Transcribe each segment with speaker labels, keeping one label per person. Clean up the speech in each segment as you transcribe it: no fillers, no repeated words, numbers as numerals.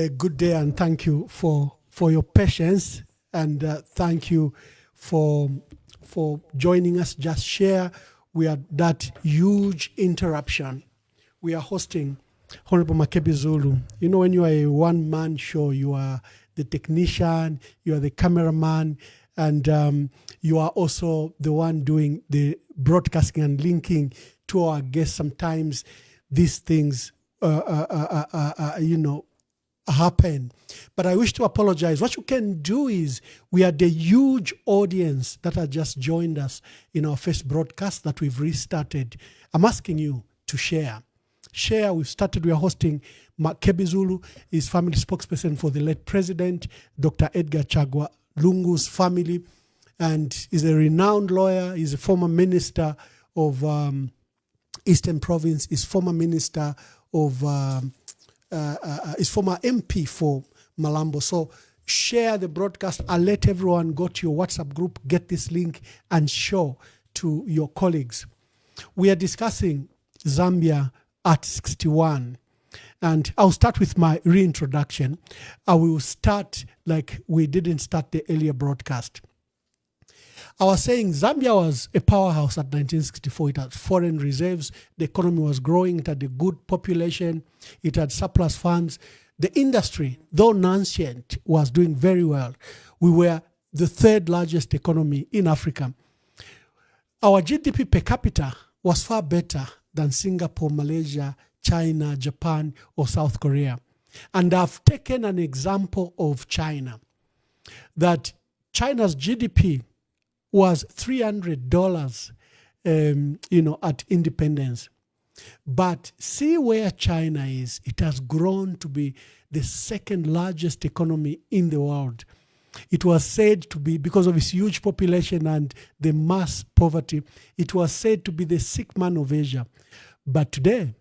Speaker 1: good day and thank you for your patience and thank you for joining us. Just share. We are that huge interruption. We are hosting Honorable Makebi Zulu. You know, when you are a one-man show, you are the technician, you are the cameraman, and you are also the one doing the broadcasting and linking to our guests. Sometimes these things, happen. But I wish to apologize. What you can do is, we are the huge audience that has just joined us in our first broadcast that we've restarted. I'm asking you to share. Share. We are hosting Makebi Zulu, is family spokesperson for the late president, Dr. Edgar Chagwa Lungu's family, and is a renowned lawyer. He's a former minister of Eastern Province, is former minister of, is former MP for Malambo. So share the broadcast and let everyone go to your WhatsApp group, get this link and show to your colleagues. We are discussing Zambia at 61. And I'll start with my reintroduction. I will start like we didn't start the earlier broadcast. I was saying Zambia was a powerhouse at 1964. It had foreign reserves. The economy was growing. It had a good population. It had surplus funds. The industry, though nascent, was doing very well. We were the third largest economy in Africa. Our GDP per capita was far better than Singapore, Malaysia, China, Japan, or South Korea. And I've taken an example of China, that China's GDP was $300, at independence. But see where China is. It has grown to be the second largest economy in the world. It was said to be, because of its huge population and the mass poverty, it was said to be the sick man of Asia. But today,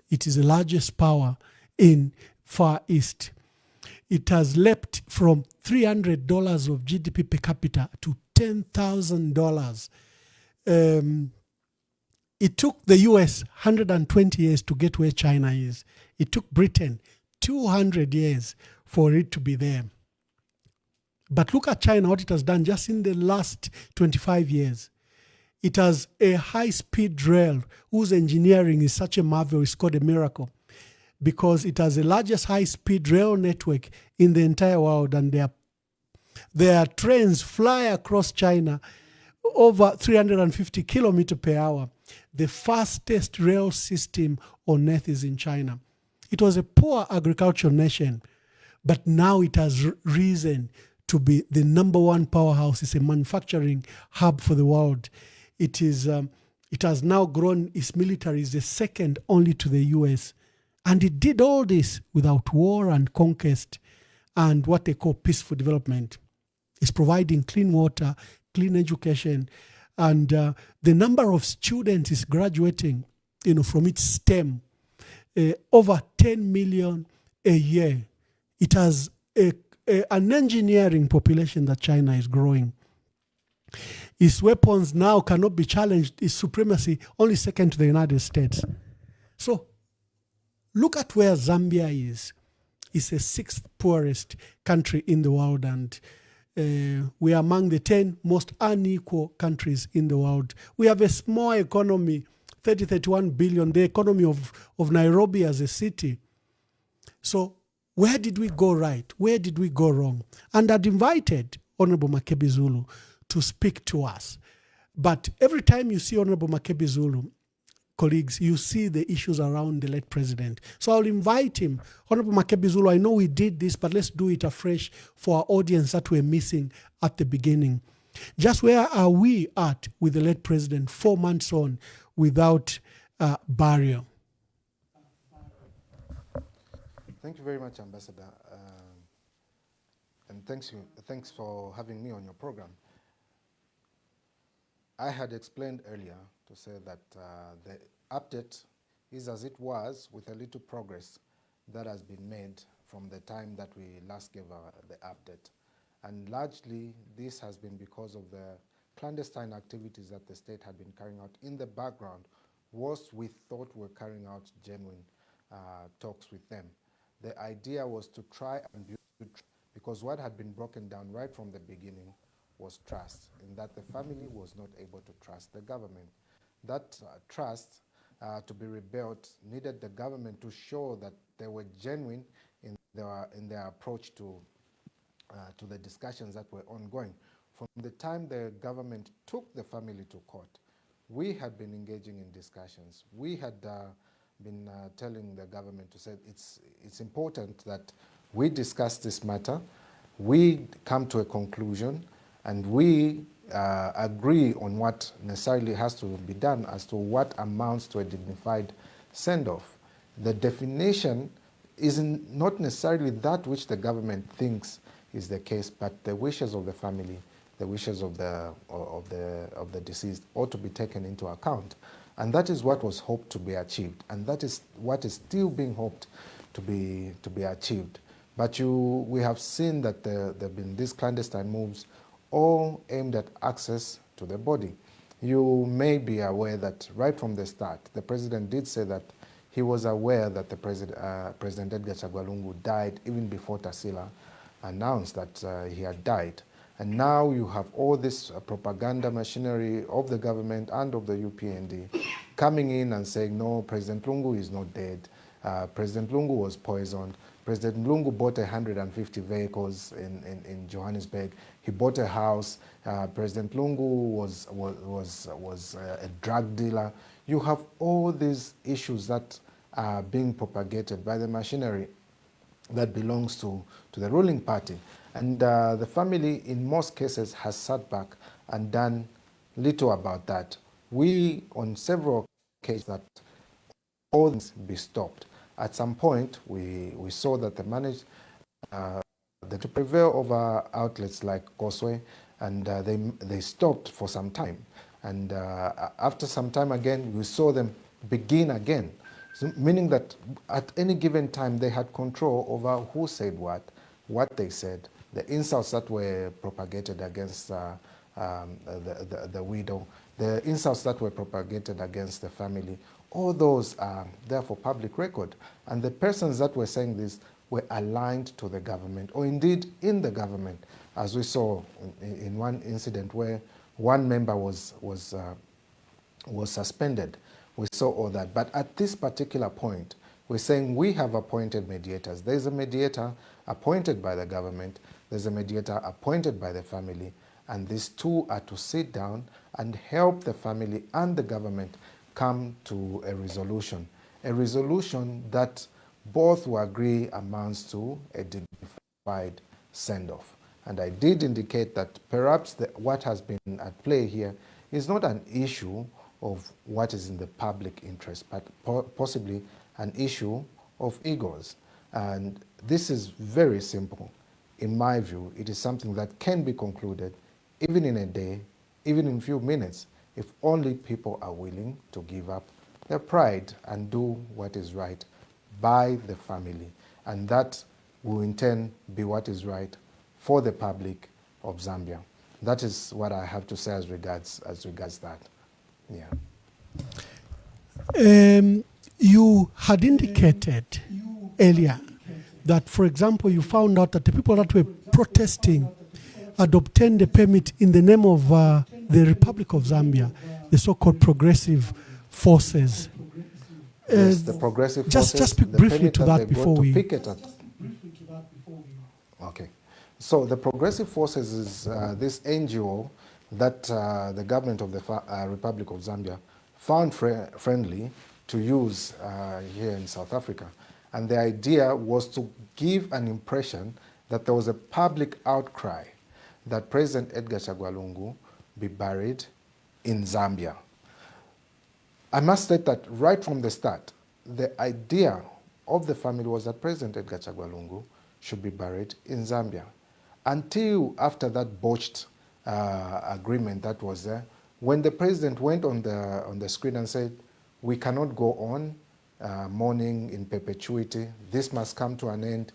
Speaker 1: it is the largest power in Far East. It has leapt from $300 of GDP per capita to $10,000. It took the US 120 years to get where China is. It took Britain 200 years for it to be there. But look at China, what it has done just in the last 25 years. It has a high-speed rail whose engineering is such a marvel. It's called a miracle, because it has the largest high-speed rail network in the entire world, and their trains fly across China over 350 kilometers per hour. The fastest rail system on earth is in China. It was a poor agricultural nation, but now it has risen to be the number one powerhouse. It's a manufacturing hub for the world. It has now grown. Its military is the second only to the US. And it did all this without war and conquest and what they call peaceful development. It's providing clean water, clean education, and the number of students is graduating, from its STEM, over 10 million a year. It has an engineering population that China is growing. Its weapons now cannot be challenged. Its supremacy only second to the United States. So look at where Zambia is. It's the sixth poorest country in the world, and we are among the 10 most unequal countries in the world. We have a small economy, 31 billion, the economy of Nairobi as a city. So where did we go right? Where did we go wrong? And I'd invited Honorable Makebi Zulu to speak to us. But every time you see Honorable Makebi Zulu, colleagues, you see the issues around the late president. So I'll invite him. Honorable Makebi Zulu, I know we did this, but let's do it afresh for our audience that we're missing at the beginning. Just where are we at with the late president 4 months on without burial?
Speaker 2: Thank you very much, Ambassador. And thanks for having me on your program. I had explained earlier to say that the update is as it was, with a little progress that has been made from the time that we last gave the update. And largely, this has been because of the clandestine activities that the state had been carrying out in the background, whilst we thought were carrying out genuine talks with them. The idea was to try and build, because what had been broken down right from the beginning was trust, in that the family was not able to trust the government. That trust to be rebuilt needed the government to show that they were genuine in their approach to the discussions that were ongoing. From the time the government took the family to court, we had been engaging in discussions. We had been telling the government to say it's important that we discuss this matter, we come to a conclusion, and we agree on what necessarily has to be done as to what amounts to a dignified send-off. The definition is not necessarily that which the government thinks is the case, but the wishes of the family, the wishes of the deceased ought to be taken into account. And that is what was hoped to be achieved, and that is what is still being hoped to be achieved. But we have seen that there have been these clandestine moves, all aimed at access to the body. You may be aware that right from the start, the president did say that he was aware that the President Edgar Chagwa Lungu died even before Tarsila announced that he had died. And now you have all this propaganda machinery of the government and of the UPND coming in and saying, no, President Lungu is not dead. President Lungu was poisoned. President Lungu bought 150 vehicles in Johannesburg. He bought a house. President Lungu was a drug dealer. You have all these issues that are being propagated by the machinery that belongs to the ruling party. And the family, in most cases, has sat back and done little about that. We, on several occasions, that all things be stopped. At some point, we saw that they managed to prevail over outlets like Koswe, and they stopped for some time. And after some time again, we saw them begin again. So, meaning that at any given time, they had control over who said what they said, the insults that were propagated against the widow, the insults that were propagated against the family. All those are there for public record. And the persons that were saying this were aligned to the government, or indeed in the government, as we saw in one incident where one member was suspended. We saw all that. But at this particular point, we're saying we have appointed mediators. There's a mediator appointed by the government. There's a mediator appointed by the family. And these two are to sit down and help the family and the government come to a resolution that both will agree amounts to a dignified send-off. And I did indicate that perhaps what has been at play here is not an issue of what is in the public interest, but possibly an issue of egos. And this is very simple. In my view, it is something that can be concluded even in a day, even in a few minutes, if only people are willing to give up their pride and do what is right by the family. And that will in turn be what is right for the public of Zambia. That is what I have to say as regards that. Yeah.
Speaker 1: You had indicated earlier that, for example, you found out that the people that were protesting had obtained a permit in the name of the Republic of Zambia, the so-called progressive forces.
Speaker 2: Yes, the progressive forces.
Speaker 1: Just speak briefly to that before we...
Speaker 2: Okay. So the progressive forces is this NGO that the government of the Republic of Zambia found friendly to use here in South Africa. And the idea was to give an impression that there was a public outcry that President Edgar Chagwa Lungu be buried in Zambia. I must state that right from the start, the idea of the family was that President Edgar Chagwa Lungu should be buried in Zambia. Until after that botched agreement that was there, when the president went on the screen and said, we cannot go on mourning in perpetuity, this must come to an end,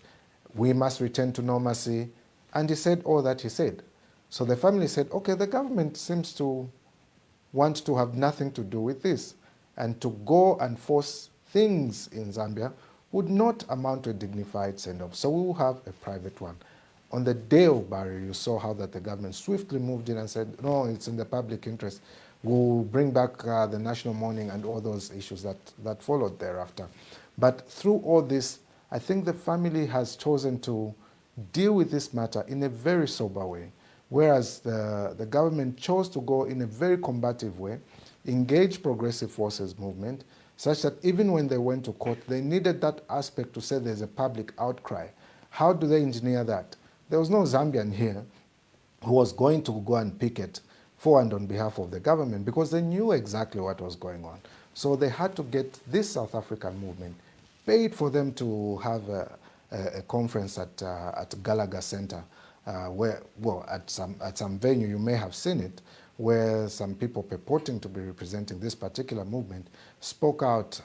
Speaker 2: we must return to normalcy, and he said all that he said. So the family said, okay, the government seems to want to have nothing to do with this, and to go and force things in Zambia would not amount to a dignified send-off. So we will have a private one. On the day of burial, you saw how that the government swiftly moved in and said, no, it's in the public interest. We'll bring back the national mourning and all those issues that followed thereafter. But through all this, I think the family has chosen to deal with this matter in a very sober way, whereas the government chose to go in a very combative way, engage progressive forces movement, such that even when they went to court, they needed that aspect to say there's a public outcry. How do they engineer that? There was no Zambian here who was going to go and picket for and on behalf of the government because they knew exactly what was going on. So they had to get this South African movement paid for them to have a conference at Gallagher Center, where, well, at some venue, you may have seen it, where some people purporting to be representing this particular movement spoke out,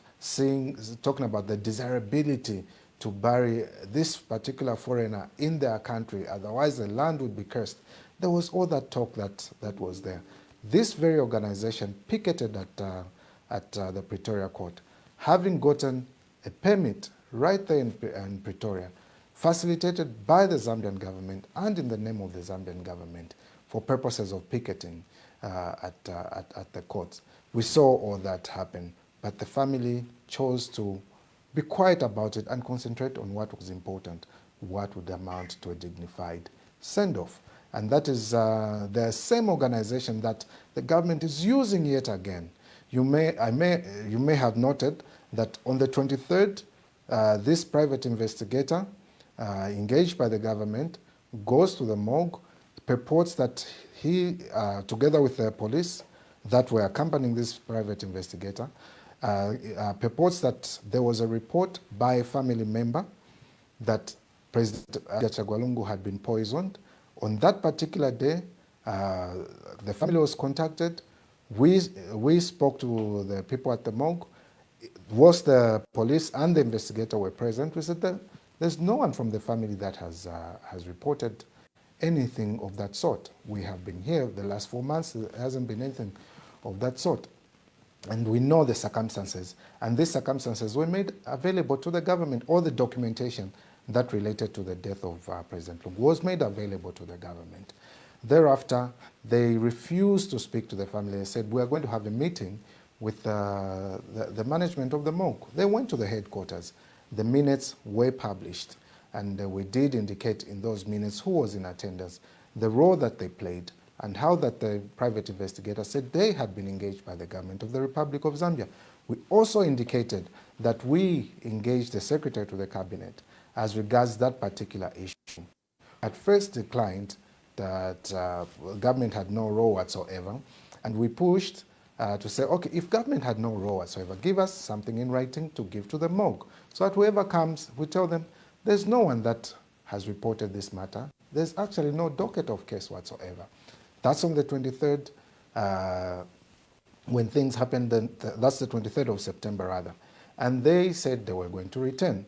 Speaker 2: talking about the desirability to bury this particular foreigner in their country, otherwise the land would be cursed. There was all that talk that was there. This very organization picketed at the Pretoria court, having gotten a permit right there in Pretoria, facilitated by the Zambian government and in the name of the Zambian government for purposes of picketing at the courts. We saw all that happen, but the family chose to be quiet about it and concentrate on what was important, what would amount to a dignified send-off. And that is the same organization that the government is using yet again. You may have noted that on the 23rd, this private investigator engaged by the government goes to the morgue, purports that he, together with the police that were accompanying this private investigator, purports that there was a report by a family member that President Chagwalungu had been poisoned. On that particular day, the family was contacted. We spoke to the people at the morgue. Was the police and the investigator were present. We said that there's no one from the family that has reported anything of that sort. We have been here the last 4 months. There hasn't been anything of that sort. And we know the circumstances. And these circumstances were made available to the government. All the documentation that related to the death of President Lungu was made available to the government. Thereafter, they refused to speak to the family. They said, we are going to have a meeting with the management of the morgue. They went to the headquarters. The minutes were published. And we did indicate in those minutes who was in attendance, the role that they played, and how that the private investigator said they had been engaged by the government of the Republic of Zambia. We also indicated that we engaged the Secretary to the Cabinet as regards that particular issue. At first declined that government had no role whatsoever, and we pushed to say, okay, if government had no role whatsoever, give us something in writing to give to the morgue. So that whoever comes, we tell them, there's no one that has reported this matter. There's actually no docket of case whatsoever. That's on the 23rd, when things happened, that's the 23rd of September rather. And they said they were going to return.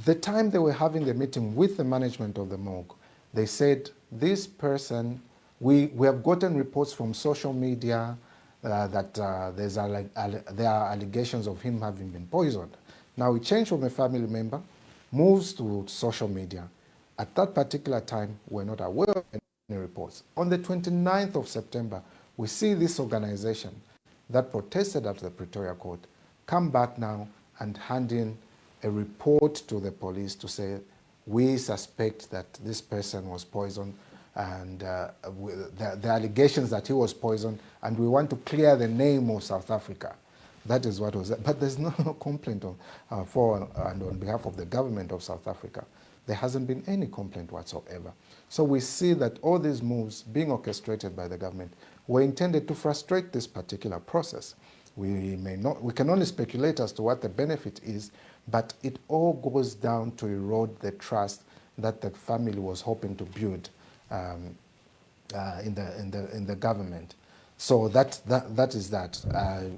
Speaker 2: The time they were having the meeting with the management of the morgue, they said, this person, we have gotten reports from social media that there are allegations of him having been poisoned. Now he changed from a family member, moves to social media. At that particular time, we're not aware of any reports. On the 29th of September, we see this organization that protested at the Pretoria court come back now and hand in a report to the police to say, we suspect that this person was poisoned, and the allegations that he was poisoned, and we want to clear the name of South Africa. That is what was, but there's no complaint for and on behalf of the government of South Africa. There hasn't been any complaint whatsoever. So we see that all these moves being orchestrated by the government were intended to frustrate this particular process. We can only speculate as to what the benefit is, but it all goes down to erode the trust that the family was hoping to build in the government. So that is that. I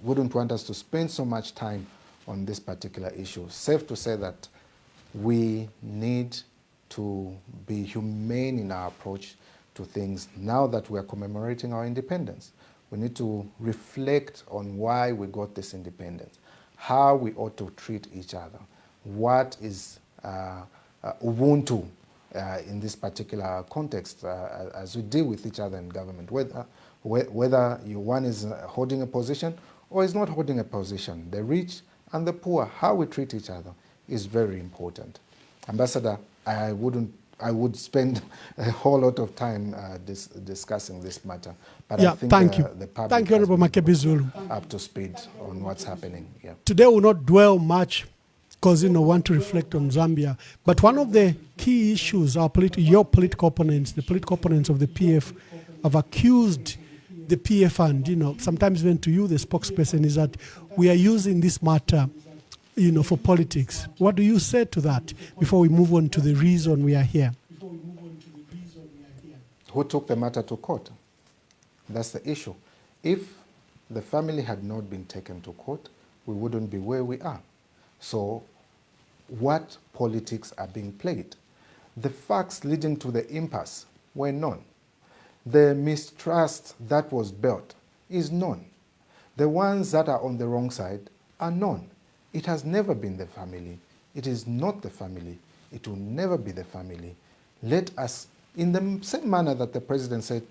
Speaker 2: wouldn't want us to spend so much time on this particular issue. Safe to say that we need to be humane in our approach to things now that we are commemorating our independence. We need to reflect on why we got this independence. how we ought to treat each other. What is Ubuntu in this particular context as we deal with each other in government, whether one is holding a position or is not holding a position. The rich and the poor, how we treat each other is very important. Ambassador, I would spend a whole lot of time discussing this matter, but
Speaker 1: Yeah,
Speaker 2: I think
Speaker 1: thank you.
Speaker 2: the public
Speaker 1: Thank you,
Speaker 2: has
Speaker 1: Honorable
Speaker 2: been
Speaker 1: Makebi Zulu.
Speaker 2: up to speed on what's happening. Yeah.
Speaker 1: Today we'll not dwell much because we want to reflect on Zambia. But one of the key issues your political opponents, the political opponents of the PF, have accused the PF and sometimes even to you, the spokesperson, is that we are using this matter for politics. What do you say to that before we move on to the reason we are here?
Speaker 2: Who took the matter to court? That's the issue. If the family had not been taken to court, we wouldn't be where we are. So what politics are being played? The facts leading to the impasse were known. The mistrust that was built is known. The ones that are on the wrong side are known. It has never been the family. It is not the family. It will never be the family. Let us, in the same manner that the president said,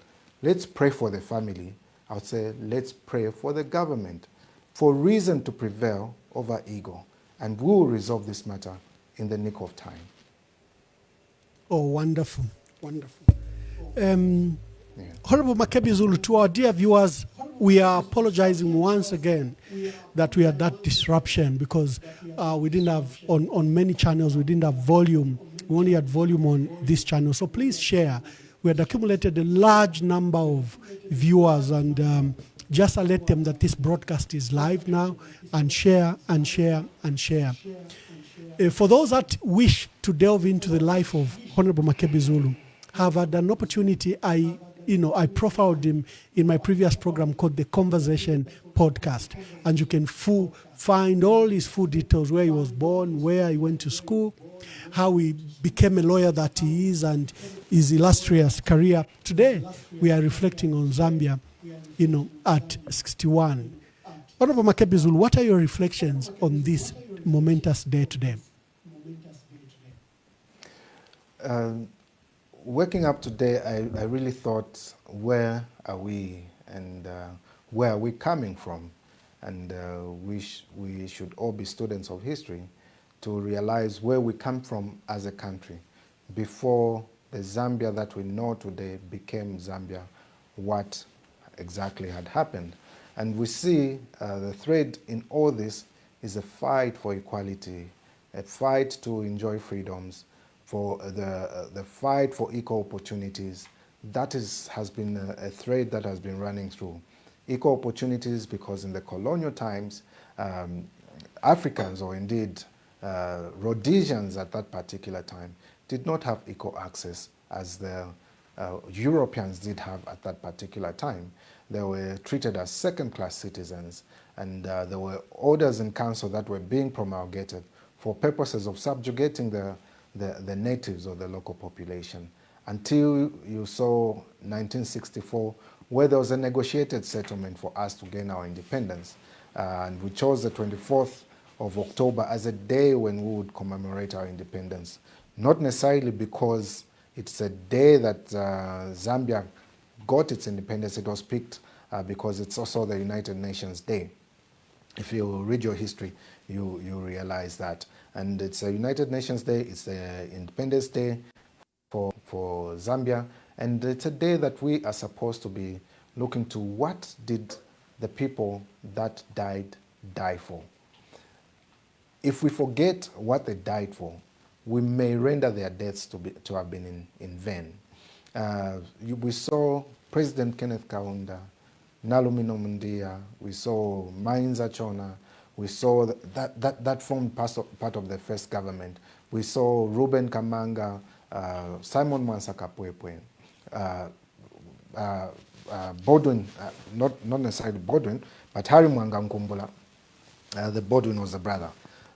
Speaker 2: let's pray for the family, I would say, let's pray for the government, for reason to prevail over ego. And we will resolve this matter in the nick of time.
Speaker 1: Oh, wonderful, wonderful. Honorable Makebi Zulu, to our dear viewers, we are apologizing once again that we had that disruption because we didn't have, on many channels, we didn't have volume. We only had volume on this channel. So please share. We had accumulated a large number of viewers and just alert them that this broadcast is live now and share and share and share. For those that wish to delve into the life of Honorable Makebi Zulu, have had an opportunity. I profiled him in my previous program called The Conversation Podcast. And you can find all his full details, where he was born, where he went to school, how he became a lawyer that he is, and his illustrious career. Today, we are reflecting on Zambia, at 61. Honorable Makebi Zulu, what are your reflections on this momentous day today?
Speaker 2: Waking up today, I really thought, where are we and where are we coming from? And we should all be students of history to realize where we come from as a country before the Zambia that we know today became Zambia, what exactly had happened. And we see the thread in all this is a fight for equality, a fight to enjoy freedoms, for the fight for equal opportunities. That has been a thread that has been running through. Equal opportunities because in the colonial times, Africans, or indeed Rhodesians at that particular time, did not have equal access as the Europeans did have at that particular time. They were treated as second-class citizens, and there were orders in council that were being promulgated for purposes of subjugating the natives or the local population, until you saw 1964, where there was a negotiated settlement for us to gain our independence. And we chose the 24th of October as a day when we would commemorate our independence. Not necessarily because it's a day that Zambia got its independence. It was picked because it's also the United Nations Day. If you read your history, you realize that. And it's a United Nations Day, it's the Independence Day for Zambia, and it's a day that we are supposed to be looking to what did the people that died die for. If we forget what they died for, we may render their deaths to have been in vain. We saw President Kenneth Kaunda, Nalumino Mundia, we saw Mainza Chona, we saw that formed part of the first government. We saw Ruben Kamanga, Simon Mwansaka-Pwepwe, Bodwin, not necessarily Bodwin, but Harry Mwanga Nkumbula. The Bodwin was a brother.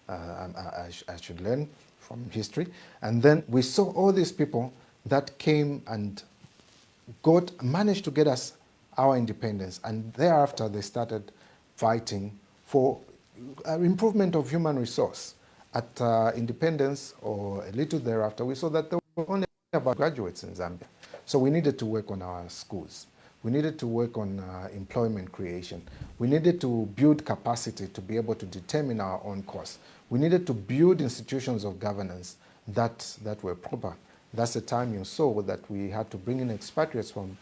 Speaker 2: I should learn from history. And then we saw all these people that came and managed to get us our independence. And thereafter they started fighting for improvement of human resource. At independence or a little thereafter, we saw that there were only about graduates in Zambia. So we needed to work on our schools. We needed to work on employment creation. We needed to build capacity to be able to determine our own course. We needed to build institutions of governance that were proper. That's the time you saw that we had to bring in expatriates from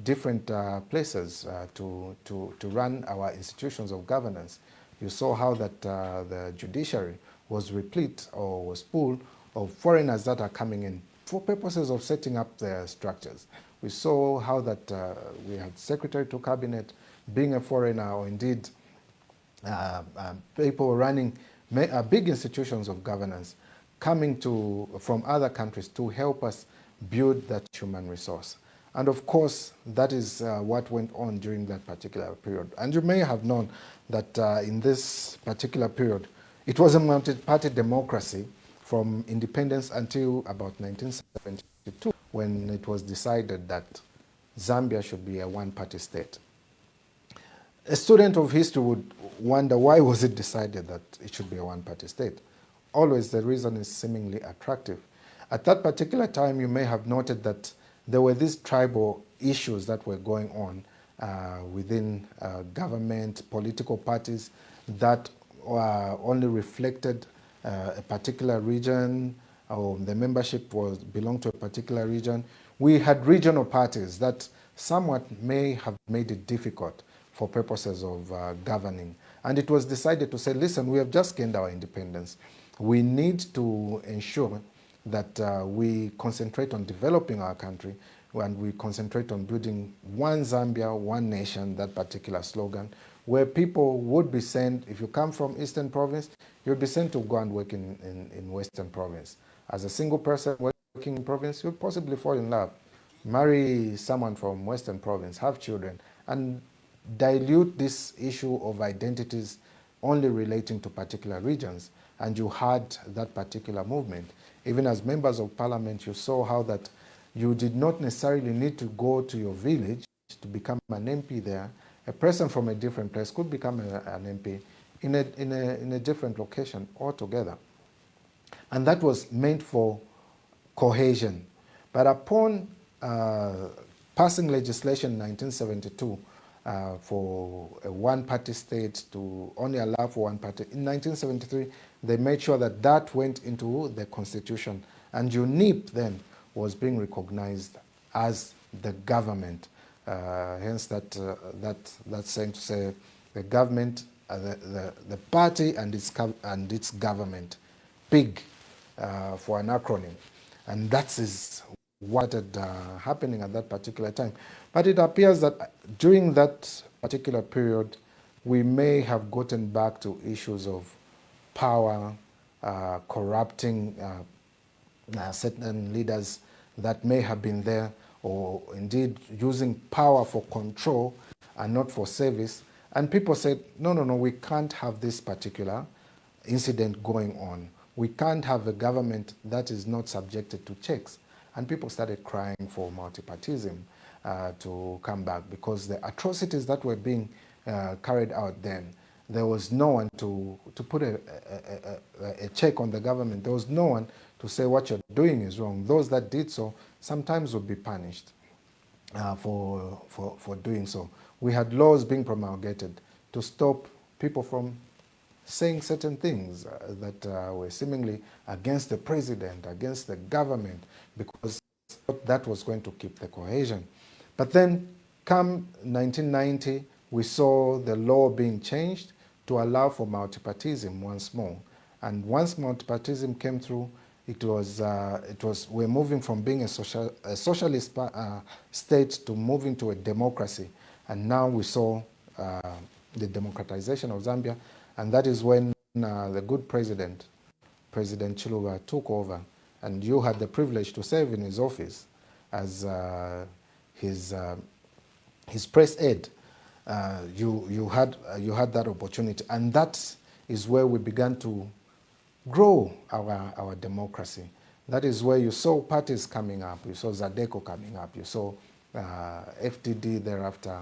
Speaker 2: different places to run our institutions of governance. You saw how that the judiciary was replete or was full of foreigners that are coming in for purposes of setting up their structures. We saw how that we had secretary to cabinet being a foreigner, or indeed people running big institutions of governance coming from other countries to help us build that human resource. And of course, that is what went on during that particular period. And you may have known that in this particular period, it was a multi-party democracy from independence until about 1972, when it was decided that Zambia should be a one-party state. A student of history would wonder, why was it decided that it should be a one-party state? Always the reason is seemingly attractive. At that particular time, you may have noted that there were these tribal issues that were going on within government, political parties that only reflected a particular region, or the membership belonged to a particular region. We had regional parties that somewhat may have made it difficult for purposes of governing. And it was decided to say, listen, we have just gained our independence. We need to ensure that we concentrate on developing our country, and we concentrate on building one Zambia, one nation, that particular slogan, where people would be sent, if you come from Eastern Province, you'll be sent to go and work in Western Province. As a single person working in province, you'll possibly fall in love, marry someone from Western Province, have children, and dilute this issue of identities only relating to particular regions. And you had that particular movement. Even as members of parliament, you saw how that you did not necessarily need to go to your village to become an MP there. A person from a different place could become an MP in a different location altogether. And that was meant for cohesion. But upon passing legislation in 1972 for a one-party state, to only allow for one party, in 1973, they made sure that that went into the constitution. And UNIP then was being recognized as the government. Hence that saying to say the government, the party and its government, big for an acronym. And that is what had happening at that particular time. But it appears that during that particular period, we may have gotten back to issues of power, corrupting certain leaders that may have been there, or indeed using power for control and not for service. And people said, no, we can't have this particular incident going on. We can't have a government that is not subjected to checks. And people started crying for multipartism to come back, because the atrocities that were being carried out then, there was no one to put a check on the government. There was no one to say what you're doing is wrong. Those that did so sometimes would be punished for doing so. We had laws being promulgated to stop people from saying certain things that were seemingly against the president, against the government, because that was going to keep the cohesion. But then, come 1990, we saw the law being changed to allow for multipartism once more. And once multipartism came through, we're moving from being a socialist state to moving to a democracy. And now we saw the democratization of Zambia, and that is when the good President Chiluba, took over, and you had the privilege to serve in his office as his press aide. You had that opportunity, and that is where we began to grow our democracy. That is where you saw parties coming up. You saw Zadeco coming up. You saw FTD thereafter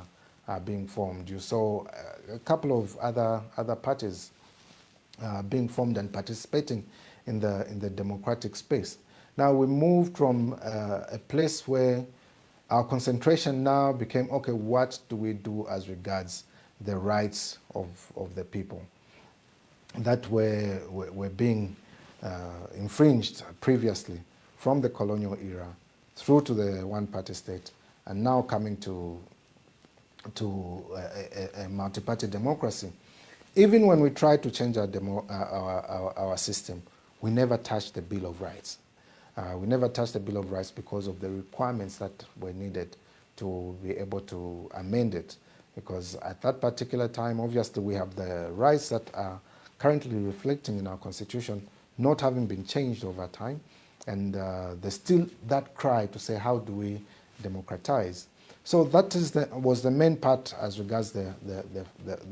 Speaker 2: being formed. You saw a couple of other parties being formed and participating in the democratic space. Now we moved from a place where our concentration now became, okay, what do we do as regards the rights of the people that were being infringed previously from the colonial era through to the one-party state, and now coming to a multi-party democracy. Even when we tried to change our system, we never touched the Bill of Rights. We never touched the Bill of Rights because of the requirements that were needed to be able to amend it. Because at that particular time, obviously, we have the rights that are currently reflecting in our Constitution not having been changed over time. And there's still that cry to say, how do we democratize? So that was the main part as regards the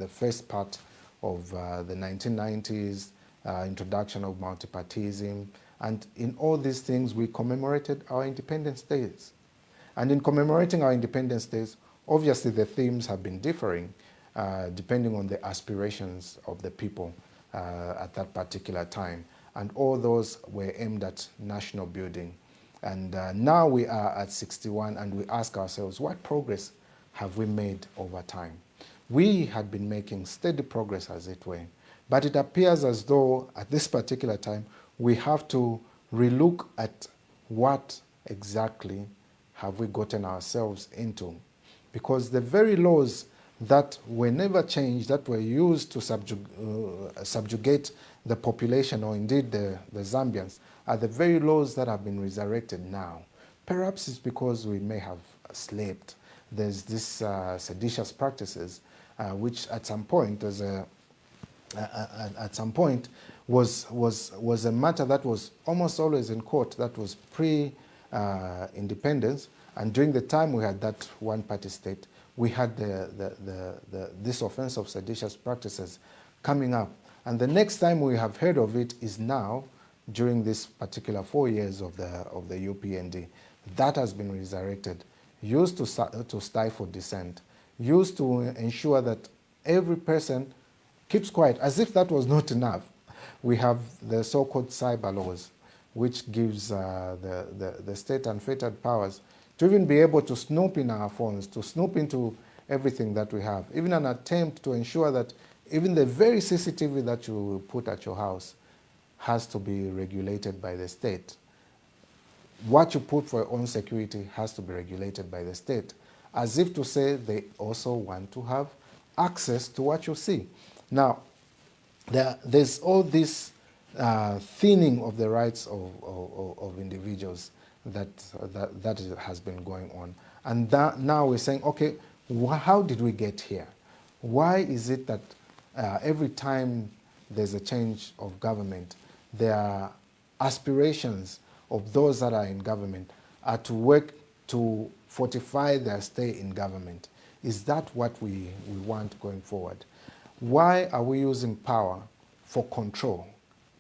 Speaker 2: first part of the 1990s, introduction of multipartyism. And in all these things, we commemorated our independence days. And in commemorating our independence days, obviously the themes have been differing depending on the aspirations of the people at that particular time. And all those were aimed at national building. And now we are at 61 and we ask ourselves, what progress have we made over time? We had been making steady progress, as it were, but it appears as though at this particular time we have to relook at what exactly have we gotten ourselves into. Because the very laws that were never changed, that were used to subjugate the population, or indeed the Zambians, are the very laws that have been resurrected now. Perhaps it's because we may have slept. There's this seditious practices, which at some point was a matter that was almost always in court, that was pre-independence, and during the time we had that one-party state, we had this offense of seditious practices coming up. And the next time we have heard of it is now, during this particular 4 years of the UPND. That has been resurrected, used to stifle dissent, used to ensure that every person keeps quiet. As if that was not enough, we have the so-called cyber laws, which gives the state unfettered powers to even be able to snoop in our phones, to snoop into everything that we have. Even an attempt to ensure that even the very CCTV that you put at your house has to be regulated by the state. What you put for your own security has to be regulated by the state, as if to say they also want to have access to what you see. Now, there's all this thinning of the rights of individuals that has been going on. And now we're saying, okay, how did we get here? Why is it that every time there's a change of government, there are aspirations of those that are in government are to work to fortify their stay in government? Is that what we want going forward? Why are we using power for control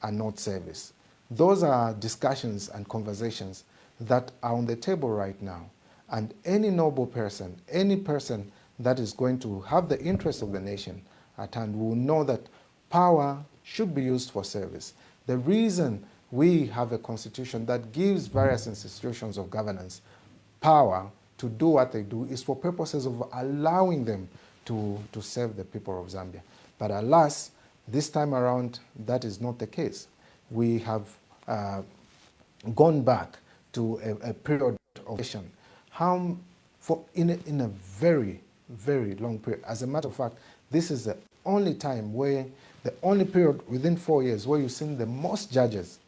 Speaker 2: and not service? Those are discussions and conversations that are on the table right now. And any noble person, any person that is going to have the interest of the nation at hand will know that power should be used for service. The reason we have a constitution that gives various institutions of governance power to do what they do is for purposes of allowing them to serve the people of Zambia. But alas, this time around, that is not the case. We have gone back to a period of nation. In a very, very long period. As a matter of fact, this is the only time where, the only period within 4 years where you've seen the most judges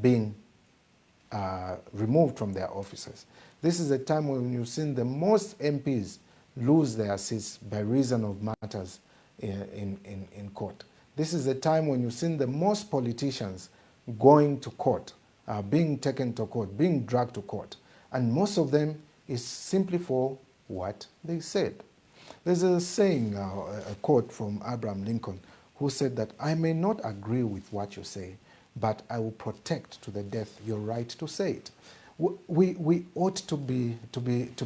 Speaker 2: being removed from their offices. This is a time when you've seen the most MPs lose their seats by reason of matters in court. This is a time when you've seen the most politicians going to court, being taken to court, being dragged to court. And most of them is simply for what they said. There's a saying, a quote from Abraham Lincoln, who said that, "I may not agree with what you say, but I will protect to the death your right to say it." We ought to be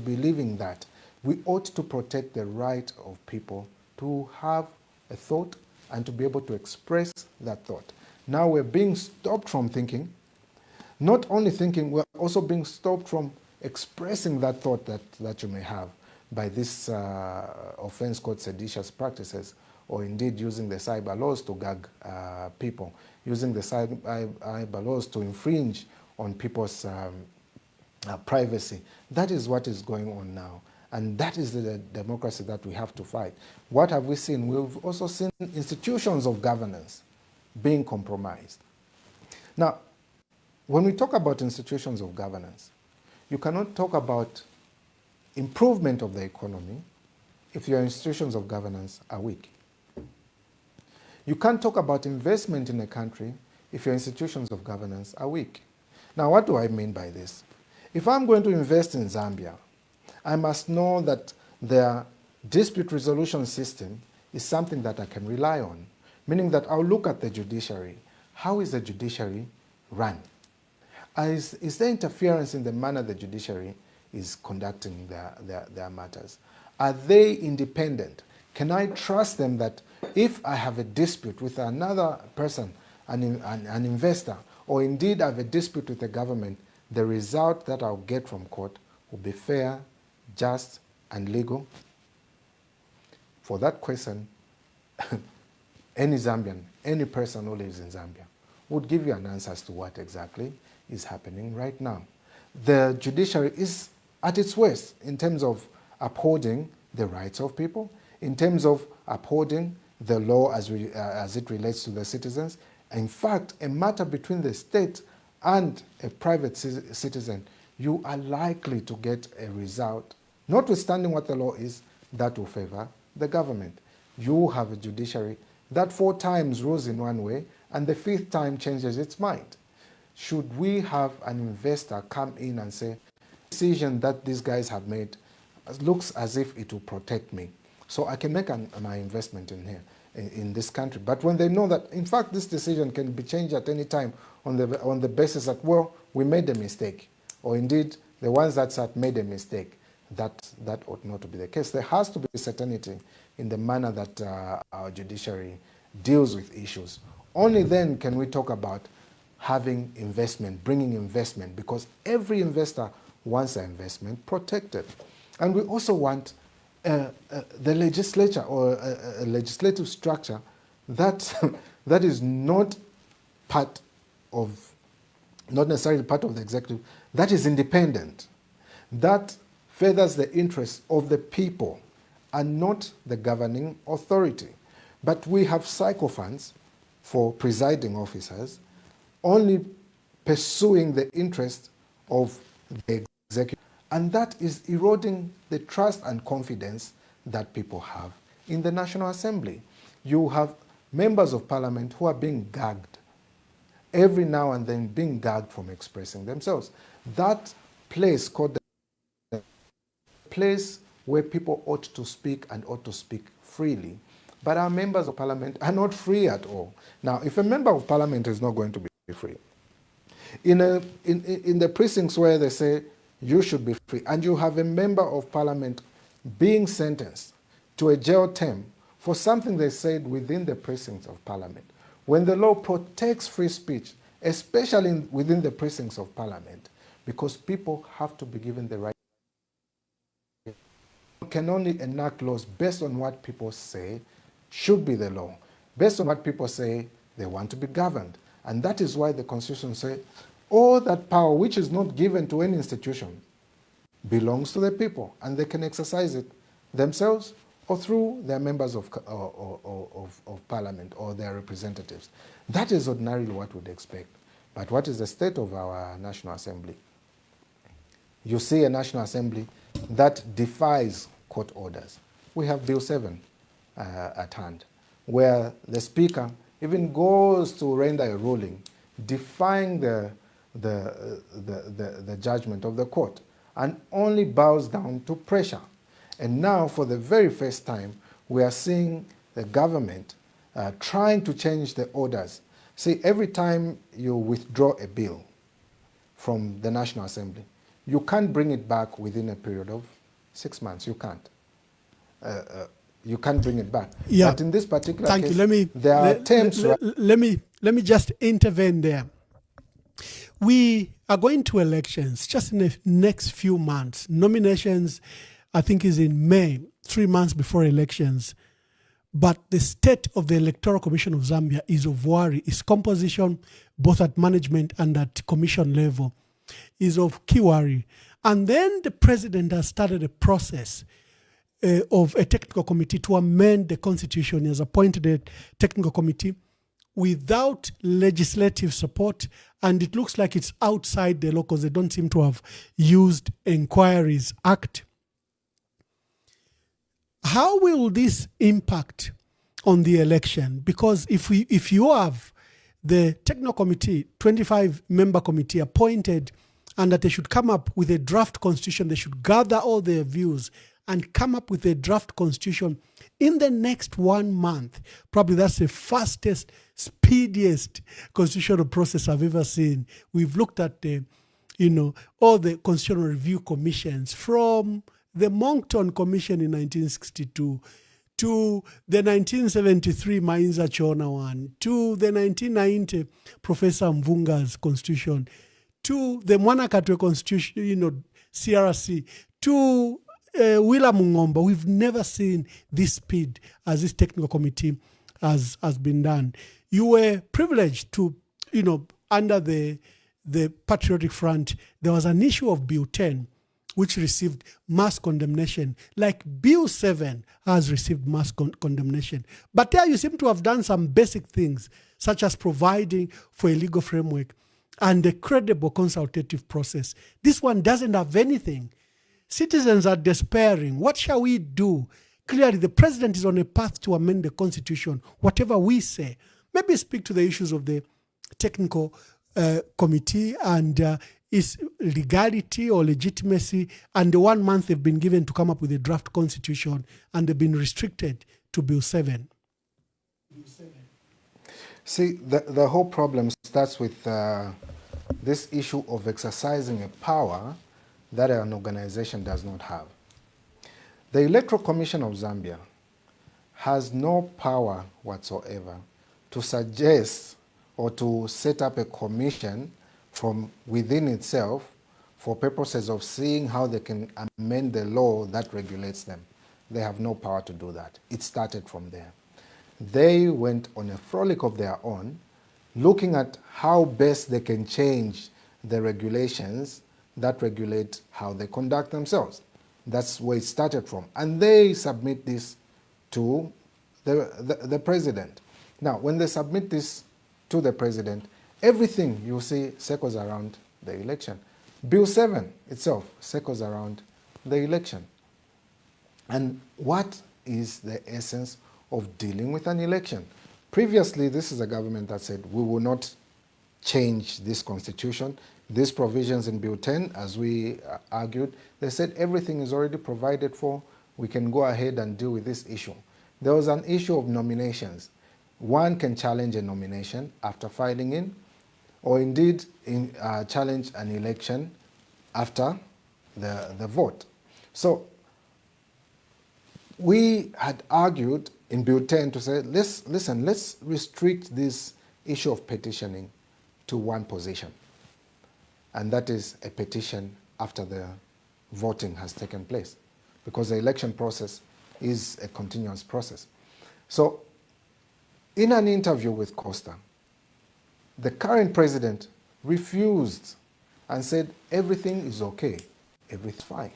Speaker 2: living that. We ought to protect the right of people to have a thought, and to be able to express that thought. Now we're being stopped from thinking. Not only thinking, we're also being stopped from expressing that thought that you may have by this offense called seditious practices, or indeed using the cyber laws to gag people, using the cyber laws to infringe on people's privacy. That is what is going on now. And that is the democracy that we have to fight. What have we seen? We've also seen institutions of governance being compromised. Now, when we talk about institutions of governance, you cannot talk about improvement of the economy if your institutions of governance are weak. You can't talk about investment in a country if your institutions of governance are weak. Now, what do I mean by this? If I'm going to invest in Zambia, I must know that their dispute resolution system is something that I can rely on, meaning that I'll look at the judiciary. How is the judiciary run? Is there interference in the manner the judiciary is conducting their matters? Are they independent? Can I trust them that if I have a dispute with another person, an investor, or indeed I have a dispute with the government, the result that I'll get from court will be fair, just, and legal? For that question, any Zambian, any person who lives in Zambia would give you an answer as to what exactly is happening right now. The judiciary is at its worst in terms of upholding the rights of people, in terms of upholding the law as it relates to the citizens. In fact, a matter between the state and a private citizen, you are likely to get a result, notwithstanding what the law is, that will favor the government. You have a judiciary that 4 times rules in one way and the 5th time changes its mind. Should we have an investor come in and say, the decision that these guys have made looks as if it will protect me, so I can make my investment in here, in this country. But when they know that, in fact, this decision can be changed at any time on the basis that, well, we made a mistake, or indeed the ones that made a mistake, that ought not to be the case. There has to be certainty in the manner that our judiciary deals with issues. Only then can we talk about having investment, bringing investment, because every investor wants their investment protected. And we also want the legislature, or a legislative structure that is not necessarily part of the executive, that is independent, that furthers the interests of the people and not the governing authority. But we have sycophants for presiding officers only pursuing the interest of the executive, and that is eroding the trust and confidence that people have in the National Assembly. You have members of parliament who are being gagged every now and then, being gagged from expressing themselves. That place called the place where people ought to speak and ought to speak freely. But our members of parliament are not free at all. Now, if a member of parliament is not going to be free, in the precincts where they say you should be free, and you have a member of parliament being sentenced to a jail term for something they said within the precincts of parliament, when the law protects free speech, especially within the precincts of parliament, because people have to be given the right. You can only enact laws based on what people say should be the law, based on what people say they want to be governed. And that is why the Constitution says all that power which is not given to any institution belongs to the people, and they can exercise it themselves or through their members of parliament or their representatives. That is ordinarily what we'd expect. But what is the state of our National Assembly? You see a National Assembly that defies court orders. We have Bill 7 at hand, where the Speaker even goes to render a ruling defying the judgment of the court, and only bows down to pressure. And now, for the very first time, we are seeing the government trying to change the orders. See, every time you withdraw a bill from the National Assembly, you can't bring it back within a period of 6 months. You can't. you can't bring it back.
Speaker 1: Yeah.
Speaker 2: But in this particular
Speaker 1: Thank
Speaker 2: case,
Speaker 1: you.
Speaker 2: there are attempts.
Speaker 1: Let me just intervene there. We are going to elections just in the next few months. Nominations, I think, is in May, 3 months before elections. But the state of the Electoral Commission of Zambia is of worry. Its composition, both at management and at commission level, is of key worry. And then the president has started a process of a technical committee to amend the constitution. He has appointed a technical committee without legislative support, and it looks like it's outside the law because they don't seem to have used Inquiries Act. How will this impact on the election? Because if you have the technical committee, 25-member committee appointed, and that they should come up with a draft constitution, they should gather all their views and come up with a draft constitution in the next 1 month. Probably that's the fastest, speediest constitutional process I've ever seen. We've looked at all the constitutional review commissions, from the Moncton Commission in 1962 to the 1973 Mainza Chona one, to the 1990 Professor Mvunga's constitution, to the Mwanakatwe constitution, CRC, to Willa Mungomba. We've never seen this speed as this technical committee has been done. You were privileged to, under the Patriotic Front, there was an issue of Bill 10, which received mass condemnation, like Bill 7 has received mass condemnation. But there you seem to have done some basic things, such as providing for a legal framework and a credible consultative process. This one doesn't have anything. Citizens are despairing. What shall we do? Clearly, the president is on a path to amend the constitution, whatever we say. Maybe speak to the issues of the technical committee and its legality or legitimacy, and the 1 month they've been given to come up with a draft constitution, and they've been restricted to Bill 7.
Speaker 2: See, the whole problem starts with this issue of exercising a power that an organization does not have. The Electoral Commission of Zambia has no power whatsoever to suggest or to set up a commission from within itself for purposes of seeing how they can amend the law that regulates them. They have no power to do that. It started from there. They went on a frolic of their own, looking at how best they can change the regulations that regulate how they conduct themselves. That's where it started from. And they submit this to the president. Now, when they submit this to the president, everything you see circles around the election. Bill 7 itself circles around the election. And what is the essence of dealing with an election? Previously, this is a government that said, we will not change this constitution. These provisions in Bill 10, as we argued, they said everything is already provided for. We can go ahead and deal with this issue. There was an issue of nominations. One can challenge a nomination after filing in, or indeed challenge an election after the vote. So we had argued in Bill 10 to say, let's restrict this issue of petitioning to one position. And that is a petition after the voting has taken place, because the election process is a continuous process. So in an interview with Costa, the current president refused and said everything is okay, everything's fine.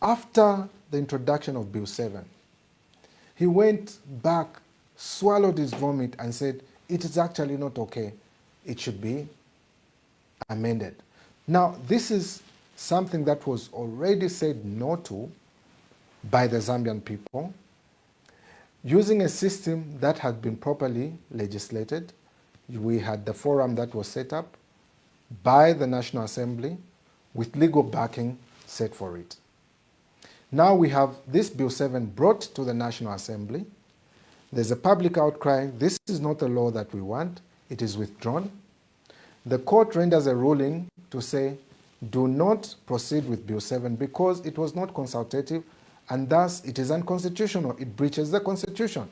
Speaker 2: After the introduction of Bill 7, he went back, swallowed his vomit and said it is actually not okay, it should be amended. Now, this is something that was already said no to by the Zambian people, using a system that had been properly legislated. We had the forum that was set up by the National Assembly with legal backing set for it. Now we have this Bill 7 brought to the National Assembly. There's a public outcry. This is not the law that we want. It is withdrawn. The court renders a ruling to say, do not proceed with Bill 7 because it was not consultative and thus it is unconstitutional. It breaches the Constitution.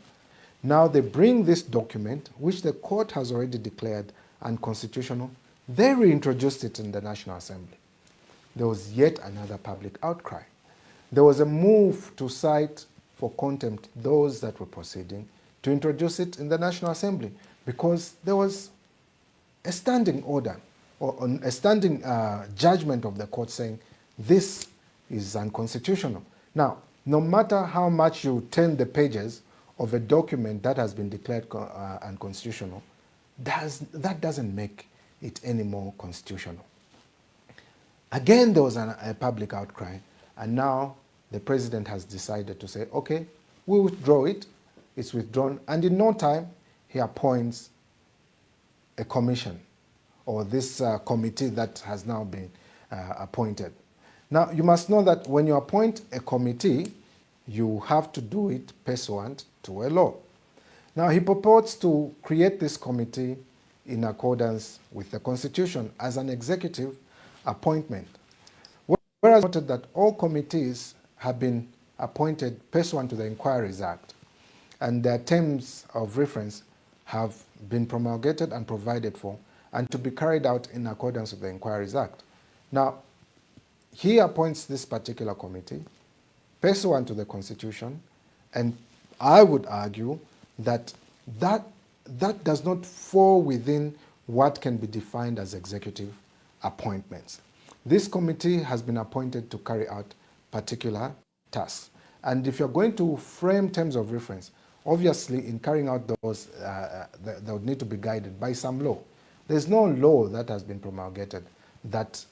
Speaker 2: Now they bring this document, which the court has already declared unconstitutional, they reintroduced it in the National Assembly. There was yet another public outcry. There was a move to cite for contempt those that were proceeding to introduce it in the National Assembly because there was a standing order or a standing judgment of the court saying this is unconstitutional. Now, no matter how much you turn the pages of a document that has been declared unconstitutional, that doesn't make it any more constitutional. Again, there was a public outcry, and now the president has decided to say, okay, we withdraw it, it's withdrawn, and in no time, he appoints a commission, or this committee that has now been appointed. Now, you must know that when you appoint a committee, you have to do it pursuant to a law. Now, he purports to create this committee in accordance with the Constitution as an executive appointment. Whereas noted that all committees have been appointed pursuant to the Inquiries Act, and their terms of reference have been promulgated and provided for, and to be carried out in accordance with the Inquiries Act. Now, he appoints this particular committee pursuant to the Constitution, and I would argue that that does not fall within what can be defined as executive appointments. This committee has been appointed to carry out particular tasks. And if you're going to frame terms of reference, obviously in carrying out those, they would need to be guided by some law. There's no law that has been promulgated that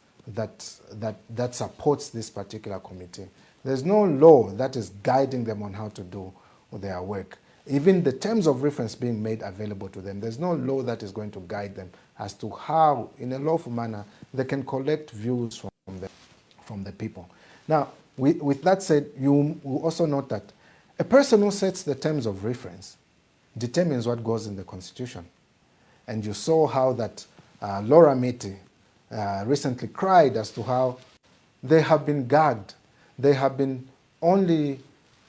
Speaker 2: supports this particular committee. There's no law that is guiding them on how to do their work. Even the terms of reference being made available to them, there's no law that is going to guide them as to how, in a lawful manner, they can collect views from the people. Now, with that said, you will also note that a person who sets the terms of reference determines what goes in the Constitution. And you saw how that Laura Miti recently cried as to how they have been gagged. They have been only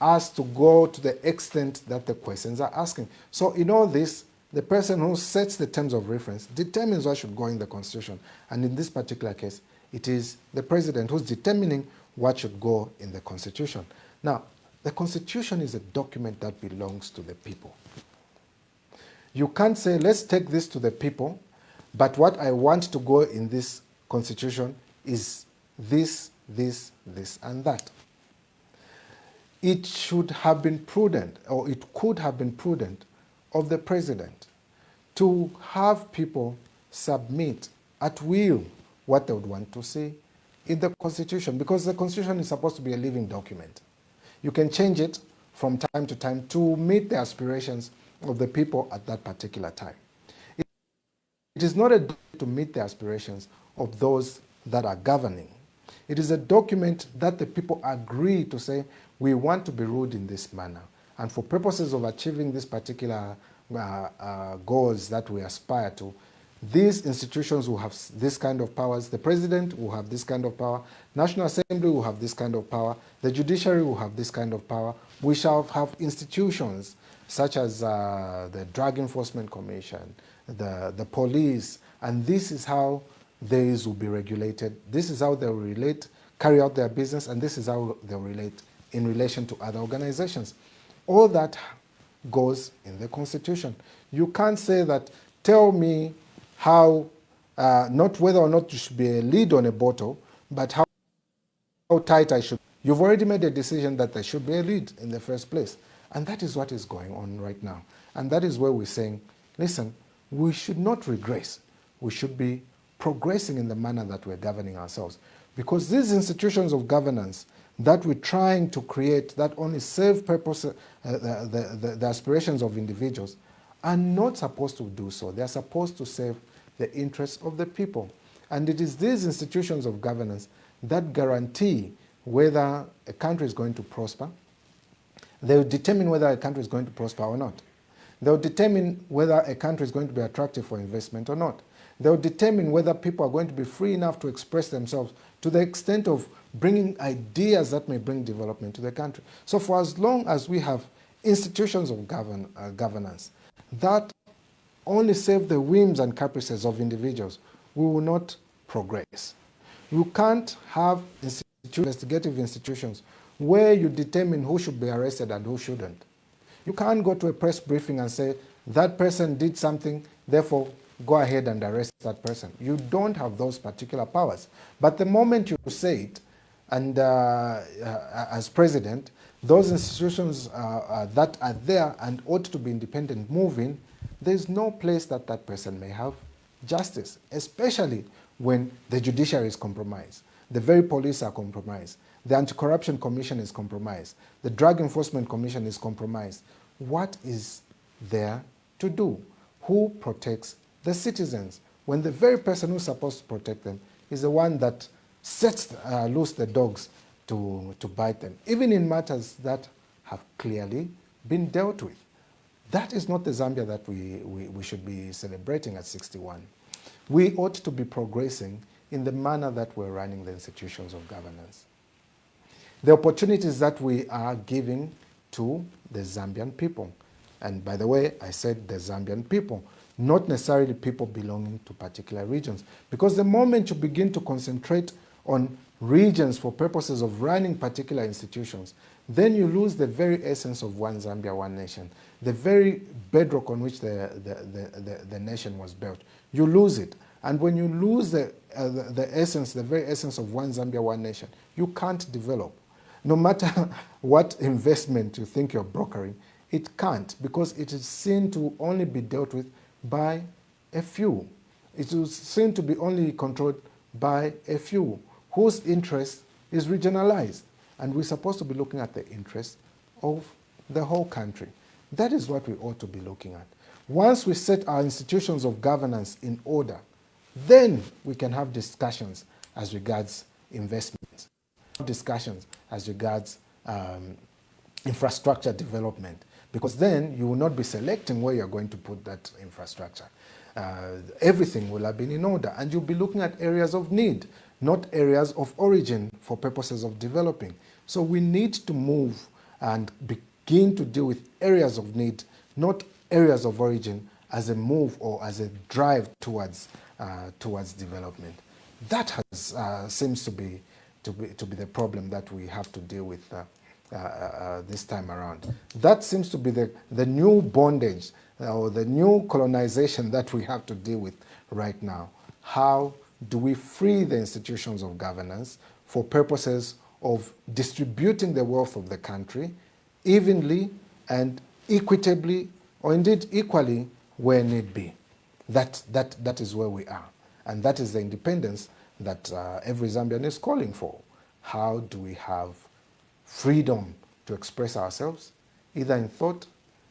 Speaker 2: asked to go to the extent that the questions are asking. So in all this, the person who sets the terms of reference determines what should go in the Constitution. And in this particular case, it is the president who's determining what should go in the Constitution. Now, the Constitution is a document that belongs to the people. You can't say, let's take this to the people, but what I want to go in this Constitution is this, this, this, and that. It should have been prudent, or it could have been prudent, of the president to have people submit at will what they would want to see in the Constitution, because the Constitution is supposed to be a living document. You can change it from time to time to meet the aspirations of the people at that particular time. It is not a document to meet the aspirations of those that are governing. It is a document that the people agree to say, we want to be ruled in this manner. And for purposes of achieving these particular goals that we aspire to, these institutions will have this kind of powers. The president will have this kind of power. National Assembly will have this kind of power. The judiciary will have this kind of power. We shall have institutions such as the Drug Enforcement Commission, the police, and this is how these will be regulated. This is how they will relate, carry out their business, and this is how they will relate in relation to other organizations. All that goes in the Constitution. You can't say that, tell me how, not whether or not you should be a lid on a bottle, but how tight I should. You've already made a decision that there should be a lid in the first place. And that is what is going on right now. And that is where we're saying, listen, we should not regress. We should be progressing in the manner that we're governing ourselves. Because these institutions of governance that we're trying to create that only serve purpose, the aspirations of individuals are not supposed to do so. They're supposed to serve the interests of the people. And it is these institutions of governance that guarantee whether a country is going to prosper. They will determine whether a country is going to prosper or not. They will determine whether a country is going to be attractive for investment or not. They'll determine whether people are going to be free enough to express themselves to the extent of bringing ideas that may bring development to the country. So for as long as we have institutions of governance that only serve the whims and caprices of individuals, we will not progress. You can't have investigative institutions where you determine who should be arrested and who shouldn't. You can't go to a press briefing and say, that person did something, therefore go ahead and arrest that person. You don't have those particular powers. But the moment you say it, and as president, those institutions that are there and ought to be independent moving, there's no place that that person may have justice, especially when the judiciary is compromised, the very police are compromised, the Anti-Corruption Commission is compromised, the Drug Enforcement Commission is compromised. What is there to do? Who protects the citizens when the very person who's supposed to protect them is the one that sets loose the dogs to bite them, even in matters that have clearly been dealt with? That is not the Zambia that we should be celebrating at 61. We ought to be progressing in the manner that we're running the institutions of governance. The opportunities that we are giving to the Zambian people, and by the way, I said the Zambian people, not necessarily people belonging to particular regions, because the moment you begin to concentrate on regions for purposes of running particular institutions, then you lose the very essence of one Zambia, one nation, the very bedrock on which the nation was built. You lose it. And when you lose the essence, the very essence of one Zambia, one nation, you can't develop. No matter what investment you think you're brokering, it can't, because it is seen to only be dealt with by a few. It is seen to be only controlled by a few, whose interest is regionalized. And we're supposed to be looking at the interest of the whole country. That is what we ought to be looking at. Once we set our institutions of governance in order, then we can have discussions as regards investments, discussions as regards infrastructure development, because then you will not be selecting where you're going to put that infrastructure. Everything will have been in order, and you'll be looking at areas of need, not areas of origin for purposes of developing. So we need to move and begin to deal with areas of need, not areas of origin, as a move or as a drive towards development. That has seems to be the problem that we have to deal with this time around. That seems to be the new bondage or the new colonization that we have to deal with right now. How do we free the institutions of governance for purposes of distributing the wealth of the country evenly and equitably, or indeed equally where need be? That is where we are. And that is the independence that every Zambian is calling for. How do we have freedom to express ourselves, either in thought,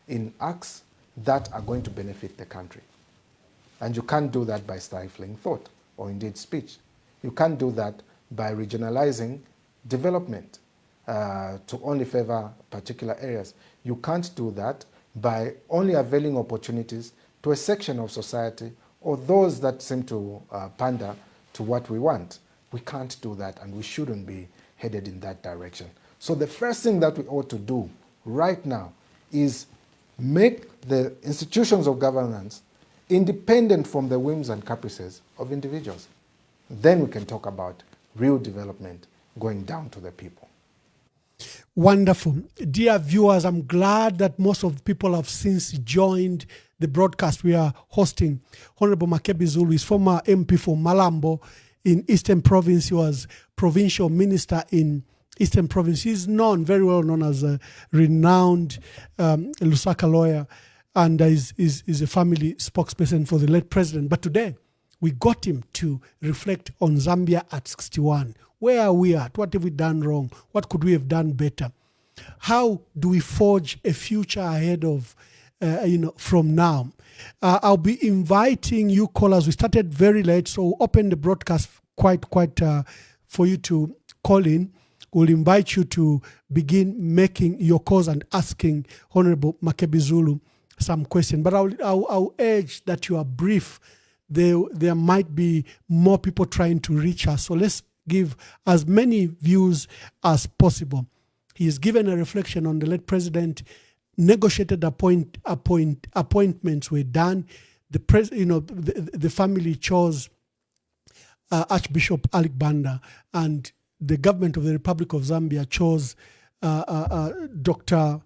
Speaker 2: in acts that are going to benefit the country? And you can't do that by stifling thought or indeed speech. You can't do that by regionalizing development to only favor particular areas. You can't do that by only availing opportunities to a section of society or those that seem to pander to what we want. We can't do that, and we shouldn't be headed in that direction. So the first thing that we ought to do right now is make the institutions of governance independent from the whims and caprices of individuals. Then we can talk about real development going down to the people.
Speaker 1: Wonderful. Dear viewers, I'm glad that most of the people have since joined the broadcast we are hosting. Honorable Makebi Zulu is former MP for Malambo in Eastern Province. He was provincial minister in Eastern Province. He's known, very well known as a renowned Lusaka lawyer, and is a family spokesperson for the late president. But today, we got him to reflect on Zambia at 61. Where are we at? What have we done wrong? What could we have done better? How do we forge a future ahead of, from now? I'll be inviting you callers. We started very late, so we'll open the broadcast quite for you to call in. We'll invite you to begin making your calls and asking Honorable Makebi Zulu some questions. But I'll urge that you are brief, there might be more people trying to reach us. So let's give as many views as possible. He has given a reflection on the late president. Negotiated appointments were done. The family chose Archbishop Alec Banda, and the government of the Republic of Zambia chose Dr.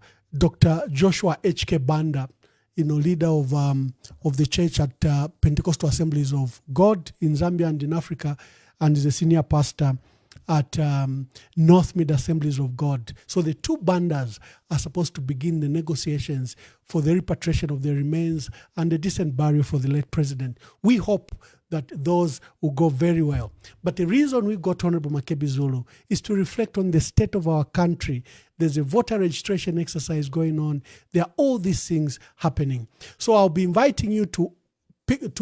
Speaker 1: Joshua H.K. Banda, leader of the church at Pentecostal Assemblies of God in Zambia and in Africa, and is a senior pastor at North Mid Assemblies of God. So the two Bandas are supposed to begin the negotiations for the repatriation of the remains and a decent burial for the late president. We hope that those will go very well. But the reason we got Honorable Makebi Zulu is to reflect on the state of our country. There's a voter registration exercise going on. There are all these things happening. So I'll be inviting you to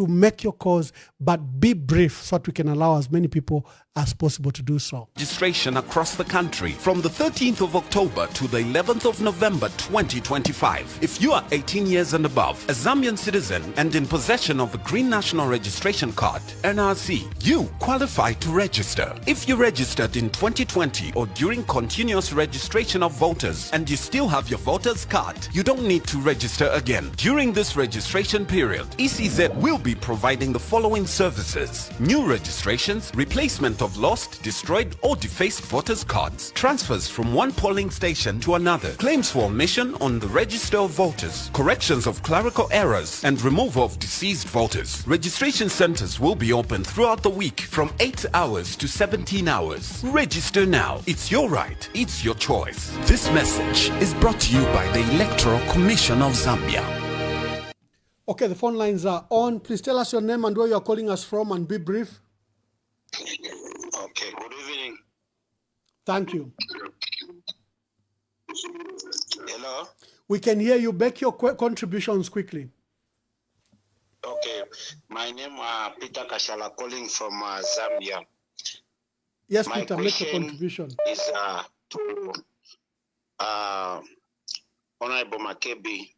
Speaker 1: make your calls, but be brief so that we can allow as many people as possible to do so.
Speaker 3: Registration across the country from the 13th of October to the 11th of November 2025. If you are 18 years and above, a Zambian citizen and in possession of the Green National Registration Card, NRC, you qualify to register. If you registered in 2020 or during continuous registration of voters and you still have your voter's card, you don't need to register again. During this registration period, ECZ will be providing the following services: new registrations, replacement of lost, destroyed or defaced voters' cards, transfers from one polling station to another, claims for omission on the register of voters, corrections of clerical errors and removal of deceased voters. Registration centers will be open throughout the week from 8 hours to 17 hours. Register now. It's your right. It's your choice. This message is brought to you by the Electoral Commission of Zambia.
Speaker 1: Okay, the phone lines are on. Please tell us your name and where you are calling us from, and be brief.
Speaker 4: Okay, good evening.
Speaker 1: Thank you.
Speaker 4: Hello?
Speaker 1: We can hear you. Make your contributions quickly.
Speaker 4: Okay, my name is Peter Kashala, calling from Zambia.
Speaker 1: Yes,
Speaker 4: My
Speaker 1: Peter, make your
Speaker 4: question
Speaker 1: contribution.
Speaker 4: is to Honorable Makebi.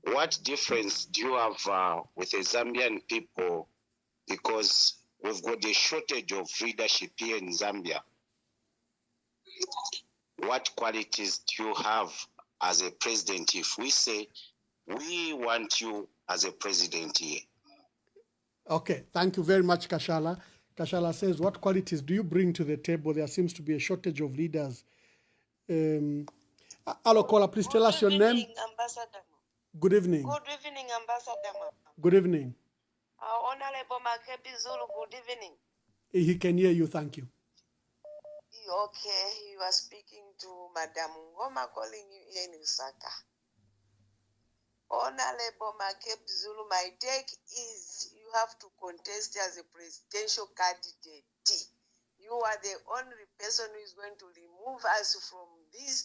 Speaker 4: What difference do you have with the Zambian people? Because we've got a shortage of leadership here in Zambia. What qualities do you have as a president if we say we want you as a president here?
Speaker 1: Okay, thank you very much, Kashala. Kashala says, what qualities do you bring to the table? There seems to be a shortage of leaders. Hello, caller, please tell us your name.
Speaker 5: Ambassador.
Speaker 1: Good evening.
Speaker 5: Good evening, Ambassador.
Speaker 1: Good evening.
Speaker 5: Honorable Makebi Zulu, good evening.
Speaker 1: He can hear you, thank you.
Speaker 5: Okay, you are speaking to Madam Ngoma, calling you here in Lusaka. Honorable Makebi Zulu, my take is you have to contest as a presidential candidate. You are the only person who is going to remove us from this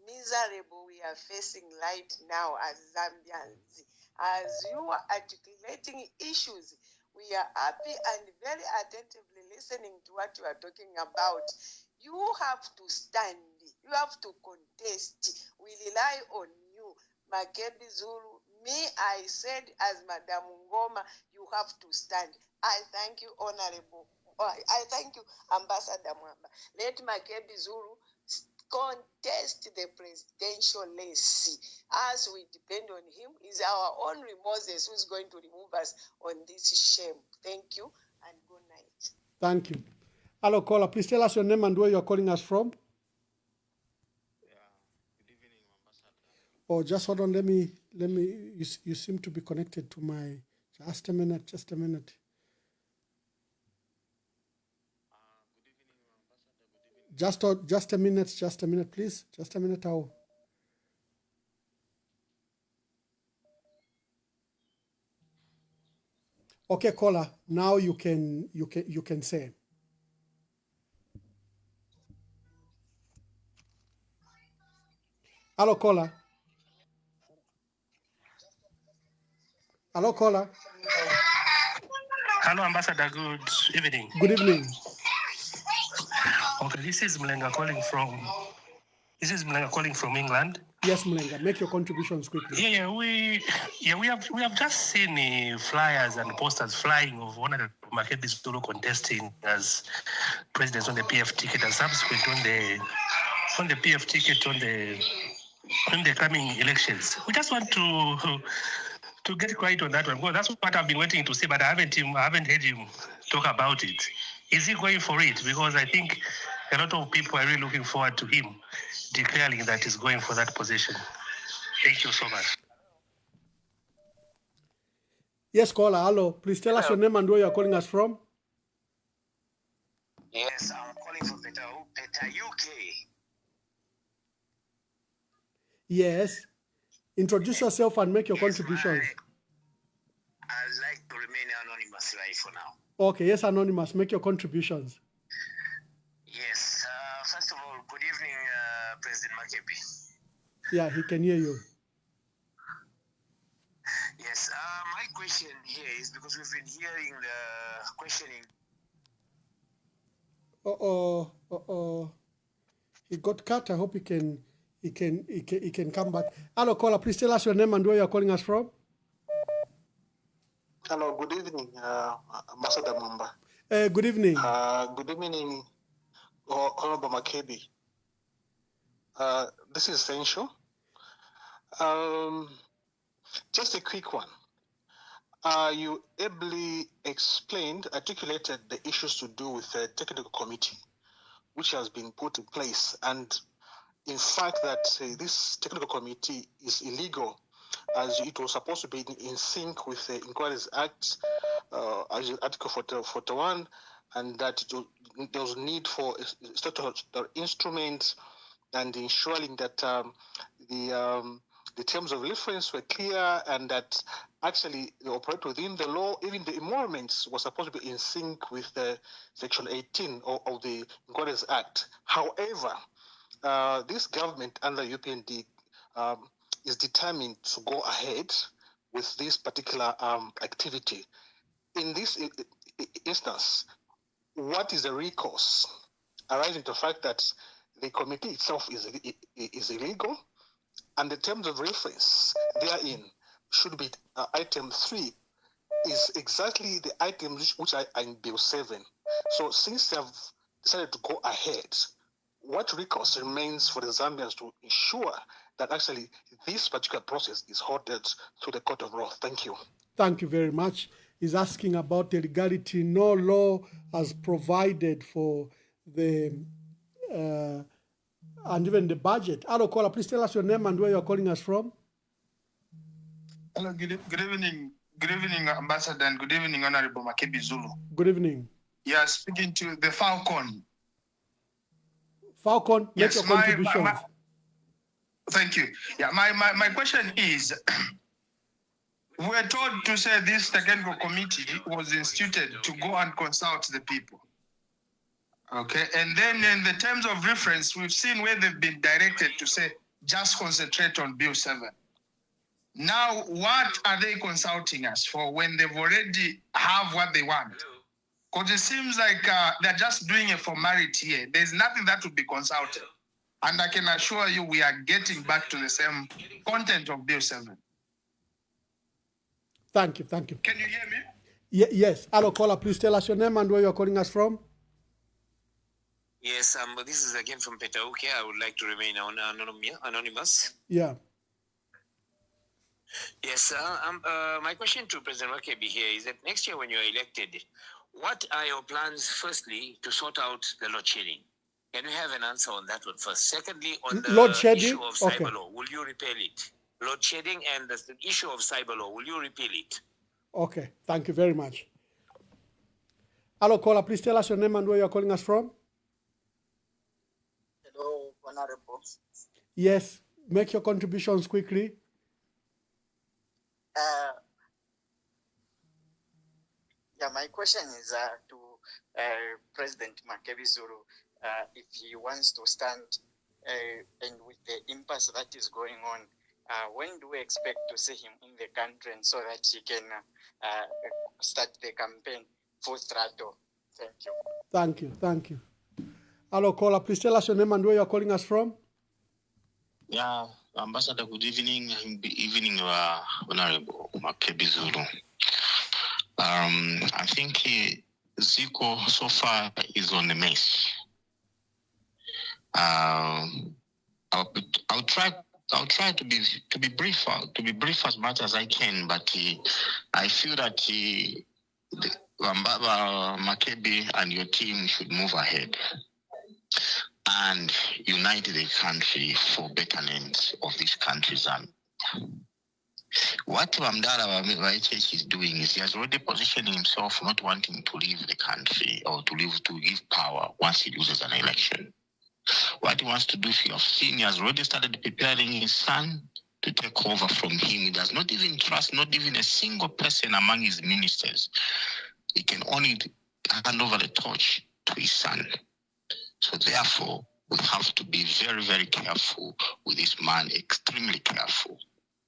Speaker 5: miserable we are facing right now as Zambians. As you are articulating issues, we are happy and very attentively listening to what you are talking about. You have to stand. You have to contest. We rely on you. Makebi Zulu, me, I said as Madam Ngoma, you have to stand. I thank you, Honorable. I thank you, Ambassador Mwamba. Let Makebi Zulu contest the presidential race. As we depend on him, is our own Moses who is going to remove us on this shame. Thank you and good night.
Speaker 1: Thank you. Hello, caller. Please tell us your name and where you are calling us from.
Speaker 6: Good evening, Ambassador.
Speaker 1: Oh, just hold on. Let me. You seem to be connected to my. Just a minute.
Speaker 6: Good evening, Ambassador. Good evening.
Speaker 1: Just a minute, please. Just a minute. Okay, caller. Now you can say. Hello, caller. Hello, caller.
Speaker 6: Hello, Ambassador. Good evening.
Speaker 1: Good evening.
Speaker 6: Okay, this is Mlenga calling from England.
Speaker 1: Yes, Mulenga, make your contributions quickly.
Speaker 6: We have just seen flyers and posters flying of one of the Makebi Zulu contesting as presidents on the PF ticket and subsequent on the PF ticket on the coming elections. We just want to get quiet on that one. Well, that's what I've been waiting to see, but I haven't heard him talk about it. Is he going for it? Because I think a lot of people are really looking forward to him declaring that he's going for that position. Thank you so much.
Speaker 1: Yes, caller, hello. Please tell us your name and where you're calling us from.
Speaker 4: Yes, I'm calling from Peter, UK.
Speaker 1: Yes. Introduce yourself and make your
Speaker 4: Yes,
Speaker 1: contributions.
Speaker 4: I'd like to remain anonymous right for now.
Speaker 1: Okay, yes, Anonymous, make your contributions.
Speaker 4: Yes, first of all, good evening, President Makebi.
Speaker 1: Yeah, he can hear you.
Speaker 4: Yes, my question here is because we've been hearing the questioning.
Speaker 1: He got cut. I hope he can come back. Hello, caller, please tell us your name and where you're calling us from.
Speaker 7: Hello, good evening, Ambassador Mamba.
Speaker 1: Good evening.
Speaker 7: Good evening, Honorable Makebi. This is essential. Just a quick one. You ably articulated the issues to do with the technical committee, which has been put in place, and in fact that this technical committee is illegal, as it was supposed to be in sync with the Inquiries Act, as Article 41, and that there was need for a statutory instrument and ensuring that the terms of reference were clear and that actually they operate within the law. Even the emoluments were supposed to be in sync with the Section 18 of the Inquiries Act. However, this government under UPND is determined to go ahead with this particular activity. In this instance, what is the recourse arising to the fact that the committee itself is illegal, and the terms of reference therein should be item 3 is exactly the items which are in Bill 7. So since they have decided to go ahead, what recourse remains for the Zambians to ensure that actually this particular process is halted through the court of law? Thank you.
Speaker 1: Thank you very much. He's asking about the legality. No law has provided for the and even the budget. Hello, caller, please tell us your name and where you're calling us from.
Speaker 8: Hello, good evening. Good evening, Ambassador, and good evening, Honorable Makebi Zulu.
Speaker 1: Good evening.
Speaker 8: Yeah, speaking to the Falcon.
Speaker 1: Falcon, make
Speaker 8: yes,
Speaker 1: your contributions.
Speaker 8: Thank you. Yeah, my question is, we're told to say this technical committee was instituted to go and consult the people. Okay, and then in the terms of reference, we've seen where they've been directed to say, just concentrate on Bill 7. Now, what are they consulting us for when they've already have what they want? Because it seems like they're just doing a formality here. There's nothing that would be consulted. And I can assure you we are getting back to the same content of Bill 7.
Speaker 1: Thank you.
Speaker 8: Can you hear me?
Speaker 1: Yes. Hello, caller, please tell us your name and where you're calling us from.
Speaker 9: Yes, this is again from Petauke. I would like to remain anonymous.
Speaker 1: Yeah.
Speaker 9: Yes, my question to President Makebi here is that next year when you're elected, what are your plans, firstly, to sort out the load shedding? Can we have an answer on that one first? Secondly, on the issue of cyber law, will you repeal it? Load shedding and the issue of cyber law, will you repeal it?
Speaker 1: Okay, thank you very much. Hello, caller, please tell us your name and where you're calling us from.
Speaker 10: Hello, Honorable.
Speaker 1: Yes, make your contributions quickly.
Speaker 10: My question is to President Makebi Zulu, if he wants to stand and with the impasse that is going on, when do we expect to see him in the country and so that he can start the campaign full throttle? Thank you.
Speaker 1: Hello, caller, please tell us your name and where you're calling us from.
Speaker 11: Yeah, Ambassador, good evening. Good evening, Honorable Makebi Zulu. I think Zico so far is on the mess. I'll try to be brief as much as I can, but I feel that Makebi and your team should move ahead and unite the country for betterment of this country, Zambia. What Wamdala Waichechi is doing is he has already positioned himself not wanting to leave the country or to give power once he loses an election. What he wants to do, if you have seen, he has already started preparing his son to take over from him. He does not even trust, not even a single person among his ministers. He can only hand over the torch to his son. So therefore, we have to be very, very careful with this man, extremely careful.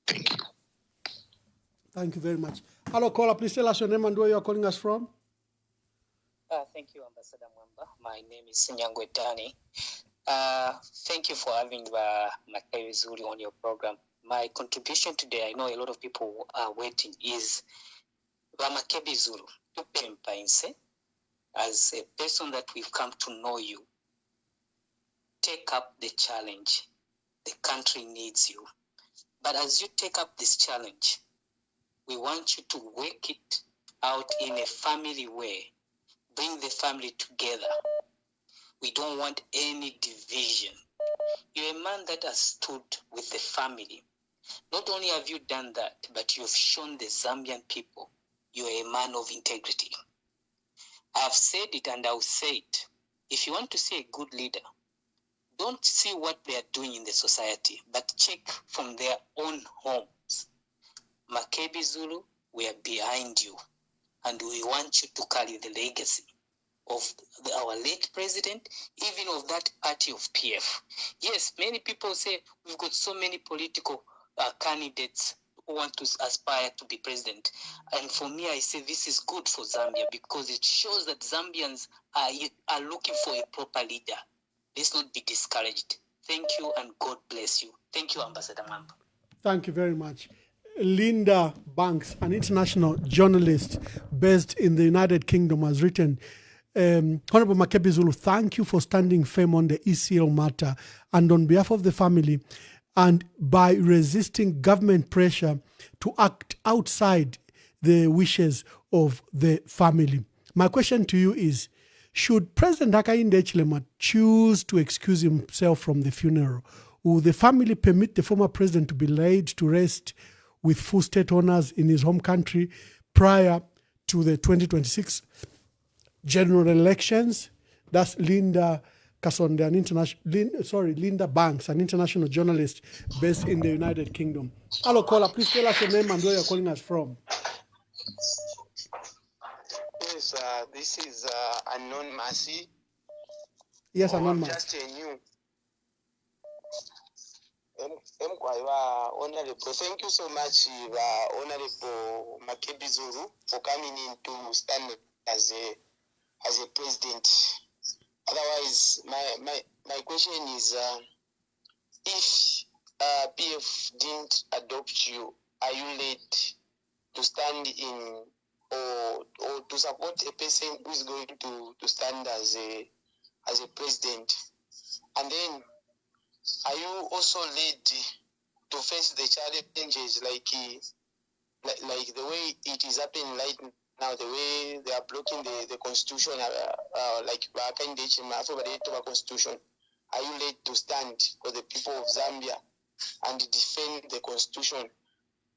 Speaker 11: Thank you.
Speaker 1: Thank you very much. Hello, caller. Please tell us your name and where you are calling us from.
Speaker 12: Thank you, Ambassador Mwamba. My name is Nyangwe Dani. Thank you for having Makebi Zulu on your program. My contribution today, I know a lot of people are waiting, is Makebi Zulu. As a person that we've come to know you, take up the challenge. The country needs you. But as you take up this challenge, we want you to work it out in a family way. Bring the family together. We don't want any division. You're a man that has stood with the family. Not only have you done that, but you've shown the Zambian people you're a man of integrity. I've said it and I'll say it. If you want to see a good leader, don't see what they are doing in the society, but check from their own homes. Makebi Zulu, we are behind you, and we want you to carry the legacy of our late president, even of that party of PF. Yes, many people say we've got so many political candidates who want to aspire to be president. And for me, I say this is good for Zambia because it shows that Zambians are looking for a proper leader. Let's not be discouraged. Thank you and God bless you. Thank you, Ambassador Mwamba.
Speaker 1: Thank you very much. Linda Banks, an international journalist based in the United Kingdom, has written, Honorable Makebi Zulu, thank you for standing firm on the ECL matter and on behalf of the family, and by resisting government pressure to act outside the wishes of the family. My question to you is, should President Hakainde Hichilema choose to excuse himself from the funeral, will the family permit the former president to be laid to rest with full state honors in his home country prior to the 2026 general elections? That's Linda Kasonde, Linda Banks, an international journalist based in the United Kingdom. Hello, caller. Please tell us your name and where you're calling us from.
Speaker 13: Yes, this is Unknown Mercy.
Speaker 1: Yes, Unknown Mercy.
Speaker 13: Just a new. Honorable, thank you so much, Honorable Makebi Zulu, for coming in to stand as a president. Otherwise, my question is, if PF didn't adopt you, are you late to stand in or to support a person who is going to stand as a president? And then, are you also led to face the challenges like the way it is happening right now, the way they are blocking the constitution, like Hakainde Hichilema constitution? Are you led to stand for the people of Zambia and defend the constitution?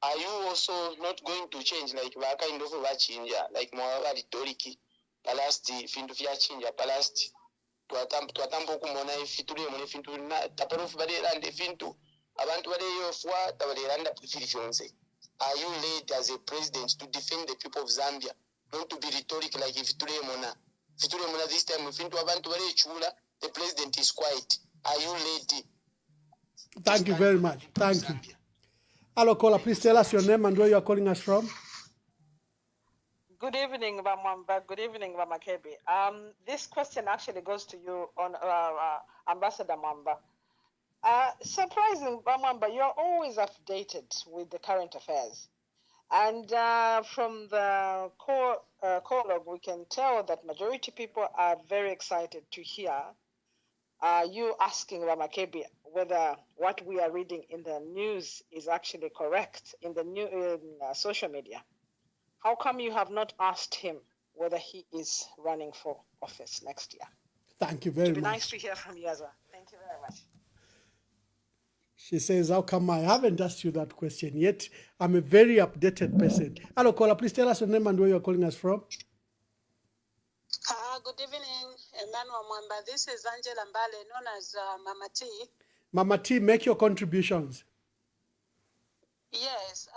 Speaker 13: Are you also not going to change like Hakainde Hichilema, like Mwaba Litoriki, palasti fintu vya chinja palasti? Twatambo kumona ifitule mone fintu na taparofu badelande fintu abantu badeyofwa tabadelanda preference. Are you led as a president to defend the people of Zambia, not to be rhetoric like ifitule mona this time fintu abantu badechula, the president is quiet? Are you led?
Speaker 1: Thank you very much. Thank you. Hello, caller. Please tell us your name and where you are calling us from.
Speaker 14: Good evening, Mwamba. Good evening, Makebi. This question actually goes to you, on Ambassador Mwamba. Surprising, Bamwamba, you're always updated with the current affairs. And from the prologue, we can tell that majority people are very excited to hear you asking Makebi whether what we are reading in the news is actually correct in the social media. How come you have not asked him whether he is running for office next year?
Speaker 1: Thank you very
Speaker 14: It'd be
Speaker 1: much.
Speaker 14: nice to hear from you as well. Thank you very much.
Speaker 1: She says, how come I haven't asked you that question yet? I'm a very updated person. Hello, caller. Please tell us your name and where you're calling us from.
Speaker 15: Good evening, Emmanuel Mwamba. This is Angela Mbale, known as Mama T.
Speaker 1: Mama T, make your contributions.
Speaker 15: Yes.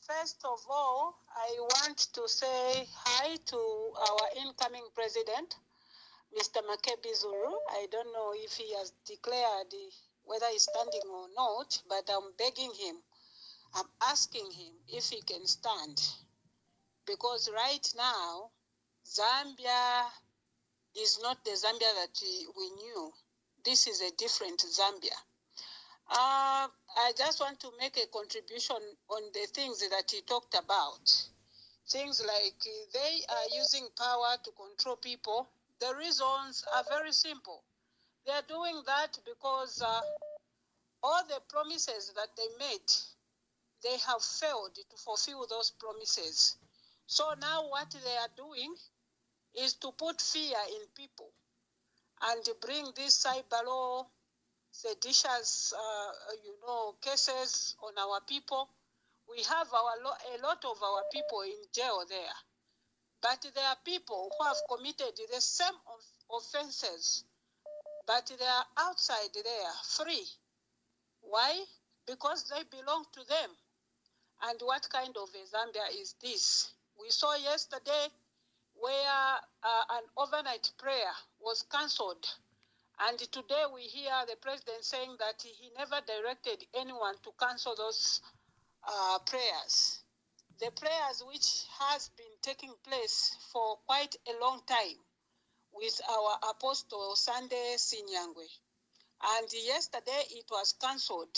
Speaker 15: First of all, I want to say hi to our incoming president, Mr. Makebi Zulu. I don't know if he has declared whether he's standing or not, but I'm begging him. I'm asking him if he can stand. Because right now, Zambia is not the Zambia that we knew. This is a different Zambia. I just want to make a contribution on the things that he talked about. Things like they are using power to control people. The reasons are very simple. They are doing that because all the promises that they made, they have failed to fulfill those promises. So now what they are doing is to put fear in people and bring this cyber law, seditious, cases on our people. We have a lot of our people in jail there. But there are people who have committed the same offenses, but they are outside there, free. Why? Because they belong to them. And what kind of a Zambia is this? We saw yesterday where an overnight prayer was cancelled. And today we hear the president saying that he never directed anyone to cancel those prayers. The prayers which has been taking place for quite a long time with our Apostle Sunday Sinyangwe. And yesterday it was cancelled.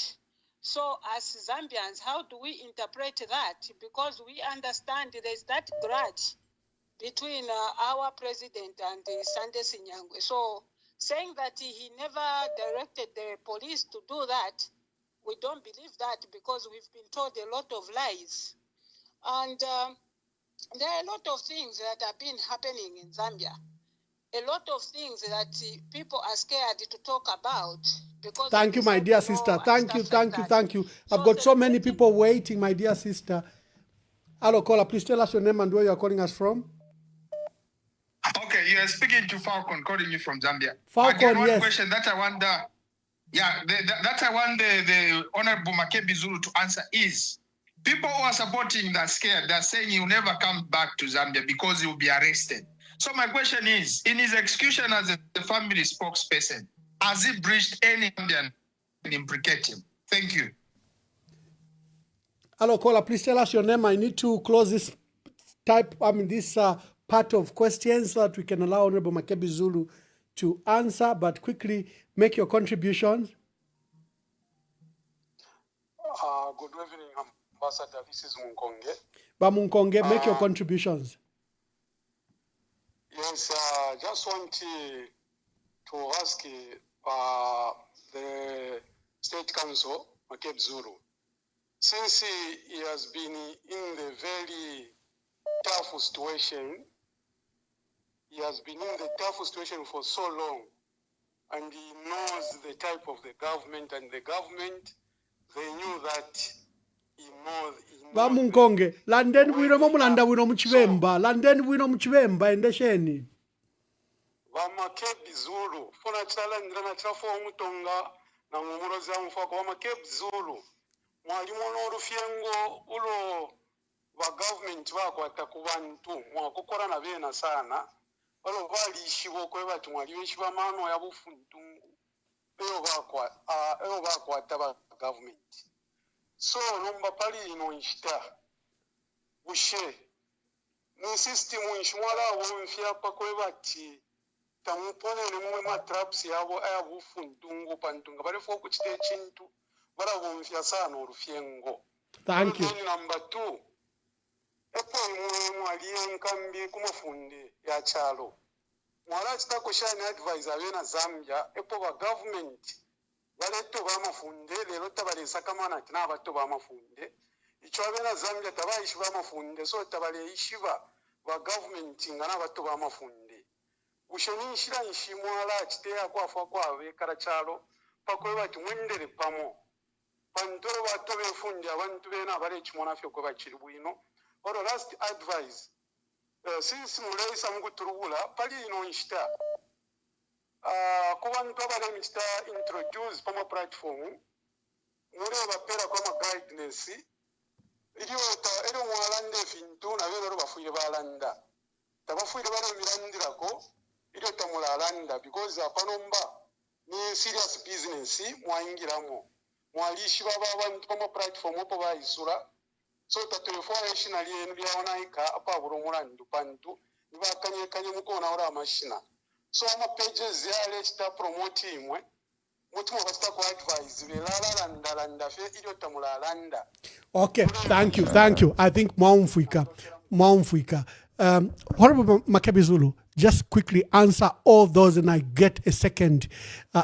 Speaker 15: So as Zambians, how do we interpret that? Because we understand there's that grudge between our president and Sunday Sinyangwe. So saying that he never directed the police to do that, we don't believe that because we've been told a lot of lies. And there are a lot of things that have been happening in Zambia. A lot of things that people are scared to talk about. Because
Speaker 1: Thank you, my dear sister. Thank you. I've got so many people waiting, my dear sister. Hello, caller. Please tell us your name and where you're calling us from.
Speaker 8: Okay, you are speaking to Falcon, calling you from Zambia.
Speaker 1: Falcon,
Speaker 8: again, one
Speaker 1: yes.
Speaker 8: question that I want the Honorable Makebi Zulu to answer is, people who are supporting that scared, they're saying he'll never come back to Zambia because he'll be arrested. So my question is, in his execution as a family spokesperson, has he breached any Zambian and implicate him? Thank you.
Speaker 1: Hello, caller. Please tell us your name. I need to close this part of questions so that we can allow Honorable Makebi Zulu to answer, but quickly make your contributions.
Speaker 16: Good evening, Ambassador. This is Munkonge.
Speaker 1: Bamunkonge, make your contributions.
Speaker 16: Yes, just want to ask the State Council, Makebi Zulu, since he has been in the very tough situation, he has been in the tough situation for so long, and he knows the type of the government, and the government, they knew that he knows.
Speaker 1: Bamunkonge, London wino mulanda wino muchibemba, London wino muchibemba endesheni.
Speaker 16: Makebi Zulu, funa chala ndirana chafo omutonga na mumuroza mfako Makebi Zulu. Mwalimu n'olufyengo ulo wa government bakwata ku bantu mwakukora na bena sana olo balishiwo kweba tumwali beshiba mano ya bufuntungu eyo bakwata ba government. So nomba pali ino nshita bushe ni system nshimwala wo mfya pa kweba ti tamuponele mumwe matraps yavo ayavufuntungu pantunga varifo kuchite chintu varavomfya sana orufyengo.
Speaker 1: Thank you.
Speaker 16: Then number 2, epo imwe mwaliye nkambi kumafunde ya chalo. Mwala chita kushani advise avena Zambia, epo va government valeto vamafunde, lero tabalesa kamana tina abato vamafunde. Icho avena Zambia tabaishi vamafunde, so tabale ishiva va government ngana abato vamafunde. Ushoni nshira nshimwala chitea kwa fa kwa ve karachalo, pakwe bati mwendere pamo. Pantoro bato befunde abantu bena bale chimona fyo kwa bachiri bwino. Oro last advice. Since mulesa mkuturula pali ino nshita. Kubantu abale mchita introduce pama platform. Mure bapera kwa guidance. Ili mwalande fintu na vero bafuye balanda. Tabafuye bale mirandirako. Ili tamula alanda because apanomba ni serious business mwaingiramo. Mwalishi baba abantu pama platform opo baisura. So tatuefora alienu byaonaika apa burumulandu pantu nibakanye mukona ora mashina. So ama pages yale chita promote imwe mutu mwabasta ku advise belala landa fe ili tamula landa.
Speaker 1: Okay, thank you. I think Mwaumfwika. Honorable Makebi Zulu, just quickly answer all those and I get a second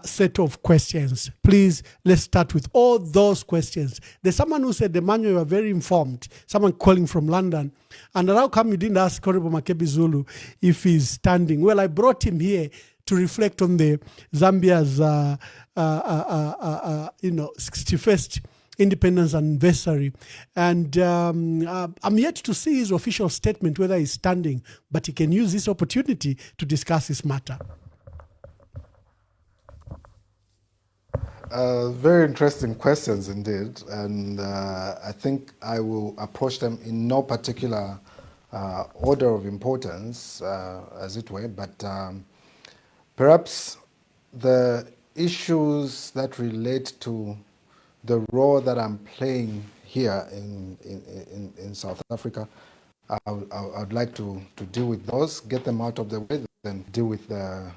Speaker 1: set of questions. Please, let's start with all those questions. There's someone who said, Emmanuel, you are very informed. Someone calling from London. And how come you didn't ask Honorable Makebi Zulu if he's standing? Well, I brought him here to reflect on the Zambia's 61st independence anniversary. And I'm yet to see his official statement, whether he's standing, but he can use this opportunity to discuss this matter.
Speaker 2: Very interesting questions indeed. And I think I will approach them in no particular order of importance, as it were, but perhaps the issues that relate to the role that I'm playing here in South Africa, I'd like to deal with those, get them out of the way, then deal with the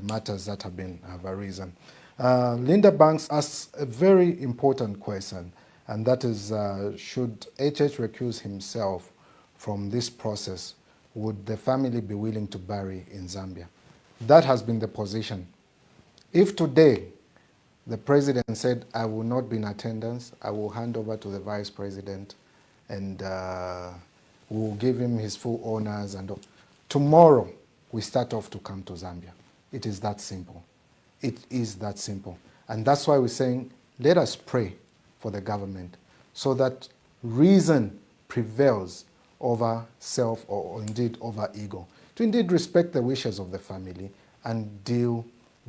Speaker 2: matters that have arisen. Linda Banks asks a very important question, and that is, should HH recuse himself from this process? Would the family be willing to bury in Zambia? That has been the position. If today the president said, I will not be in attendance, I will hand over to the vice president and we will give him his full honors. And tomorrow, we start off to come to Zambia. It is that simple. It is that simple. And that's why we're saying, let us pray for the government so that reason prevails over self or indeed over ego. To indeed respect the wishes of the family and do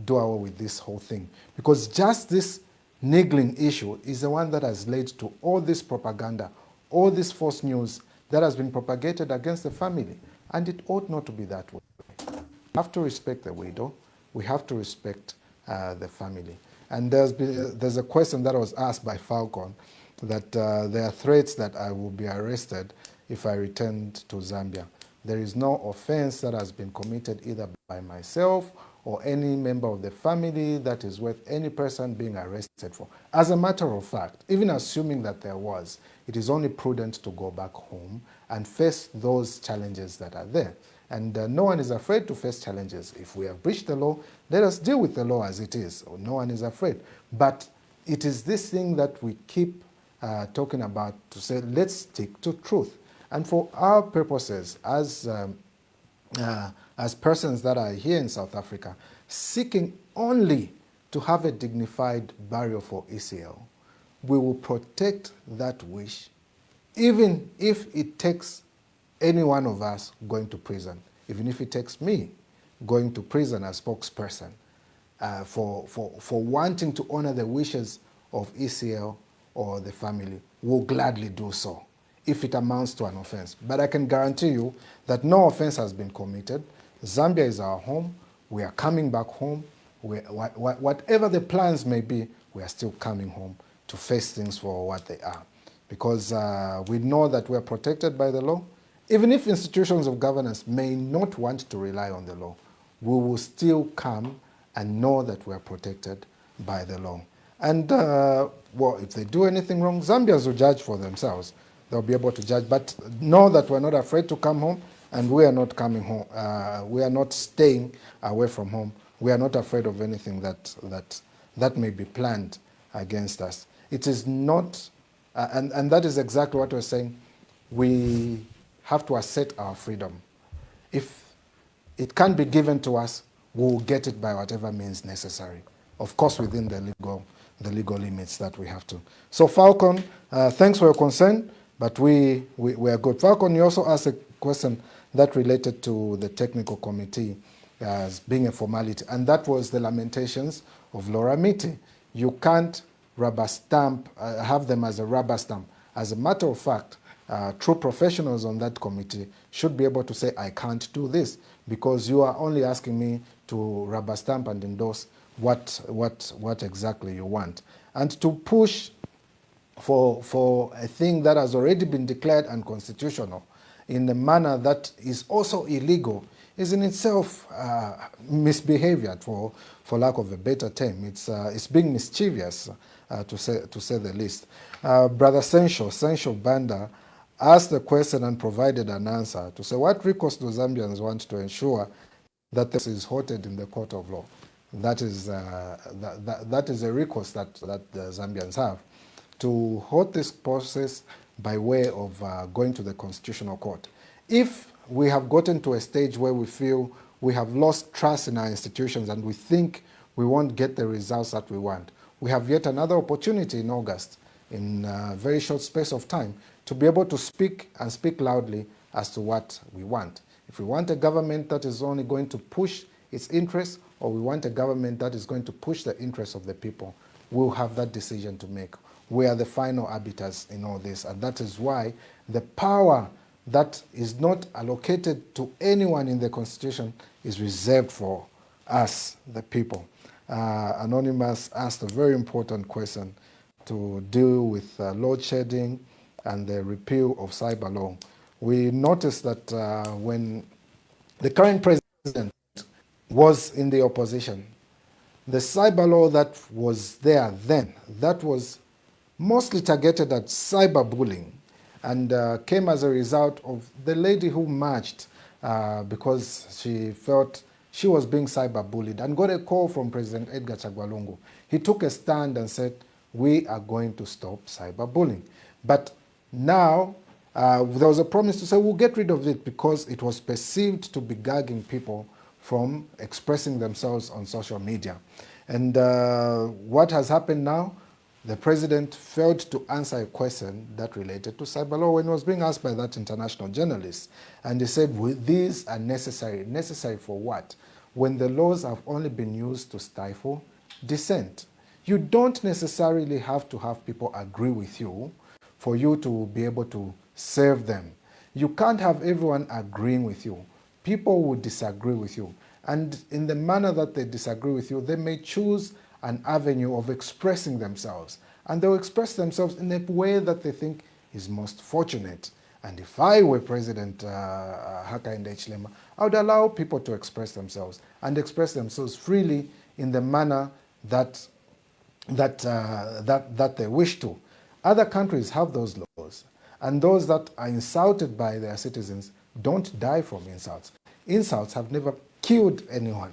Speaker 2: away with this whole thing. Because just this niggling issue is the one that has led to all this propaganda, all this false news that has been propagated against the family. And it ought not to be that way. We have to respect the widow. We have to respect the family. And there's a question that was asked by Falcon that there are threats that I will be arrested if I returned to Zambia. There is no offense that has been committed either by myself or any member of the family that is worth any person being arrested for. As a matter of fact, even assuming that there was, it is only prudent to go back home and face those challenges that are there. And no one is afraid to face challenges. If we have breached the law, let us deal with the law as it is. No one is afraid. But it is this thing that we keep talking about to say, let's stick to truth. And for our purposes, as persons that are here in South Africa, seeking only to have a dignified burial for ECL, we will protect that wish, even if it takes any one of us going to prison, even if it takes me going to prison as spokesperson for wanting to honor the wishes of ECL or the family, we'll gladly do so if it amounts to an offense. But I can guarantee you that no offense has been committed. Zambia is our home. We are coming back home. Whatever the plans may be, we are still coming home to face things for what they are. Because we know that we are protected by the law. Even if institutions of governance may not want to rely on the law, we will still come and know that we are protected by the law. And well, if they do anything wrong, Zambians will judge for themselves. They'll be able to judge. But know that we're not afraid to come home, and we are not coming home. We are not staying away from home. We are not afraid of anything that may be planned against us. It is not, and that is exactly what we're saying. We have to assert our freedom. If it can't be given to us, we'll get it by whatever means necessary. Of course, within the legal limits that we have to. So Falcon, thanks for your concern, but we are good. Falcon, you also asked a question that related to the technical committee as being a formality, and that was the lamentations of Laura Miti. You can't rubber stamp, have them as a rubber stamp. As a matter of fact, true professionals on that committee should be able to say, I can't do this, because you are only asking me to rubber stamp and endorse what exactly you want. And to push for a thing that has already been declared unconstitutional in a manner that is also illegal is in itself misbehavior, for lack of a better term. It's being mischievous, to say the least. Brother Sencho Banda asked the question and provided an answer to say, what recourse do Zambians want to ensure that this is halted in the court of law? That is that is a recourse that the Zambians have, to halt this process by way of going to the Constitutional Court. If we have gotten to a stage where we feel we have lost trust in our institutions and we think we won't get the results that we want, we have yet another opportunity in August, in a very short space of time, to be able to speak and speak loudly as to what we want. If we want a government that is only going to push its interests, or we want a government that is going to push the interests of the people, we'll have that decision to make. We are the final arbiters in all this, and that is why the power that is not allocated to anyone in the Constitution is reserved for us, the people. Anonymous asked a very important question to deal with load shedding and the repeal of cyber law. We noticed that when the current president was in the opposition, the cyber law that was there then, that was mostly targeted at cyberbullying, and came as a result of the lady who marched because she felt she was being cyberbullied and got a call from President Edgar Chagwa Lungu. He took a stand and said, we are going to stop cyberbullying. But now there was a promise to say we'll get rid of it because it was perceived to be gagging people from expressing themselves on social media. And what has happened now? The president failed to answer a question that related to cyber law when he was being asked by that international journalist. And he said, well, these are necessary. Necessary for what? When the laws have only been used to stifle dissent. You don't necessarily have to have people agree with you for you to be able to serve them. You can't have everyone agreeing with you. People will disagree with you. And in the manner that they disagree with you, they may choose an avenue of expressing themselves. And they'll express themselves in a way that they think is most fortunate. And if I were President Hakainde Hichilema, I would allow people to express themselves and express themselves freely in the manner that they wish to. Other countries have those laws, and those that are insulted by their citizens don't die from insults. Insults have never killed anyone.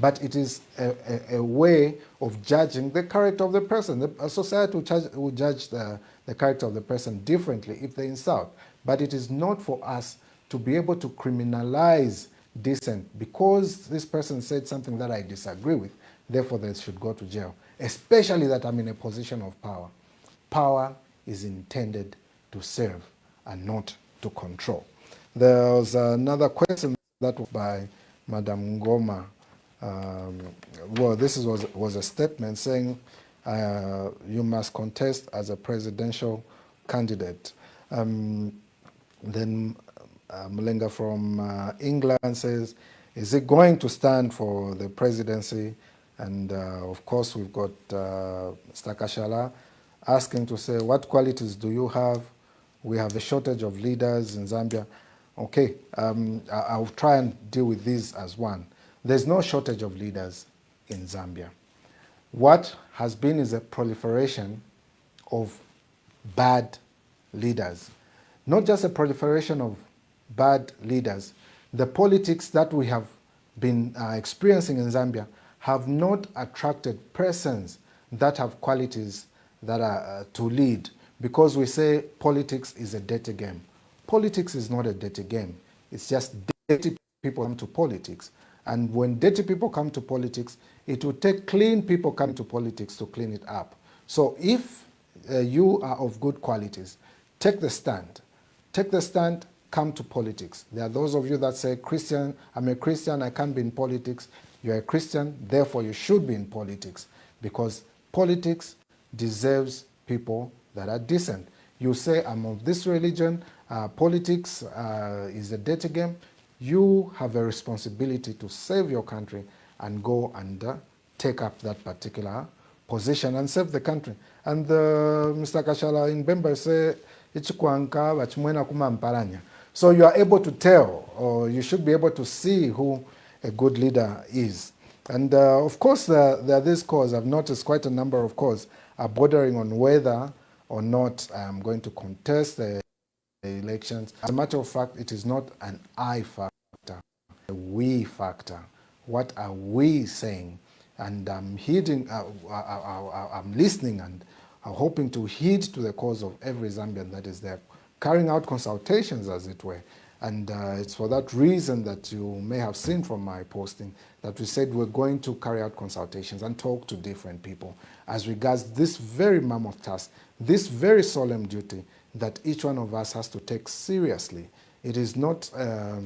Speaker 2: But it is a way of judging the character of the person. A society will judge the character of the person differently if they insult. But it is not for us to be able to criminalize dissent because this person said something that I disagree with, therefore they should go to jail, especially that I'm in a position of power. Power is intended to serve and not to control. There was another question that was by Madam Ngoma. Well, this was a statement saying you must contest as a presidential candidate. Then Mulenga from England says, is it going to stand for the presidency? And of course, we've got Stakashala asking to say, what qualities do you have? We have a shortage of leaders in Zambia. Okay, I'll try and deal with this as one. There's no shortage of leaders in Zambia. What has been is a proliferation of bad leaders. Not just a proliferation of bad leaders. The politics that we have been experiencing in Zambia have not attracted persons that have qualities that are to lead, because we say politics is a dirty game. Politics is not a dirty game. It's just dirty people come to politics. And when dirty people come to politics, it will take clean people coming to politics to clean it up. So if you are of good qualities, take the stand. Take the stand, come to politics. There are those of you that say, Christian, I'm a Christian, I can't be in politics. You're a Christian, therefore you should be in politics, because politics deserves people that are decent. You say, I'm of this religion, politics is a dirty game. You have a responsibility to save your country and go and take up that particular position and save the country. And Mr. Kashala in Bemba say, so you are able to tell, or you should be able to see who a good leader is. And of course, there are these calls. I've noticed quite a number of calls are bordering on whether or not I'm going to contest the elections. As a matter of fact, it is not an I factor, a we factor. What are we saying? And I'm heeding, I'm listening and hoping to heed to the cause of every Zambian that is there, carrying out consultations, as it were. And it's for that reason that you may have seen from my posting that we said we're going to carry out consultations and talk to different people as regards this very mammoth task, this very solemn duty that each one of us has to take seriously. It is not a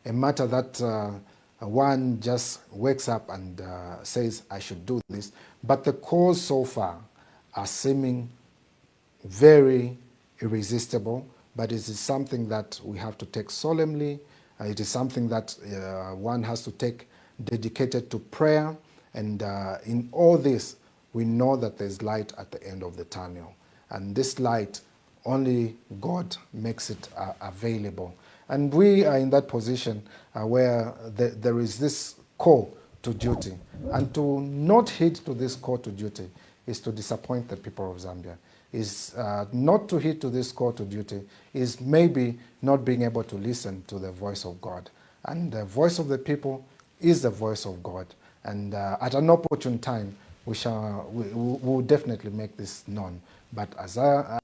Speaker 2: matter that one just wakes up and says, I should do this. But the cause so far are seeming very irresistible, but it is something that we have to take solemnly. It is something that one has to take dedicated to prayer. And in all this, we know that there's light at the end of the tunnel. And this light, only God makes it available. And we are in that position where there is this call to duty. And to not heed to this call to duty is to disappoint the people of Zambia. Is not to heed to this call to duty is maybe not being able to listen to the voice of God. And the voice of the people is the voice of God. And at an opportune time, we will definitely make this known. But as I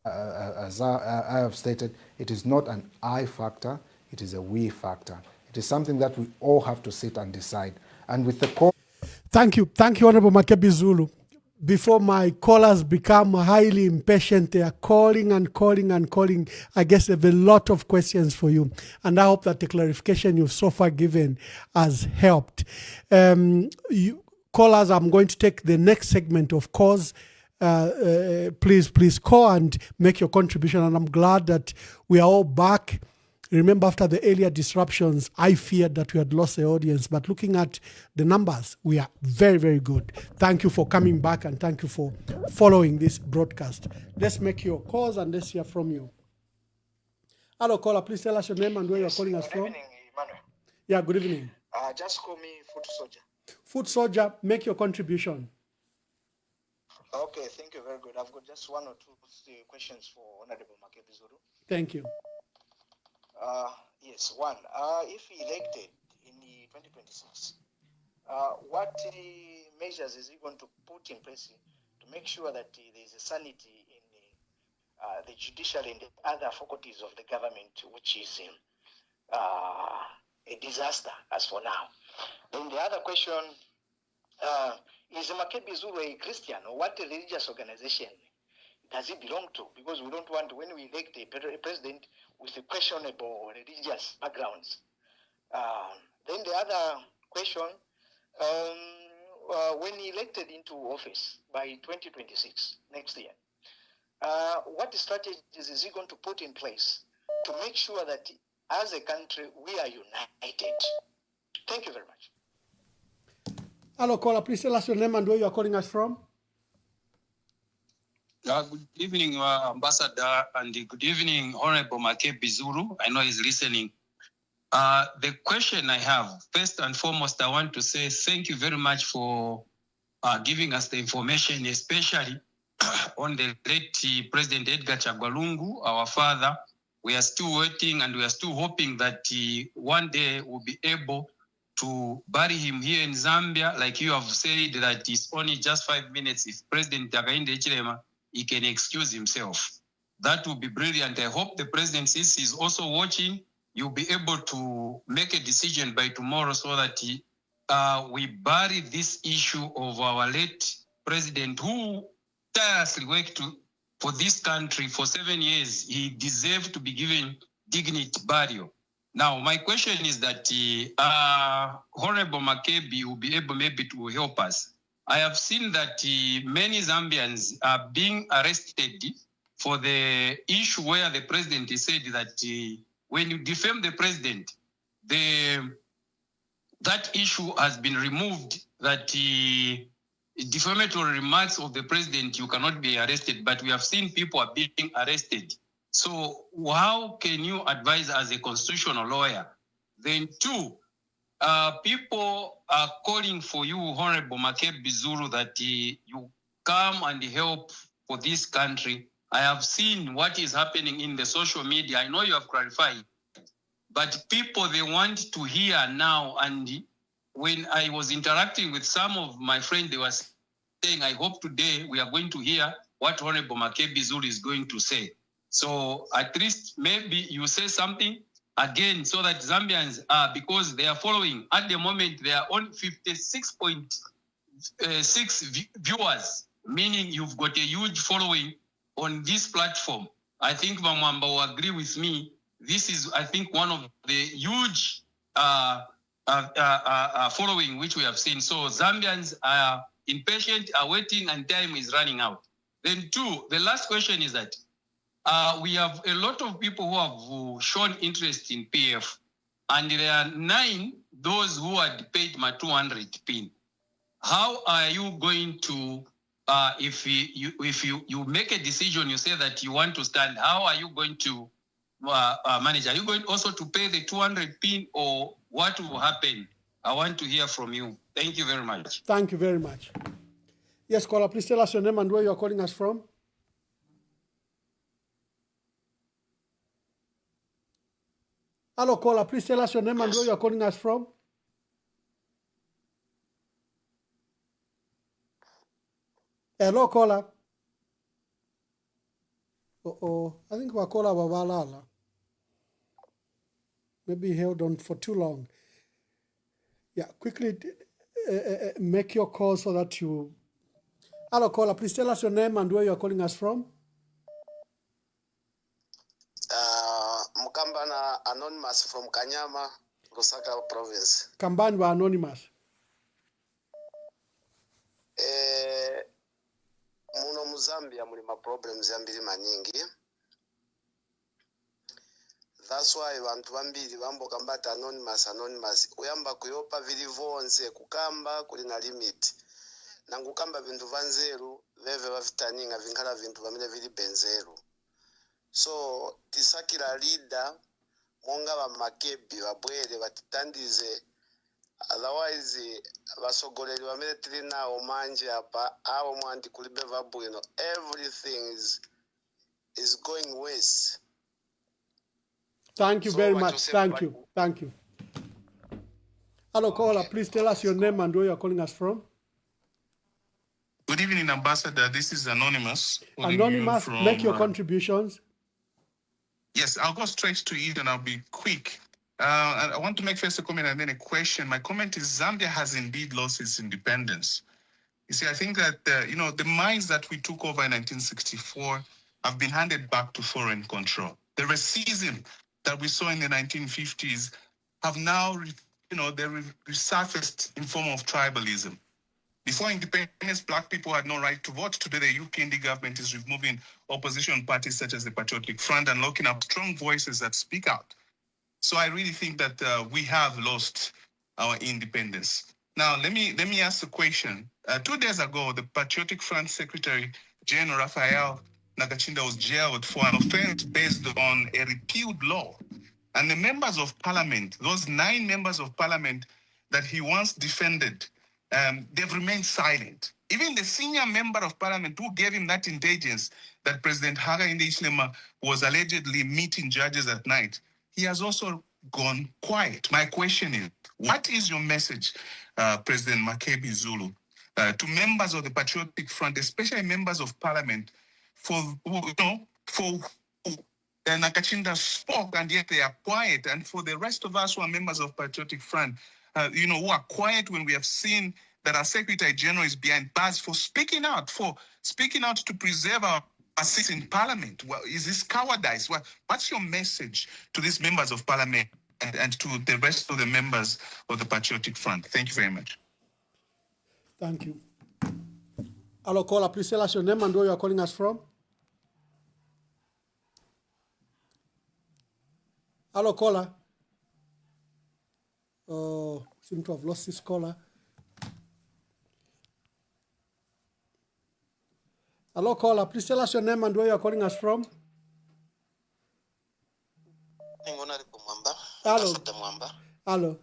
Speaker 2: have stated, it is not an I factor, it is a we factor. It is something that we all have to sit and decide. And with the call...
Speaker 1: Thank you, Honorable Makebi Zulu. Before my callers become highly impatient, they are calling and calling and calling. I guess there have a lot of questions for you. And I hope that the clarification you've so far given has helped. Callers, I'm going to take the next segment of calls. Please call and make your contribution. And I'm glad that we are all back. Remember, after the earlier disruptions, I feared that we had lost the audience. But looking at the numbers, we are very, very good. Thank you for coming back and thank you for following this broadcast. Let's make your calls and let's hear from you. Hello, caller. Please tell us your name and where you're calling us from.
Speaker 10: Good evening, Emmanuel.
Speaker 1: Yeah, good evening.
Speaker 10: Just call me Foot Soldier.
Speaker 1: Foot Soldier, make your contribution.
Speaker 10: Okay, thank you very good. I've got just one or two questions for Honorable Makebi Zulu.
Speaker 1: Thank you.
Speaker 10: Yes, one. If elected in 2026, what measures is he going to put in place to make sure that there is a sanity in the judicial and the other faculties of the government, which is a disaster as for now? Then the other question, is Makebi Zulu a Christian, or what religious organization does he belong to? Because we don't want, when we elect a president with a questionable religious backgrounds. Then the other question, when elected into office by 2026, next year, what strategies is he going to put in place to make sure that as a country we are united? Thank you very much.
Speaker 1: Hello, caller. Please tell us your name and where you are calling us from.
Speaker 17: Good evening, Ambassador, and good evening, Honorable Makebi Zulu. I know he's listening. The question I have, first and foremost, I want to say thank you very much for giving us the information, especially on the late President Edgar Chagwalungu, our father. We are still waiting and we are still hoping that one day we'll be able to bury him here in Zambia. Like you have said, that it's only just 5 minutes. If President Hakainde Hichilema, he can excuse himself. That would be brilliant. I hope the president, since he's also watching, you'll be able to make a decision by tomorrow so that we bury this issue of our late president who tirelessly worked for this country for 7 years. He deserved to be given dignity burial. Now, my question is that Honorable Makebi will be able maybe to help us. I have seen that many Zambians are being arrested for the issue where the president said that when you defame the president, that issue has been removed, that defamatory remarks of the president, you cannot be arrested, but we have seen people are being arrested. So how can you advise as a constitutional lawyer? Then two, people are calling for you, Honorable Makebi Zulu, that you come and help for this country. I have seen what is happening in the social media. I know you have clarified, but people, they want to hear now. And when I was interacting with some of my friends, they were saying, I hope today we are going to hear what Honorable Makebi Zulu is going to say. So at least maybe you say something again so that Zambians, because they are following, at the moment, they are on 56.6 viewers, meaning you've got a huge following on this platform. I think Mamwamba will agree with me. This is, I think, one of the huge following which we have seen. So Zambians are impatient, are waiting, and time is running out. Then two, the last question is that we have a lot of people who have shown interest in PF, and there are 9 those who had paid my 200 pin. How are you going to, if you make a decision, you say that you want to stand, how are you going to manage? Are you going also to pay the 200 pin, or what will happen? I want to hear from you. Thank you very much.
Speaker 1: Thank you very much. Yes, caller, please tell us your name and where you are calling us from. Hello, caller, please tell us your name and where you are calling us from. Hello, caller. I think we're caller Babalala. Maybe he held on for too long. Yeah, quickly make your call so that you... Hello, caller, please tell us your name and where you are calling us from.
Speaker 13: Mukambana Anonymous from Kanyama, Lusaka province.
Speaker 1: Kambanwa Anonymous.
Speaker 13: Muno Muzambia mulima problems yambiri manyingi. That's why vantu vambiri vambo kambata anonymous uyamba kuyopa vili vonse kukamba kulina limit. Nangukamba vintu vanzeru veve vavitaninga vinkhala vintu vamene vili benzeru. So tisakira leader monga va Makebi vabwere vatitandize, otherwise vasogoleri vamene tili nawo manje apa awo mwanti kulibe vabwino. Everything is going worse.
Speaker 1: Thank you very much. Thank you. Thank you. Hello, caller, please tell us your name and where you are calling us from.
Speaker 18: Good evening, Ambassador. This is Anonymous.
Speaker 1: Anonymous, make your contributions.
Speaker 18: Yes, I'll go straight to it and I'll be quick. I want to make first a comment and then a question. My comment is Zambia has indeed lost its independence. You see, I think that, the mines that we took over in 1964 have been handed back to foreign control. The racism that we saw in the 1950s have now, resurfaced in form of tribalism. Before independence, Black people had no right to vote. Today, the UPND government is removing opposition parties such as the Patriotic Front and locking up strong voices that speak out. So I really think that we have lost our independence. Now, let me ask a question. 2 days ago, the Patriotic Front Secretary General Raphael Nakachinda was jailed for an offense based on a repealed law. And the members of parliament, those 9 members of parliament that he once defended, they've remained silent. Even the senior member of parliament who gave him that intelligence that President Hakainde Hichilema was allegedly meeting judges at night, he has also gone quiet. My question is, what is your message, President Makebi Zulu, to members of the Patriotic Front, especially members of parliament, for Nakachinda spoke and yet they are quiet, and for the rest of us who are members of Patriotic Front, who are quiet when we have seen that our Secretary General is behind bars for speaking out to preserve our seats in Parliament. Well, is this cowardice? What's your message to these members of Parliament and to the rest of the members of the Patriotic Front? Thank you very much.
Speaker 1: Thank you. Hello, caller. Please tell us your name and where you are calling us from. Hello, caller. Oh, seem to have lost this caller. Hello, caller. Please tell us your name and where you are calling us from. Hello. Hello.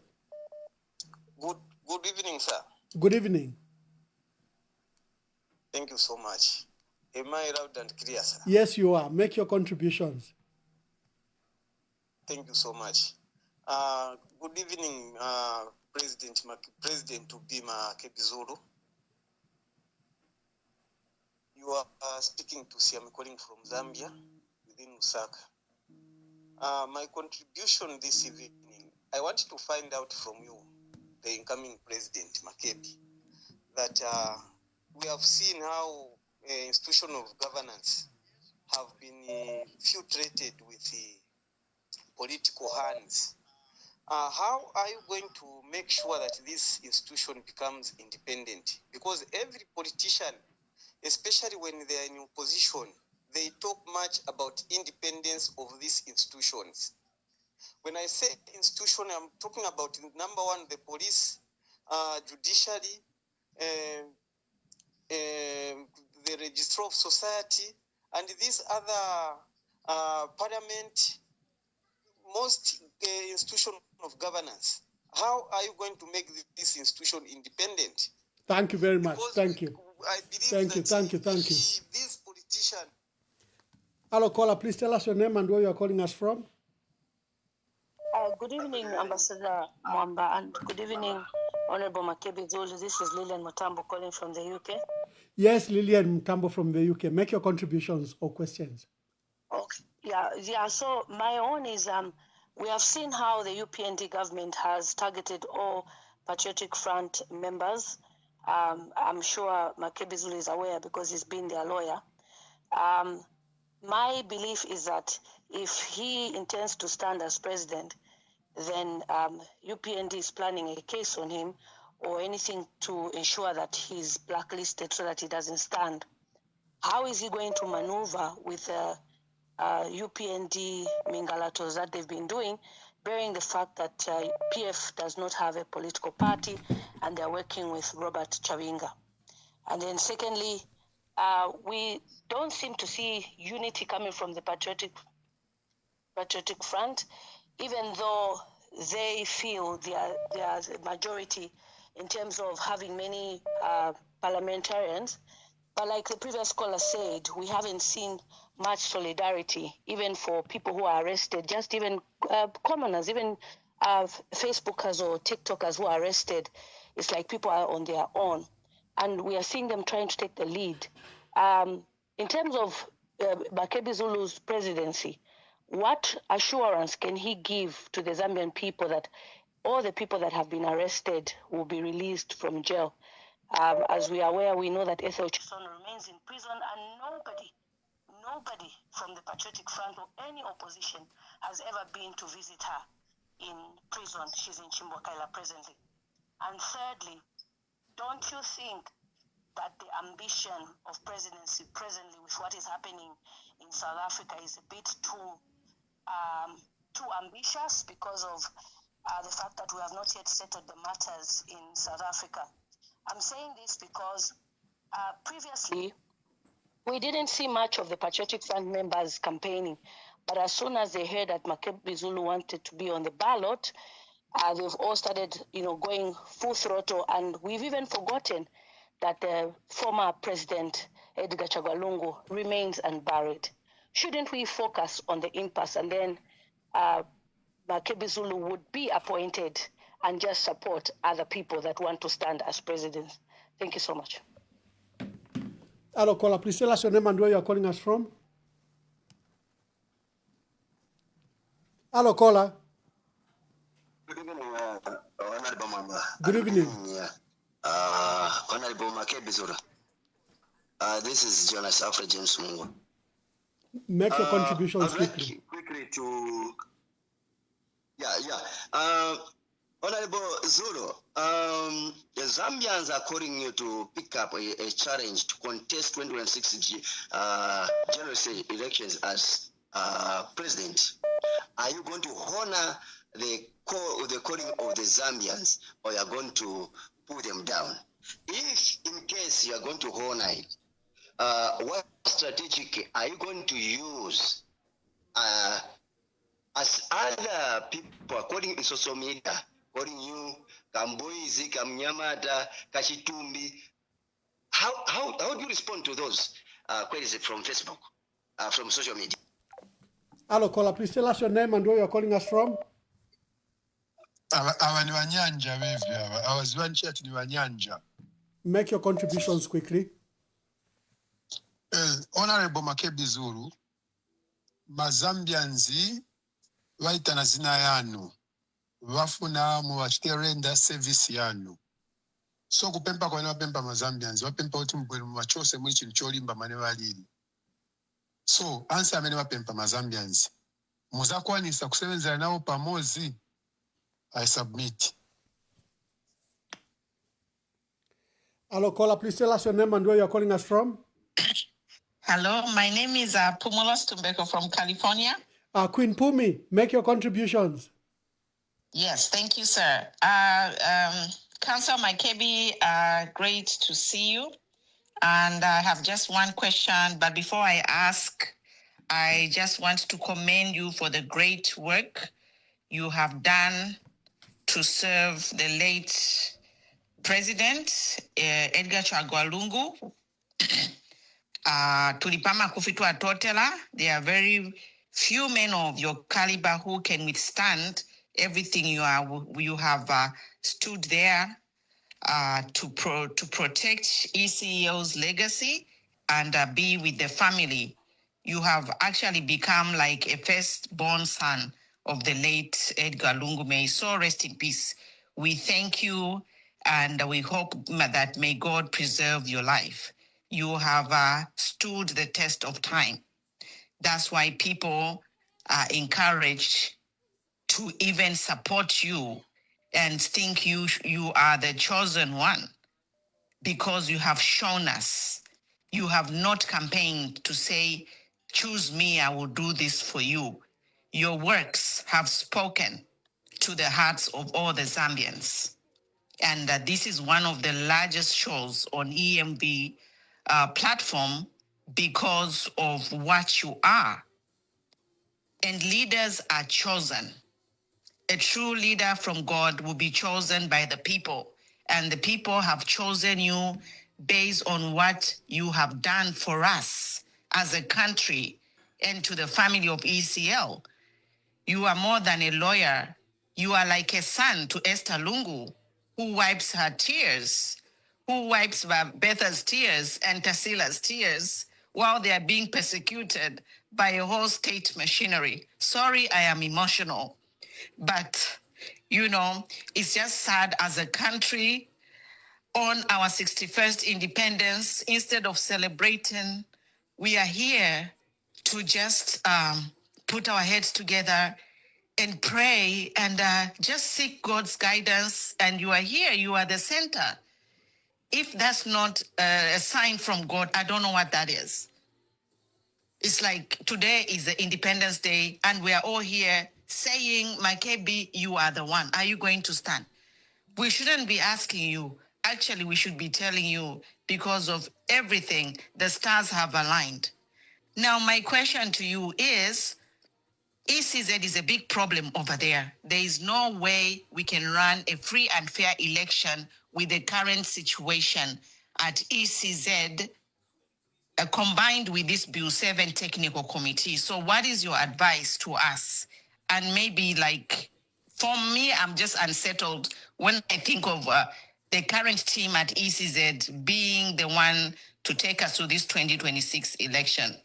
Speaker 19: Good evening, sir.
Speaker 1: Good evening.
Speaker 19: Thank you so much. Am I loud and clear, sir?
Speaker 1: Yes, you are. Make your contributions.
Speaker 19: Thank you so much. Good evening, President to-be Makebi Zulu. You are speaking to Siam, calling from Zambia, within Lusaka. My contribution this evening, I want to find out from you, the incoming President Makebi, that we have seen how institution of governance have been infiltrated with political hands. How are you going to make sure that this institution becomes independent? Because every politician, especially when they are in opposition, they talk much about independence of these institutions. When I say institution, I'm talking about number one, the police, judiciary, the registrar of society, and these other parliament, most institution of governance. How are you going to make this institution independent?
Speaker 1: Thank you very much. Thank you. Thank you.
Speaker 19: This politician.
Speaker 1: Hello, caller. Please tell us your name and where you are calling us from.
Speaker 20: Good evening, Ambassador Mwamba, and good evening, Honorable Makebi Zulu. This is Lilian Mutambo calling from the UK.
Speaker 1: Yes, Lilian Mutambo from the UK. Make your contributions or questions.
Speaker 20: Okay. Yeah. So my own is we have seen how the UPND government has targeted all Patriotic Front members. I'm sure Makebi Zulu is aware because he's been their lawyer. My belief is that if he intends to stand as president, then UPND is planning a case on him or anything to ensure that he's blacklisted so that he doesn't stand. How is he going to maneuver with UPND Mingalatos that they've been doing, bearing the fact that PF does not have a political party and they're working with Robert Chavinga? And then secondly, we don't seem to see unity coming from the Patriotic Front, even though they feel they are the majority in terms of having many parliamentarians. But like the previous caller said, we haven't seen much solidarity, even for people who are arrested, just even commoners, even Facebookers or TikTokers who are arrested. It's like people are on their own. And we are seeing them trying to take the lead. In terms of Makebi Zulu's presidency, what assurance can he give to the Zambian people that all the people that have been arrested will be released from jail? As we are aware, we know that Ethel Chisono remains in prison, and nobody from the Patriotic Front or any opposition has ever been to visit her in prison. She's in Chimbwakaila presently. And thirdly, don't you think that the ambition of presidency presently with what is happening in South Africa is a bit too ambitious because of the fact that we have not yet settled the matters in South Africa? I'm saying this because previously We didn't see much of the Patriotic Front members campaigning, but as soon as they heard that Makebi Zulu wanted to be on the ballot, they've all started, going full throttle, and we've even forgotten that the former president, Edgar Chagwa remains unburied. Shouldn't we focus on the impasse, and then Makebi Zulu would be appointed and just support other people that want to stand as presidents? Thank you so much.
Speaker 1: Hello, caller. Please tell us your name and where you are calling us from. Hello, caller.
Speaker 21: Good evening, Honorable Mamba.
Speaker 1: Good evening.
Speaker 21: Honorable Makebi Zulu. This is Jonas Alfred James Mungo.
Speaker 1: Make your contributions quickly.
Speaker 21: Like quickly to... Honorable Zulu, the Zambians are calling you to pick up a challenge to contest 2026 general elections as president. Are you going to honor the calling of the Zambians, or you are going to pull them down? If in case you are going to honor it, what strategy are you going to use as other people are calling in social media, calling you Kamboizi, Kamnyamata, Kashitumbi? How do you respond to those queries from Facebook, from social media?
Speaker 1: Hello, caller. Please tell us your name and where you are calling us from. Make your contributions quickly.
Speaker 22: Honorable Makebi Zulu, Mazambianzi, waitana zina yanu, wafuna muwachiterenda service yanu. So kupempa kwa wapempa Mazambianzi, wapempa uti mbwelu mwachose mwichi ncholimba mane walili. So, ansa amene wapempa Mazambianzi. Muzakwanisa kusebenza nao pamozi. I submit.
Speaker 1: Hello, caller. Please tell us your name and where you are calling us from.
Speaker 23: Hello, my name is Pumula Stumbeko from California.
Speaker 1: Queen Pumi, make your contributions.
Speaker 23: Yes, thank you, sir. Councillor Makebi, great to see you. And I have just one question, but before I ask, I just want to commend you for the great work you have done to serve the late President Edgar Chagwa. Tulipama kufitwa totela. There are very few men of your caliber who can withstand everything you have stood there to protect ECEO's legacy and be with the family. You have actually become like a firstborn son of the late Edgar Lungu. May so rest in peace. We thank you, and we hope that may God preserve your life. You have stood the test of time. That's why people are encouraged to even support you and think you are the chosen one, because you have shown us. You have not campaigned to say, choose me, I will do this for you. Your works have spoken to the hearts of all the Zambians. And this is one of the largest shows on EMB platform because of what you are. And leaders are chosen. A true leader from God will be chosen by the people. And the people have chosen you based on what you have done for us as a country and to the family of ECL. You are more than a lawyer. You are like a son to Esther Lungu, who wipes her tears, who wipes Betha's tears and Tasila's tears while they are being persecuted by a whole state machinery. Sorry, I am emotional. But, it's just sad as a country on our 61st independence, instead of celebrating, we are here to just put our heads together and pray and just seek God's guidance. And you are here, you are the center. If that's not a sign from God, I don't know what that is. It's like today is the Independence Day and we are all here saying, Makebi, you are the one. Are you going to stand? We shouldn't be asking you, Actually, we should be telling you because of everything, the stars have aligned. Now, my question to you is, ECZ is a big problem over there. There is no way we can run a free and fair election with the current situation at ECZ, combined with this Bill 7 technical committee. So what is your advice to us? And maybe like, for me, I'm just unsettled when I think of the current team at ECZ being the one to take us to this 2026 election.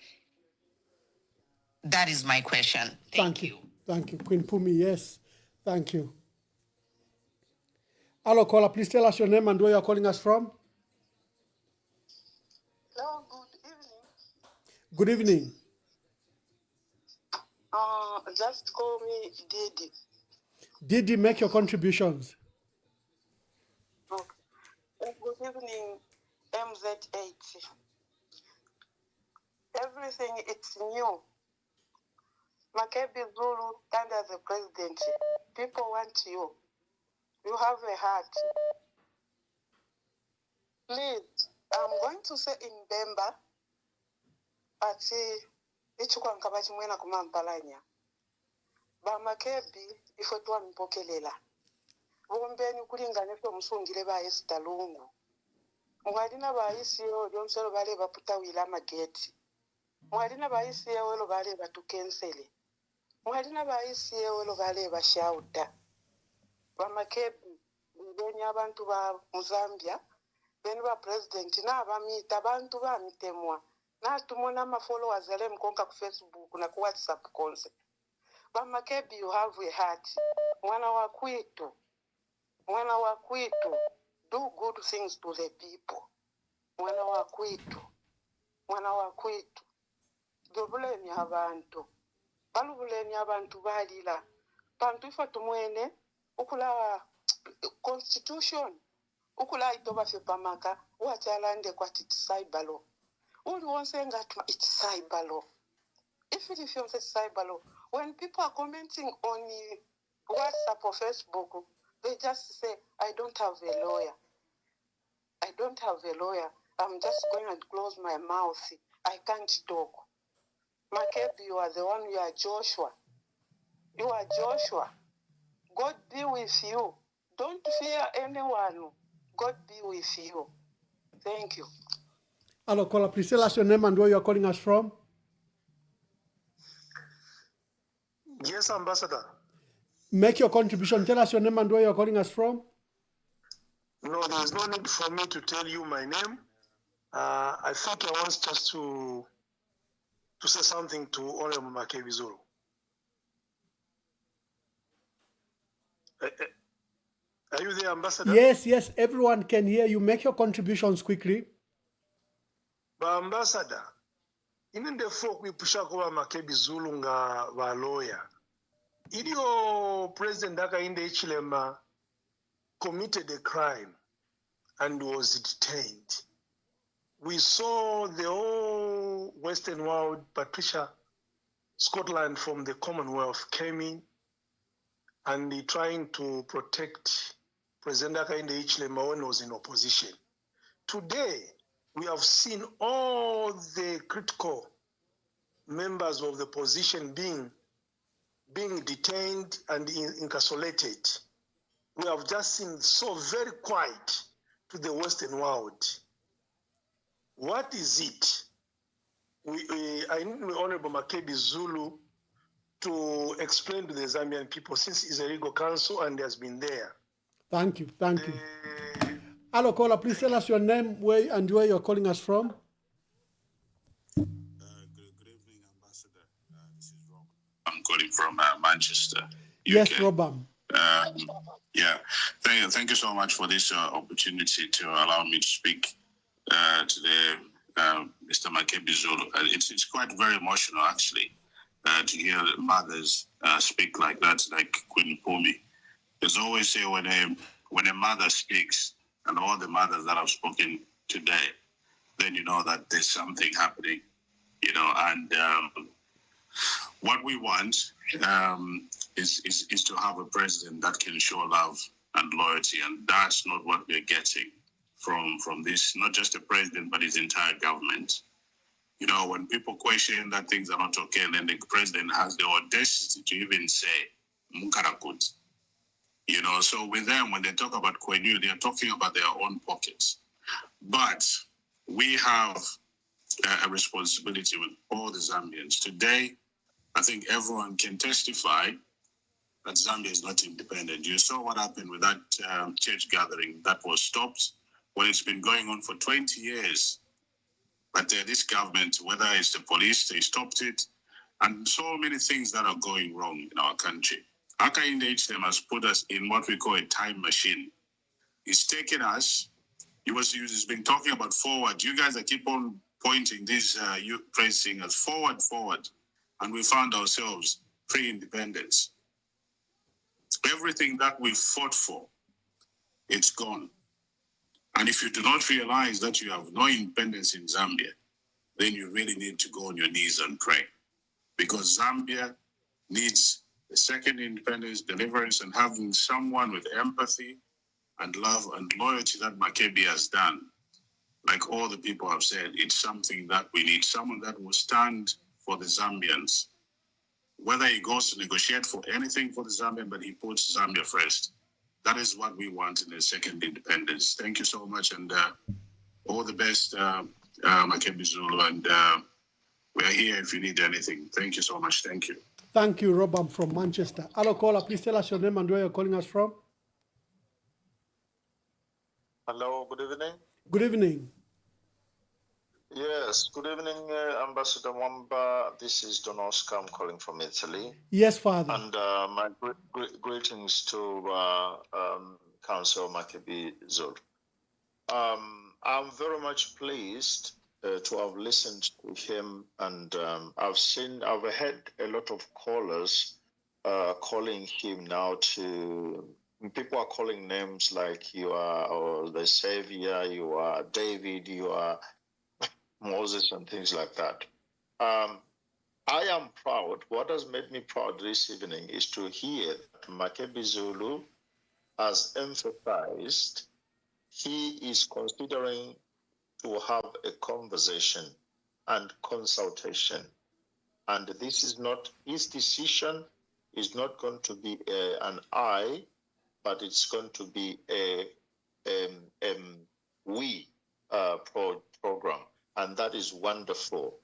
Speaker 23: That is my question. Thank you.
Speaker 1: Thank you. Queen Pumi, yes. Thank you. Hello, caller. Please tell us your name and where you're calling us from.
Speaker 3: Hello, good evening.
Speaker 1: Good evening.
Speaker 3: Just call me Didi.
Speaker 1: Didi, make your contributions.
Speaker 3: Okay. Good evening, MZ8. Everything it's new. Makebi Zulu stand as a president. People want you. You have a heart. Please, I'm going to say in Bemba, ati ichukwanka chimwena kumampalanya. Ba Makebi ifo twampokelela. Bombeni kulingane fyo musungire ba Esther Lungu. Mwadina ba ICO lyonselo bale baputa wila mageti. Mwadina ba ICO lo bale batukensele. Mwadina ba ICO lo bale bashauta. Ba Makebi beni abantu ba Zambia, beni ba president na abamita abantu ba mitemwa. Na tumona ma followers ale mkonka ku Facebook na ku WhatsApp konse. Ba Makebi, you have a heart. Mwana wa kwitu. Mwana wa kwitu, do good things to the people. Mwana wa kwitu, mwana wa kwitu. Dobuleni abantu. Balubuleni abantu balila. Bantu ifo tumwene, ukula constitution. Ukula itoba fepamaka, uachalande kwa titisaibalo. Uli wonse ngatma itisaibalo. If it is cyber, when people are commenting on WhatsApp or Facebook, they just say, I don't have a lawyer. I don't have a lawyer. I'm just going to close my mouth. I can't talk. Makebi, you are the one, you are Joshua. You are Joshua. God be with you. Don't fear anyone. God be with you. Thank you.
Speaker 1: Hello, caller. Please tell us your name and where you are calling us from.
Speaker 5: Yes, Ambassador.
Speaker 1: Make your contribution. Tell us your name and where you are calling us from.
Speaker 5: No, there's no need for me to tell you my name. I think I want just to say something to Honorable Makebi Zulu. Are you there, Ambassador?
Speaker 1: Yes, everyone can hear you. Make your contributions quickly.
Speaker 5: But Ambassador, in the folk we push up Makebi Zulu nga wa lawyer. Ilio President Hakainde Hichilema committed a crime and was detained. We saw the whole Western world, Patricia Scotland from the Commonwealth came in and trying to protect President Hakainde Hichilema when he was in opposition. Today, we have seen all the critical members of the opposition being detained and incarcerated. We have just seen so very quiet to the Western world. What is it? I need the Honorable Makebi Zulu to explain to the Zambian people, since he's a legal counsel and has been there.
Speaker 1: Thank you. Hello, caller. Please tell us your name and where you're calling us from.
Speaker 6: Good evening, Ambassador. This is Rob. I'm calling from Manchester, UK.
Speaker 1: Yes, Robam.
Speaker 6: Thank you so much for this opportunity to allow me to speak today, Mr. Makebi Zulu. It's quite very emotional, actually, to hear mothers speak like that, like Queen Pumi. There's always say when a mother speaks, and all the mothers that have spoken today, then you know that there's something happening, and what we want is to have a president that can show love and loyalty, and that's not what we're getting. from this, not just the president, but his entire government. You know, when people question that things are not okay, and then the president has the audacity to even say, Mukarakut. You know, so with them, when they talk about Kwenyu, they are talking about their own pockets. But we have a responsibility with all the Zambians. Today, I think everyone can testify that Zambia is not independent. You saw what happened with that church gathering that was stopped when it's been going on for 20 years. But this government, whether it's the police, they stopped it. And so many things that are going wrong in our country. Hakainde Hichilema has put us in what we call a time machine. He's taken us, he's been talking about forward. You guys that keep on pointing these pressing us forward. And we found ourselves pre-independence. Everything that we fought for, it's gone. And if you do not realize that you have no independence in Zambia, then you really need to go on your knees and pray. Because Zambia needs a second independence, deliverance, and having someone with empathy and love and loyalty that Makebi has done. Like all the people have said, it's something that we need. Someone that will stand for the Zambians. Whether he goes to negotiate for anything for the Zambian, but he puts Zambia first. That is what we want in a second independence. Thank you so much, and all the best, Makebi Zulu, and we are here if you need anything. Thank you so much. Thank you.
Speaker 1: Thank you, Rob. I'm from Manchester. Hello, caller. Please tell us your name and where you're calling us from.
Speaker 4: Hello, good evening.
Speaker 1: Good evening.
Speaker 4: Yes, good evening, Ambassador Wamba. This is Don Oscar. I'm calling from Italy.
Speaker 1: Yes, Father.
Speaker 4: And my greetings to Council Makebi Zulu. I'm very much pleased to have listened to him, and I've heard a lot of callers calling him now to. People are calling names like you are the Savior, you are David, you are Moses, and things like that. I am proud. What has made me proud this evening is to hear that Makebi Zulu has emphasized he is considering to have a conversation and consultation. And this is not, his decision is not going to be an I, but it's going to be a we program. And that is wonderful.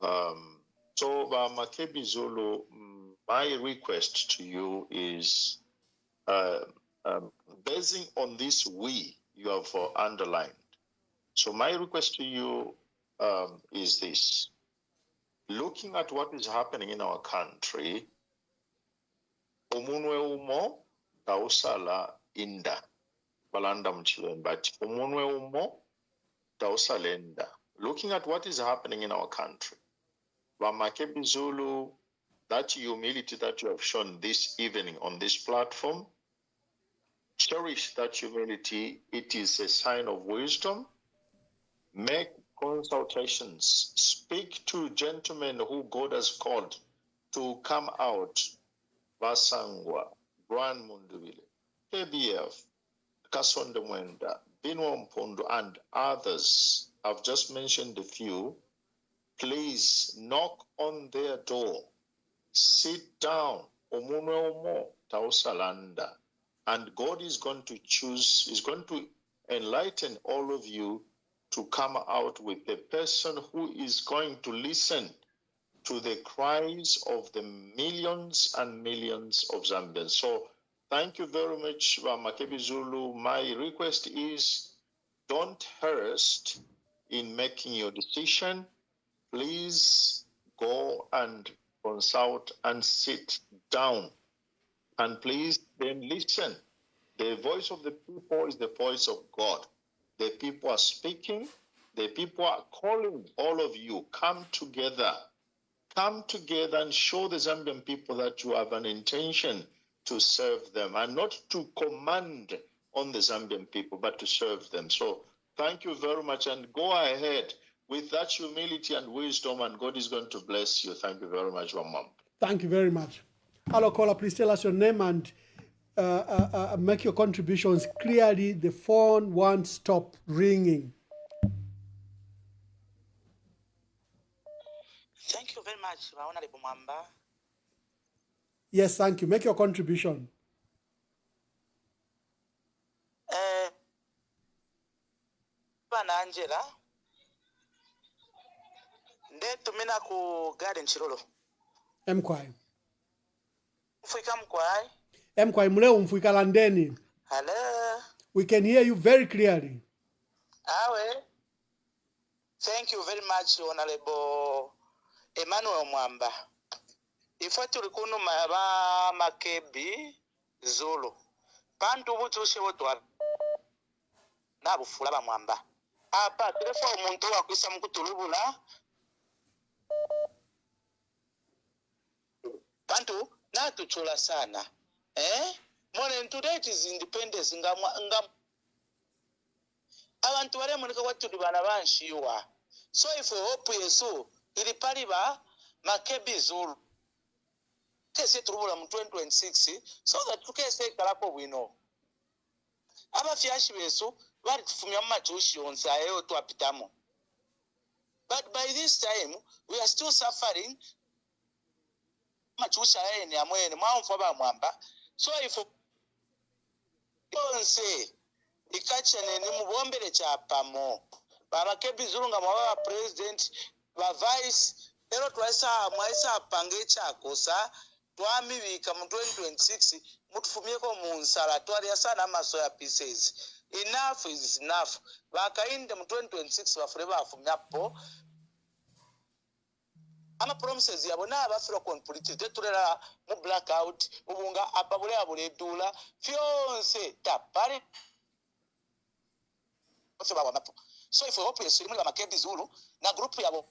Speaker 4: So Makebi Zulu, my request to you is, basing on this we you have underlined. So my request to you is this. Looking at what is happening in our country, umunwe umo tausala inda balanda mchiwen, but umunwe umo tausala inda. Looking at what is happening in our country, Makebi Zulu, that humility that you have shown this evening on this platform, cherish that humility. It is a sign of wisdom. Make consultations. Speak to gentlemen who God has called to come out. Basangwa, Brian Mundubile, KBF, Kasonde Mwenda, Binwa Mpondo, and others. I've just mentioned a few. Please knock on their door. Sit down. Omunwe Omo, Tausalanda. And God is going to choose, is going to enlighten all of you to come out with a person who is going to listen to the cries of the millions and millions of Zambians. So thank you very much, Makebi Zulu. My request is don't haste in making your decision. Please go and consult and sit down. And please then listen. The voice of the people is the voice of God. The people are speaking. The people are calling all of you. Come together. Come together and show the Zambian people that you have an intention to serve them and not to command on the Zambian people, but to serve them. So thank you very much, and go ahead with that humility and wisdom, and God is going to bless you. Thank you very much, Mama.
Speaker 1: Thank you very much. Hello, caller. Please tell us your name and make your contributions clearly. The phone won't stop ringing.
Speaker 7: Thank you very much, Honorable Mwamba.
Speaker 1: Yes, thank you. Make your contribution.
Speaker 7: Bana Angela, ndetumina ku garden chirolo.
Speaker 1: Mkwai.
Speaker 7: Mfuika mkwai.
Speaker 1: Mkwai muleo mfuika landeni.
Speaker 7: Hello.
Speaker 1: We can hear you very clearly.
Speaker 7: Awe. Thank you very much, Honorable Emmanuel Mwamba. Ifo tuli kuno ba Makebi Zulu. Bantu butushe botwa nabufula ba Mwamba. Apa telefo omuntu wakwisa mukutulubula. Bantu natuchula sana. More today it is independence nga abantu bale munika watuli bana banshiwa. So if hope yesu ili paliba Makebi Zulu. Kese turubula mu 2026 so that tukese kalako bwino. Abafyashi besu bali tufumya machushi onsayo twapitamo. But by this time we are still suffering machusha ene amwene mwamfa ba Mwamba. So if onse ikachene ni mubombere chapamo ba Makebi Zulu nga mwa president ba vice lero mwaisa pange chakosa twamibika mu 2026 mutufumyeko mu nsala twali sana amaso ya pieces. Enough is enough. Hakainde mu 2026 bafure bafumyapo ama promises yabo n'abafira complete tetulera mu blackout ubunga apabule abule dula fyonse tapari. So if we hope yes we Makebi Zulu na group yabo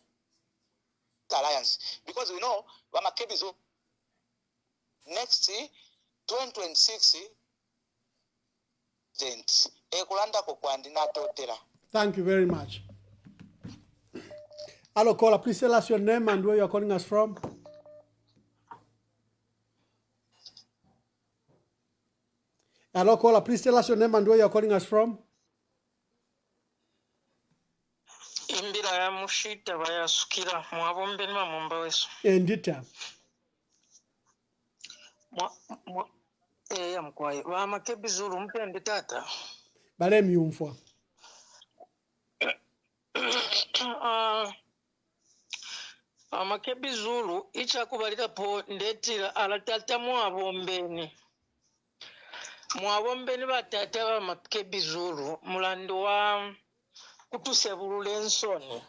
Speaker 7: alliance because we know Makebi Zulu next 2026 ekulanda ko kwandi natotera.
Speaker 1: Thank you very much. Hello caller, please tell us your name and where you are calling us from. Hello caller, please tell us your name and where you are calling us from.
Speaker 9: Imbira ya mushita bayasukira mwabombe nima mwamba wesu.
Speaker 1: Endita.
Speaker 9: Ya mkwai. Wa Makebi Zulu mpende tata.
Speaker 1: Bale myumfwa.
Speaker 9: Makebi Zulu ichakubalira po ndetira alatata mwabombeni. Mwabombeni batata ba Makebi Zulu mulando wa kutusebulula ensoni.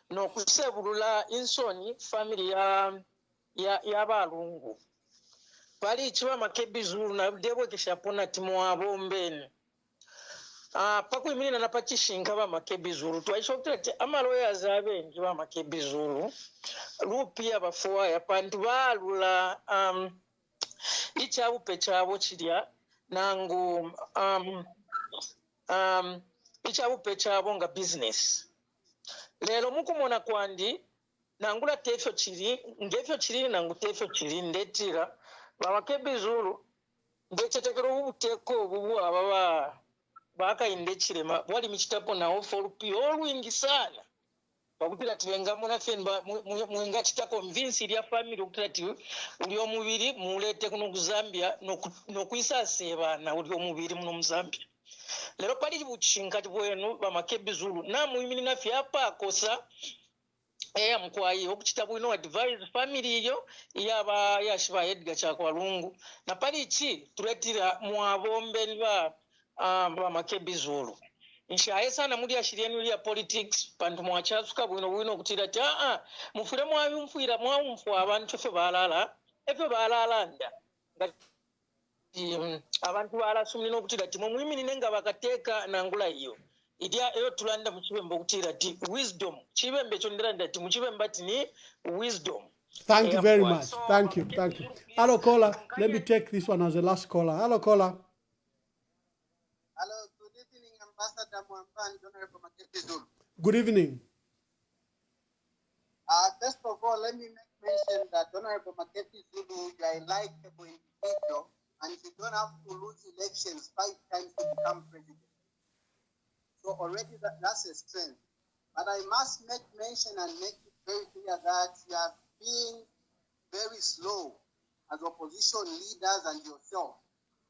Speaker 9: No kusebulula insoni family ya balungu. Pali chiwa Makebi Zulu na debo kishapona timu wabombeni. Pakuimina na pachishinga ba Makebi Zulu. Tuwaishokete ama lawyers abengi ba Makebi Zulu. Lupia bafuwa ya pantu balula ichabu pechabo chiria nangu ichabu pechabo nga business. Lelo mukumona kwandi nangula tefyo chiri ngefyo chiri nangu tefyo chiri ndetira ba Makebi Zulu ndechetekero ubuteko bubu ababa Hakainde Hichilema wali michitapo na ofolupi olwingi sana bakutira tiwenga muna fenba mwenga chita convince ya family ukutira ti uli omubiri mulete kuno ku Zambia no kuisaseba na uli omubiri muno mu Zambia. Lero pali buchinga tibwenu ba Makebi Zulu na muimini na fyapa kosa mkwai okuchita bwino advise family yo yaba yashiba Edgar Chakwalungu na pali chi tuletira mwabombe ba Makebi Zulu. Inshaye sana muri ashirienu ya politics pantu mwachasuka bwino kutira ti mufure mwabimfuira mwamfu abantu fe balala efe balalanda abantu balasumni no kutira ti mwimini nenga bakateka nangula iyo idia eyo tulanda mukibembo kutira ti wisdom kibembe chonderanda ti mukibemba ti ni wisdom.
Speaker 1: Thank you very much. Thank you. Hello caller, let me take this one as the last caller. Hello caller.
Speaker 11: Hello, good evening, Ambassador Mwamba and Honorable Makebi Zulu.
Speaker 1: Good evening.
Speaker 11: First of all, let me make mention that Honorable Makebi Zulu, you are a likable individual and you don't have to lose elections 5 times to become president. So already that's a strength. But I must make mention and make it very clear that you are being very slow as opposition leaders and yourself.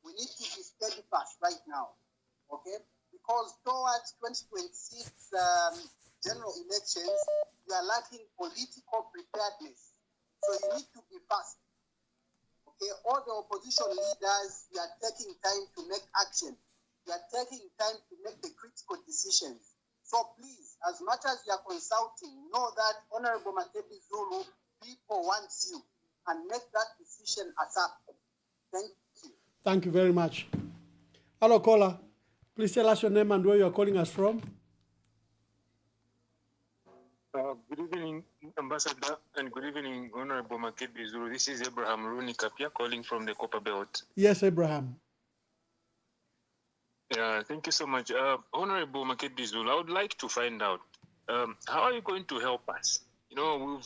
Speaker 11: We need to be steadfast right now, okay? Because towards 2026 general elections, you are lacking political preparedness. So you need to be fast. Okay, all the opposition leaders, you are taking time to make action. You are taking time to make the critical decisions. So please, as much as you are consulting, know that Honorable Makebi Zulu, people want you, and make that decision ASAP. Thank you.
Speaker 1: Thank you very much. Hello, caller. Please tell us your name and where you are calling us from.
Speaker 12: Good evening, Ambassador, and good evening, Honorable Makebi Zulu. This is Abraham Runi Kapia calling from the Copper Belt.
Speaker 1: Yes, Abraham.
Speaker 12: Yeah, thank you so much. Honorable Makebi Zulu, I would like to find out, how are you going to help us? You know,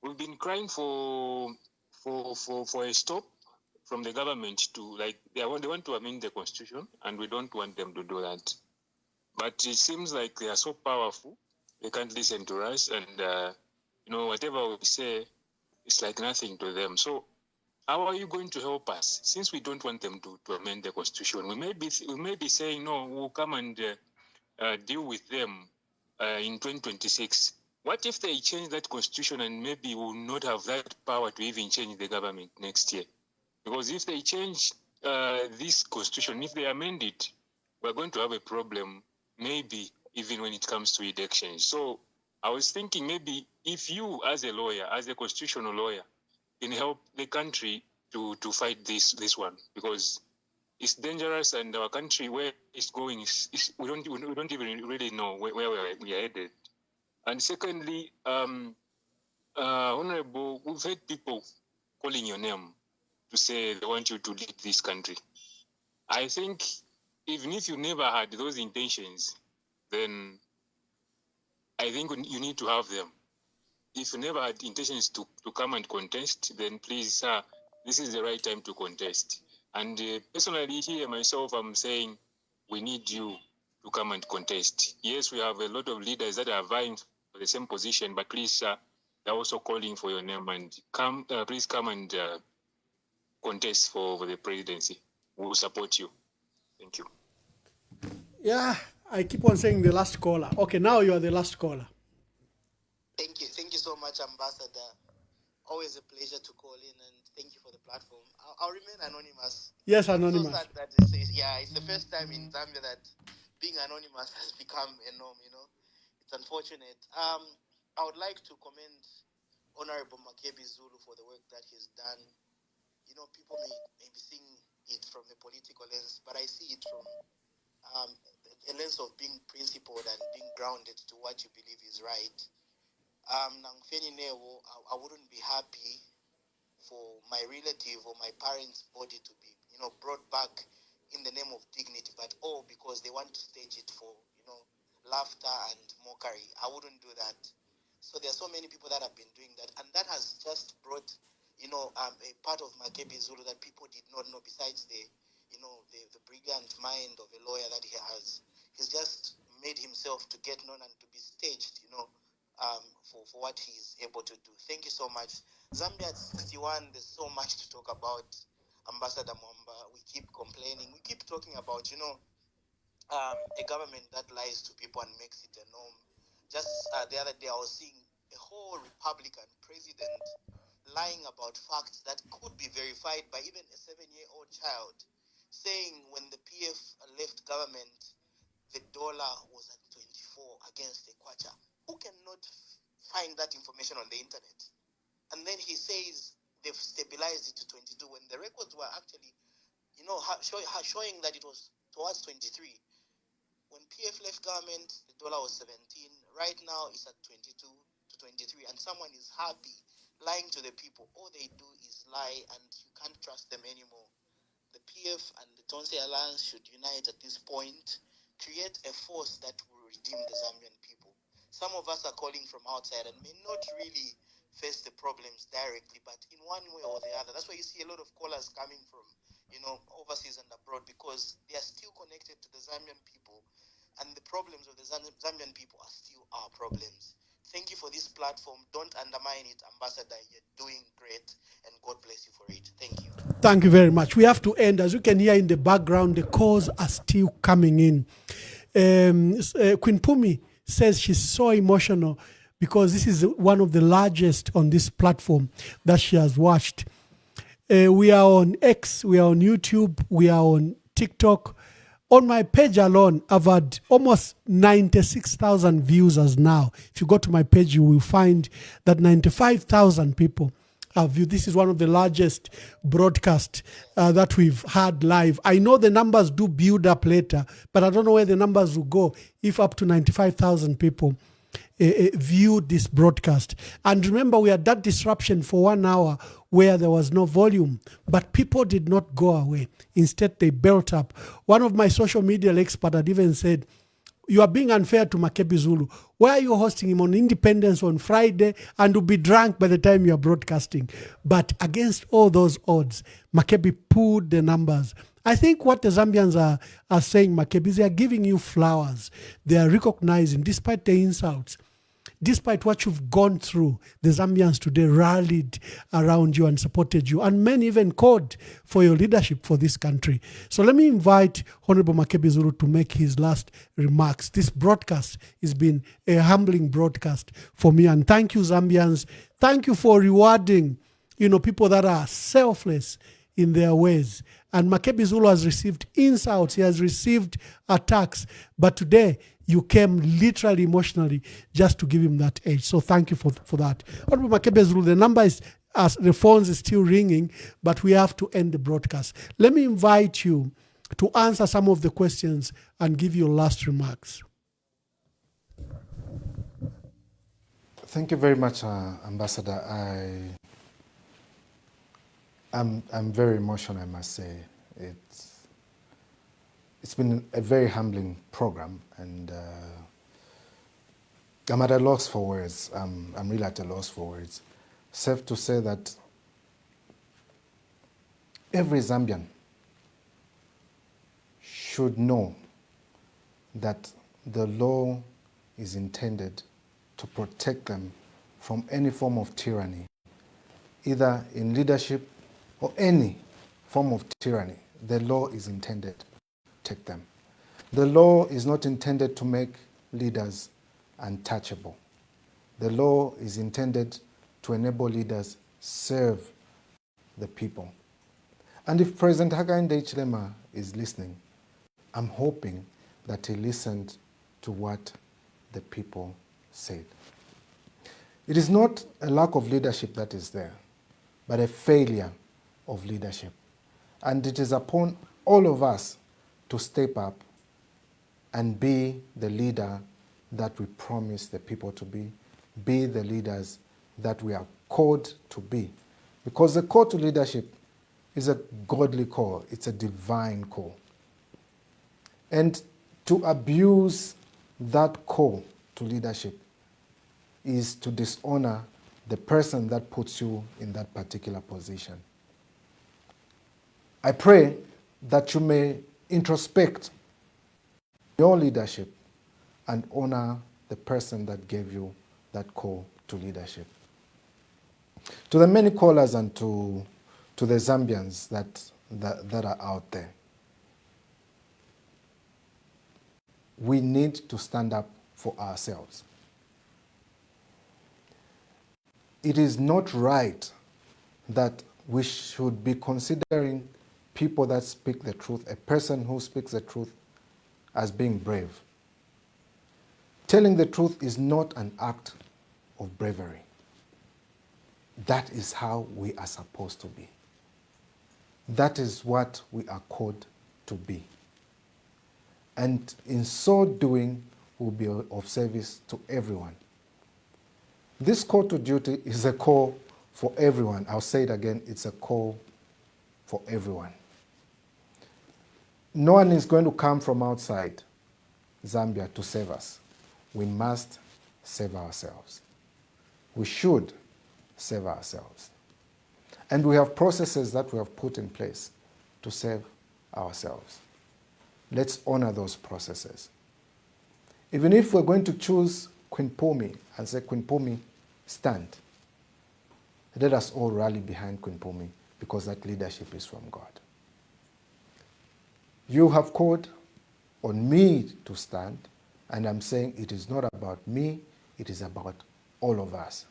Speaker 12: we've been crying for a stop from the government to, like, they want to amend the constitution, and we don't want them to do that. But it seems like they are so powerful, they can't listen to us, and you know, whatever we say, it's like nothing to them. So how are you going to help us? Since we don't want them to amend the constitution, we may be saying, no, we'll come and deal with them in 2026. What if they change that constitution and maybe we'll not have that power to even change the government next year? Because if they change this constitution, if they amend it, we're going to have a problem, maybe even when it comes to elections. So I was thinking maybe if you, as a lawyer, as a constitutional lawyer, can help the country to fight this one, because it's dangerous, and our country, where it's going, we don't even really know where we are headed. And secondly, Honorable, we've heard people calling your name to say they want you to lead this country. I think even if you never had those intentions, then I think you need to have them. If you never had intentions to come and contest, then please, sir, this is the right time to contest. And personally here myself, I'm saying we need you to come and contest. Yes, we have a lot of leaders that are vying for the same position, but please, sir, they're also calling for your name, and please come and contest for the presidency. We will support you. Thank you.
Speaker 1: Yeah, I keep on saying the last caller. Okay, now you are the last caller.
Speaker 10: Thank you so much, Ambassador. Always a pleasure to call in, and thank you for the platform. I'll remain anonymous.
Speaker 1: Yes, anonymous.
Speaker 10: So sad that it's the first time in Zambia that being anonymous has become a norm. You know, it's unfortunate. I would like to commend Honorable Makebi Zulu for the work that he's done. You know, people may be seeing it from the political lens, but I see it from a lens of being principled and being grounded to what you believe is right. I wouldn't be happy for my relative or my parents' body to be, you know, brought back in the name of dignity, but all because they want to stage it for, you know, laughter and mockery. I wouldn't do that. So there are so many people that have been doing that, and that has just brought, you know, a part of Makebi Zulu that people did not know. Besides the, you know, the brilliant mind of a lawyer that he has, he's just made himself to get known and to be staged, you know, for what he's able to do. Thank you so much. Zambia at 61, there's so much to talk about. Ambassador Mwamba, we keep complaining. We keep talking about, you know, a government that lies to people and makes it a norm. Just the other day, I was seeing a whole Republican president lying about facts that could be verified by even a 7-year-old child, saying when the PF left government, the dollar was at 24 against the kwacha. Who cannot find that information on the internet? And then he says they've stabilized it to 22 when the records were actually, you know, showing that it was towards 23. When PF left government, the dollar was 17. Right now, it's at 22 to 23, and someone is happy lying to the people. All they do is lie, and you can't trust them anymore. The PF and the Tonse Alliance should unite at this point, create a force that will redeem the Zambian people. Some of us are calling from outside and may not really face the problems directly, but in one way or the other. That's why you see a lot of callers coming from
Speaker 8: overseas and abroad, because they are still connected to the Zambian people, and the problems of the Zambian people are still our problems. Thank you for this platform. Don't undermine it, Ambassador. You're doing great, and God bless you for it. Thank you.
Speaker 1: Thank you very much. We have to end. As you can hear in the background, the calls are still coming in. Queen Pumi says she's so emotional because this is one of the largest on this platform that she has watched. We are on X, we are on YouTube, we are on TikTok. On my page alone, I've had almost 96,000 views as now. If you go to my page, you will find that 95,000 people have viewed. This is one of the largest broadcasts that we've had live. I know the numbers do build up later, but I don't know where the numbers will go if up to 95,000 people viewed this broadcast. And remember, we had that disruption for 1 hour where there was no volume, but people did not go away. Instead, they built up. One of my social media experts had even said, "You are being unfair to Makebi Zulu. Why are you hosting him on Independence on Friday and will be drunk by the time you are broadcasting?" But against all those odds, Makebi pulled the numbers. I think what the Zambians are saying, Makebi, is they are giving you flowers. They are recognizing, despite the insults, despite what you've gone through, the Zambians today rallied around you and supported you. And many even called for your leadership for this country. So let me invite Honorable Makebi Zulu to make his last remarks. This broadcast has been a humbling broadcast for me. And thank you, Zambians. Thank you for rewarding, people that are selfless in their ways. And Makebi Zulu has received insults. He has received attacks. But today, you came literally emotionally just to give him that edge. So thank you for that. Honorable Makebi Zulu, the number is, as the phones is still ringing, but we have to end the broadcast. Let me invite you to answer some of the questions and give your last remarks.
Speaker 2: Thank you very much, Ambassador. I'm very emotional, I must say. It's been a very humbling program, and I'm at a loss for words. I'm really at a loss for words. Safe to say that every Zambian should know that the law is intended to protect them from any form of tyranny, either in leadership or any form of tyranny. The law is intended to protect them. The law is not intended to make leaders untouchable. The law is intended to enable leaders serve the people. And if President Hakainde Hichilema is listening, I'm hoping that he listened to what the people said. It is not a lack of leadership that is there, but a failure of leadership. And it is upon all of us to step up and be the leader that we promise the people to be the leaders that we are called to be. Because the call to leadership is a godly call, it's a divine call. And to abuse that call to leadership is to dishonor the person that puts you in that particular position. I pray that you may introspect your leadership and honor the person that gave you that call to leadership. To the many callers and to the Zambians that are out there, we need to stand up for ourselves. It is not right that we should be considering people that speak the truth, a person who speaks the truth, as being brave. Telling the truth is not an act of bravery. That is how we are supposed to be. That is what we are called to be. And in so doing, we'll be of service to everyone. This call to duty is a call for everyone. I'll say it again, it's a call for everyone. No one is going to come from outside Zambia to save us. We must save ourselves. We should save ourselves. And we have processes that we have put in place to save ourselves. Let's honor those processes. Even if we're going to choose Queen Pumi and say, Queen Pumi, stand, let us all rally behind Queen Pumi because that leadership is from God. You have called on me to stand, and I'm saying it is not about me, it is about all of us.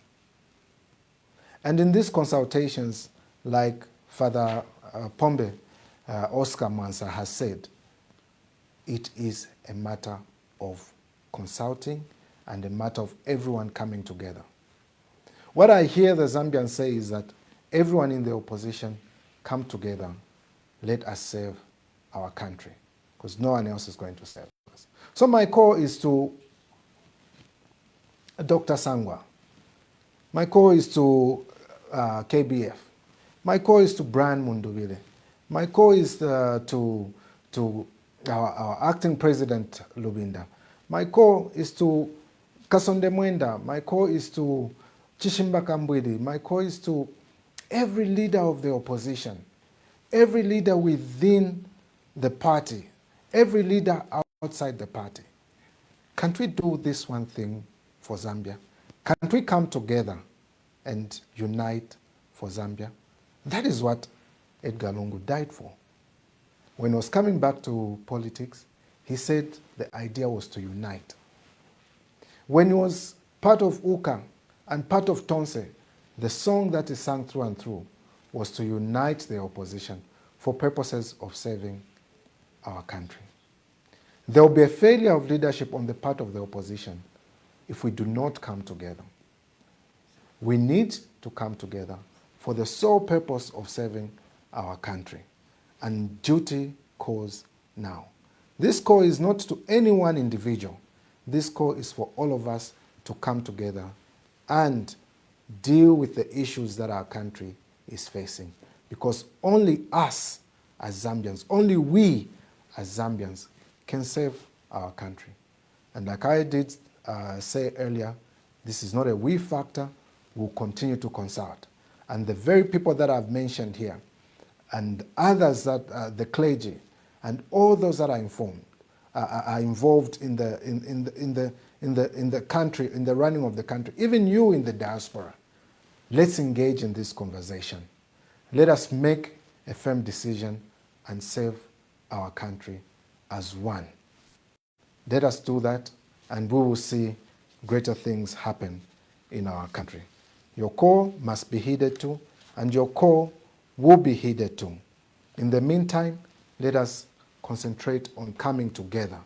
Speaker 2: And in these consultations, like Father Pombe Oscar Mansa has said, it is a matter of consulting and a matter of everyone coming together. What I hear the Zambians say is that everyone in the opposition come together, let us save our country, because no one else is going to save us. So my call is to Dr. Sangwa. My call is to KBF. My call is to Brian Mundubile. My call is to our acting president, Lubinda. My call is to Kasonde Mwenda. My call is to Chishimba Kambwidi. My call is to every leader of the opposition, every leader within the party, every leader outside the party. Can't we do this one thing for Zambia? Can't we come together and unite for Zambia? That is what Edgar Lungu died for. When he was coming back to politics, he said the idea was to unite. When he was part of UKA and part of Tonse, the song that he sang through and through was to unite the opposition for purposes of saving our country. There will be a failure of leadership on the part of the opposition if we do not come together. We need to come together for the sole purpose of saving our country. And duty calls now. This call is not to any one individual. This call is for all of us to come together and deal with the issues that our country is facing. Because only us as Zambians, only we as Zambians can save our country. And like I did say earlier, this is not a we factor. We'll continue to consult. And the very people that I've mentioned here, and others that the clergy, and all those that are informed, are involved in the country, in the running of the country, even you in the diaspora, let's engage in this conversation. Let us make a firm decision and save our country as one. Let us do that, and we will see greater things happen in our country. Your call must be heeded to, and your call will be heeded to. In the meantime, let us concentrate on coming together.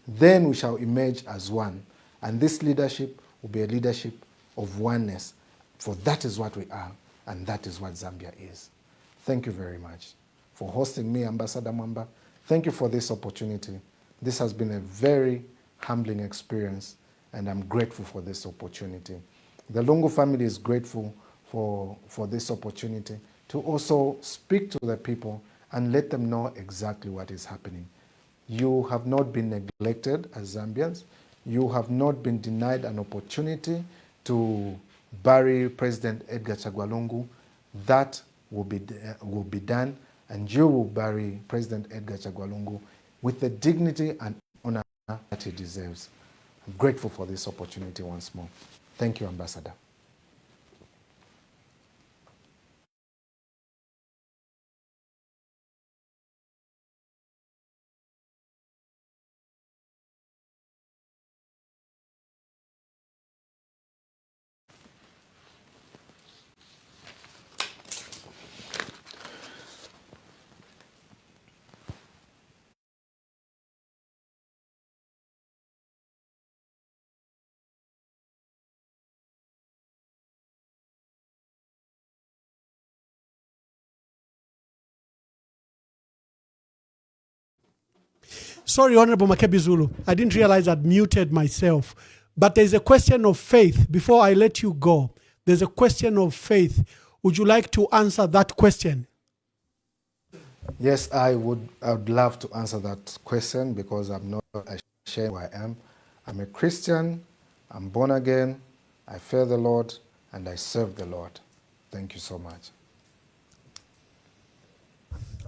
Speaker 2: Then we shall emerge as one, and this leadership will be a leadership of oneness, for that is what we are, and that is what Zambia is. Thank you very much for hosting me, Ambassador Mwamba. Thank you for this opportunity. This has been a very humbling experience, and I'm grateful for this opportunity. The Lungu family is grateful for this opportunity to also speak to the people and let them know exactly what is happening. You have not been neglected as Zambians. You have not been denied an opportunity to bury President Edgar Chagwa Lungu. That will be done, and you will bury President Edgar Chagwa Lungu with the dignity and honor that he deserves. I'm grateful for this opportunity once more. Thank you, Ambassador.
Speaker 1: Sorry, Honorable Makebi Zulu, I didn't realize I'd muted myself. But there's a question of faith. Before I let you go, there's a question of faith. Would you like to answer that question?
Speaker 2: Yes, I would love to answer that question because I'm not ashamed who I am. I'm a Christian, I'm born again, I fear the Lord, and I serve the Lord. Thank you so much.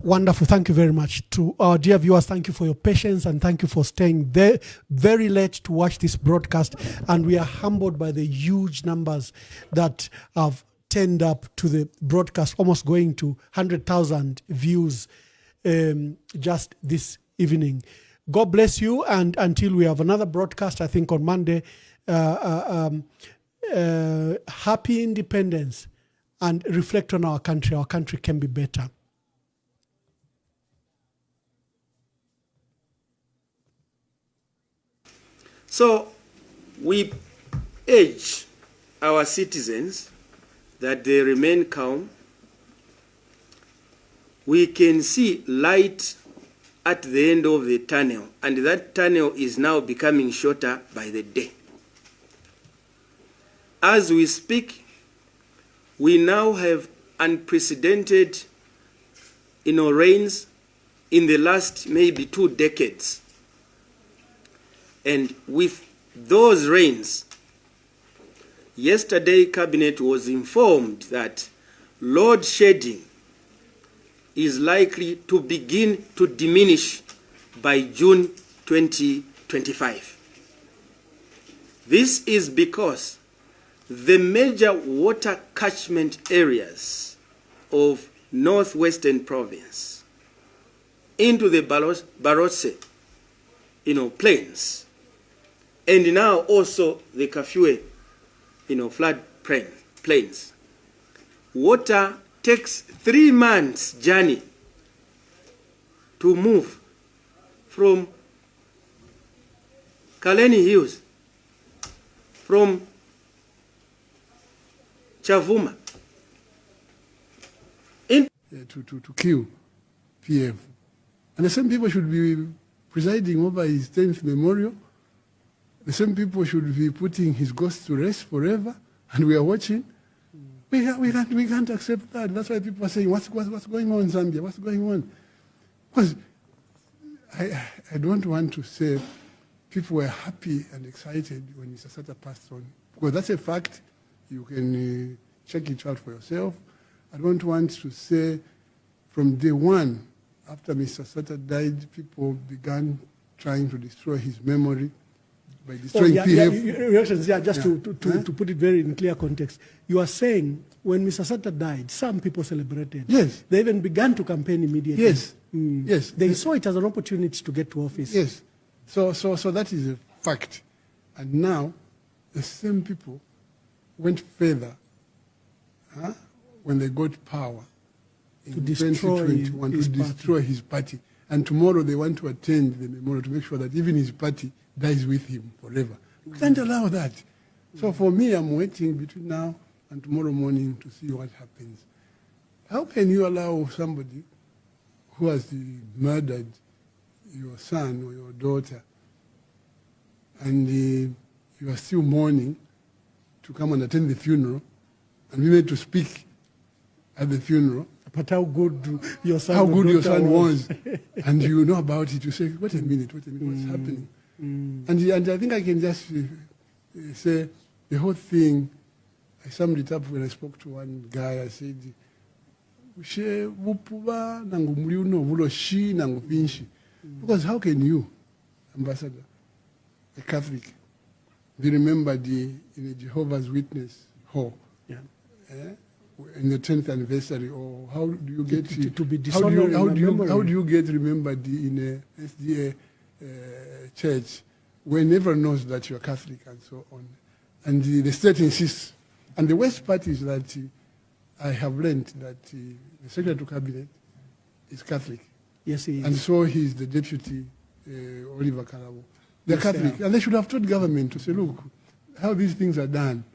Speaker 1: Wonderful. Thank you very much. To our dear viewers, thank you for your patience and thank you for staying there very late to watch this broadcast. And we are humbled by the huge numbers that have turned up to the broadcast, almost going to 100,000 views just this evening. God bless you. And until we have another broadcast, I think on Monday, happy independence and reflect on our country. Our country can be better.
Speaker 14: So we urge our citizens that they remain calm. We can see light at the end of the tunnel, and that tunnel is now becoming shorter by the day. As we speak, we now have unprecedented rains in the last maybe 2 decades. And with those rains, yesterday Cabinet was informed that load shedding is likely to begin to diminish by June 2025. This is because the major water catchment areas of northwestern province into the Barotse, plains, and now also the Kafue, flood plains. Water takes 3 months journey to move from Kaleni Hills, from Chavuma,
Speaker 15: to kill PF. And the same people should be presiding over his 10th memorial. The same people should be putting his ghost to rest forever, and we are watching. We can't accept that. That's why people are saying, what's going on in Zambia? What's going on? Because I don't want to say people were happy and excited when Mr. Sata passed on, because that's a fact. You can check it out for yourself. I don't want to say from day one, after Mr. Sata died, people began trying to destroy his memory by destroying PF.
Speaker 1: Just to put it very in clear context, you are saying when Mr. Sata died, some people celebrated.
Speaker 15: Yes.
Speaker 1: They even began to campaign immediately.
Speaker 15: Yes. Yes.
Speaker 1: They saw it as an opportunity to get to office.
Speaker 15: Yes. So that is a fact. And now, the same people went further when they got power in 2021 to destroy his party. And tomorrow they want to attend the memorial to make sure that even his party dies with him forever. We can't allow that. So for me, I'm waiting between now and tomorrow morning to see what happens. How can you allow somebody who has murdered your son or your daughter and you are still mourning to come and attend the funeral and be made to speak at the funeral?
Speaker 1: But how good your son,
Speaker 15: was. And you know about it, you say, wait a minute, what's happening? And I think I can just say the whole thing, I summed it up when I spoke to one guy. I said, because how can you, Ambassador, a Catholic, be remembered in a Jehovah's Witness hall? Yeah. In the 10th anniversary, or how do you get
Speaker 1: to be dishonored?
Speaker 15: How do you get remembered in a SDA church when everyone knows that you're Catholic and so on? And the state insists. And the worst part is that I have learned that the Secretary to Cabinet is Catholic.
Speaker 1: Yes, he is.
Speaker 15: And so he's the Deputy Oliver Kalabo. They're Catholic, and they should have told government to say, look, how these things are done.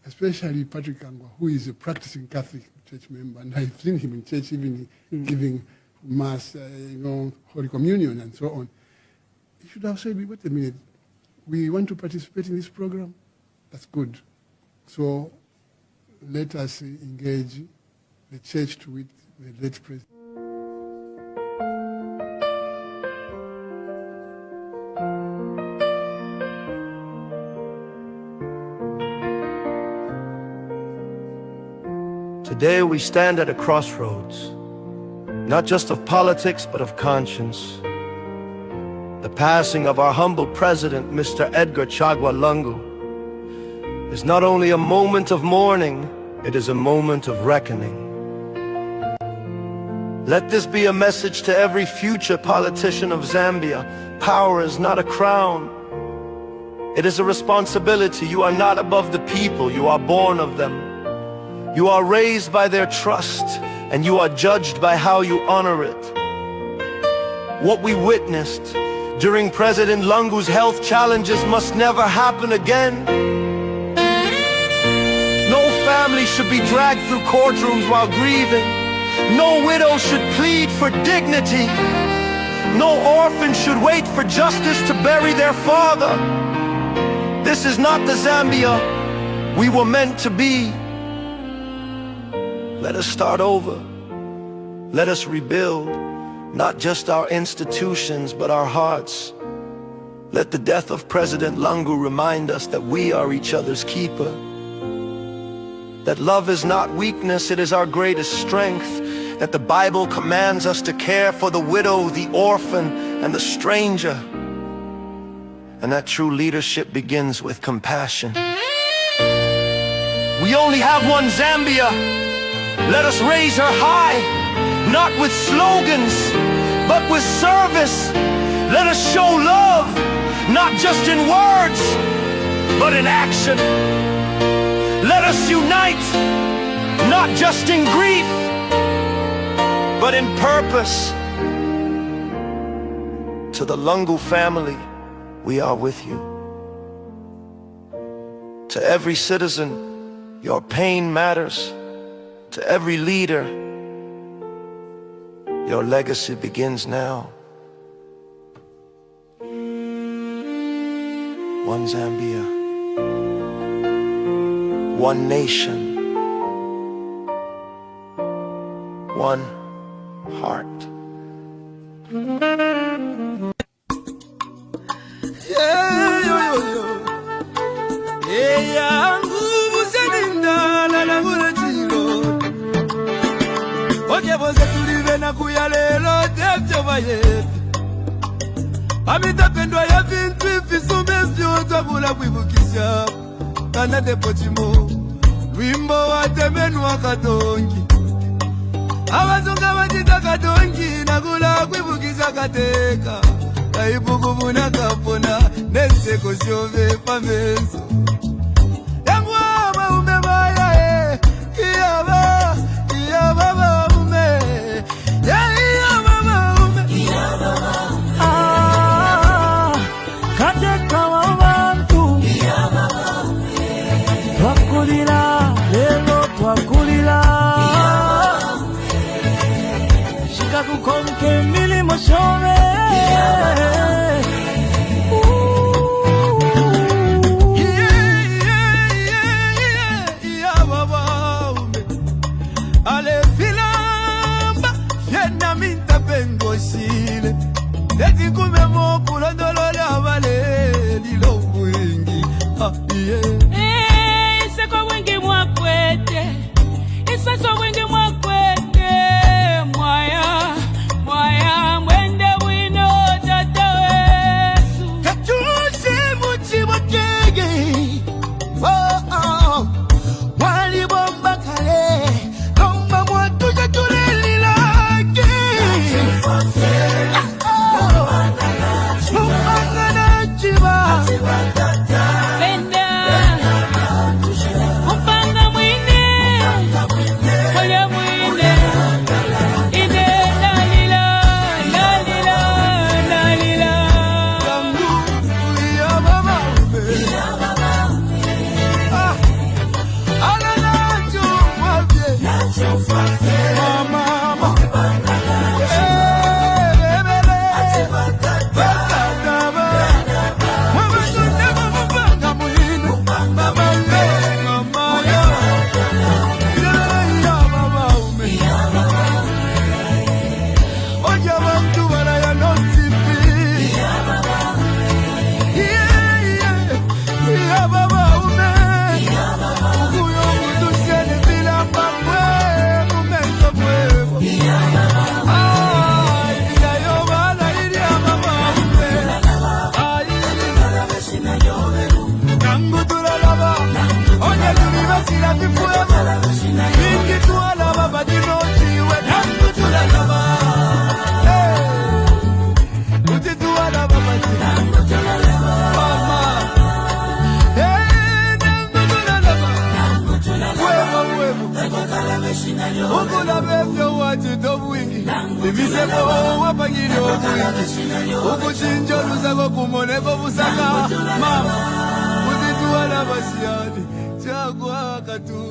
Speaker 15: Especially Patrick Angwa, who is a practicing Catholic church member, and I've seen him in church even giving mass, Holy Communion and so on. He should have said, wait a minute, we want to participate in this program. That's good. So let us engage the church to it, the late president.
Speaker 16: Today we stand at a crossroads.
Speaker 13: not just of politics, but of conscience. The passing of our humble president, Mr. Edgar Chagwa Lungu, is not only a moment of mourning, it is a moment of reckoning. Let this be a message to every future politician of Zambia. Power is not a crown. It is a responsibility. You are not above the people, you are born of them. You are raised by their trust, and you are judged by how you honor it. What we witnessed during President Lungu's health challenges must never happen again. No family should be dragged through courtrooms while grieving. No widow should plead for dignity. No orphan should wait for justice to bury their father. This is not the Zambia we were meant to be. Let us start over. Let us rebuild, not just our institutions, but our hearts. Let the death of President Lungu remind us that we are each other's keeper. That love is not weakness, it is our greatest strength. That the Bible commands us to care for the widow, the orphan, and the stranger. And that true leadership begins with compassion. We only have one Zambia. Let us raise her high, not with slogans, but with service. Let us show love, not just in words, but in action. Let us unite, not just in grief, but in purpose. To the Lungu family, we are with you. To every citizen, your pain matters. To every leader, your legacy begins now. One Zambia, one nation, one heart.
Speaker 16: Amitapendwa ya vintu ifisume vyote kula kuibukisha kana depotimo wimbo wa temenu wa katongi abazunga batita katongi nakula kuibukisha kateka kaibukubu na kapona neseko syove pamenso yangu ama umebaya iyaba ume iyaba ume kateka wabantu twakulira lelo twakulira shikakukonke milimo shove Eti kume moku londolole abale lilo wingi
Speaker 17: Iseko wingi mwakwete Iseko wingi mwakwete Mwaya mwende wino tata wesu
Speaker 16: Kachusi muchi mwakege Wali bomba kale Komba mwatuja tureli lake
Speaker 17: Benda
Speaker 16: wachito bwingi ibisemo wapangiri obwingi ukuchinja lusako kumoneko busaka mama kutituwana basiyani chakwa katu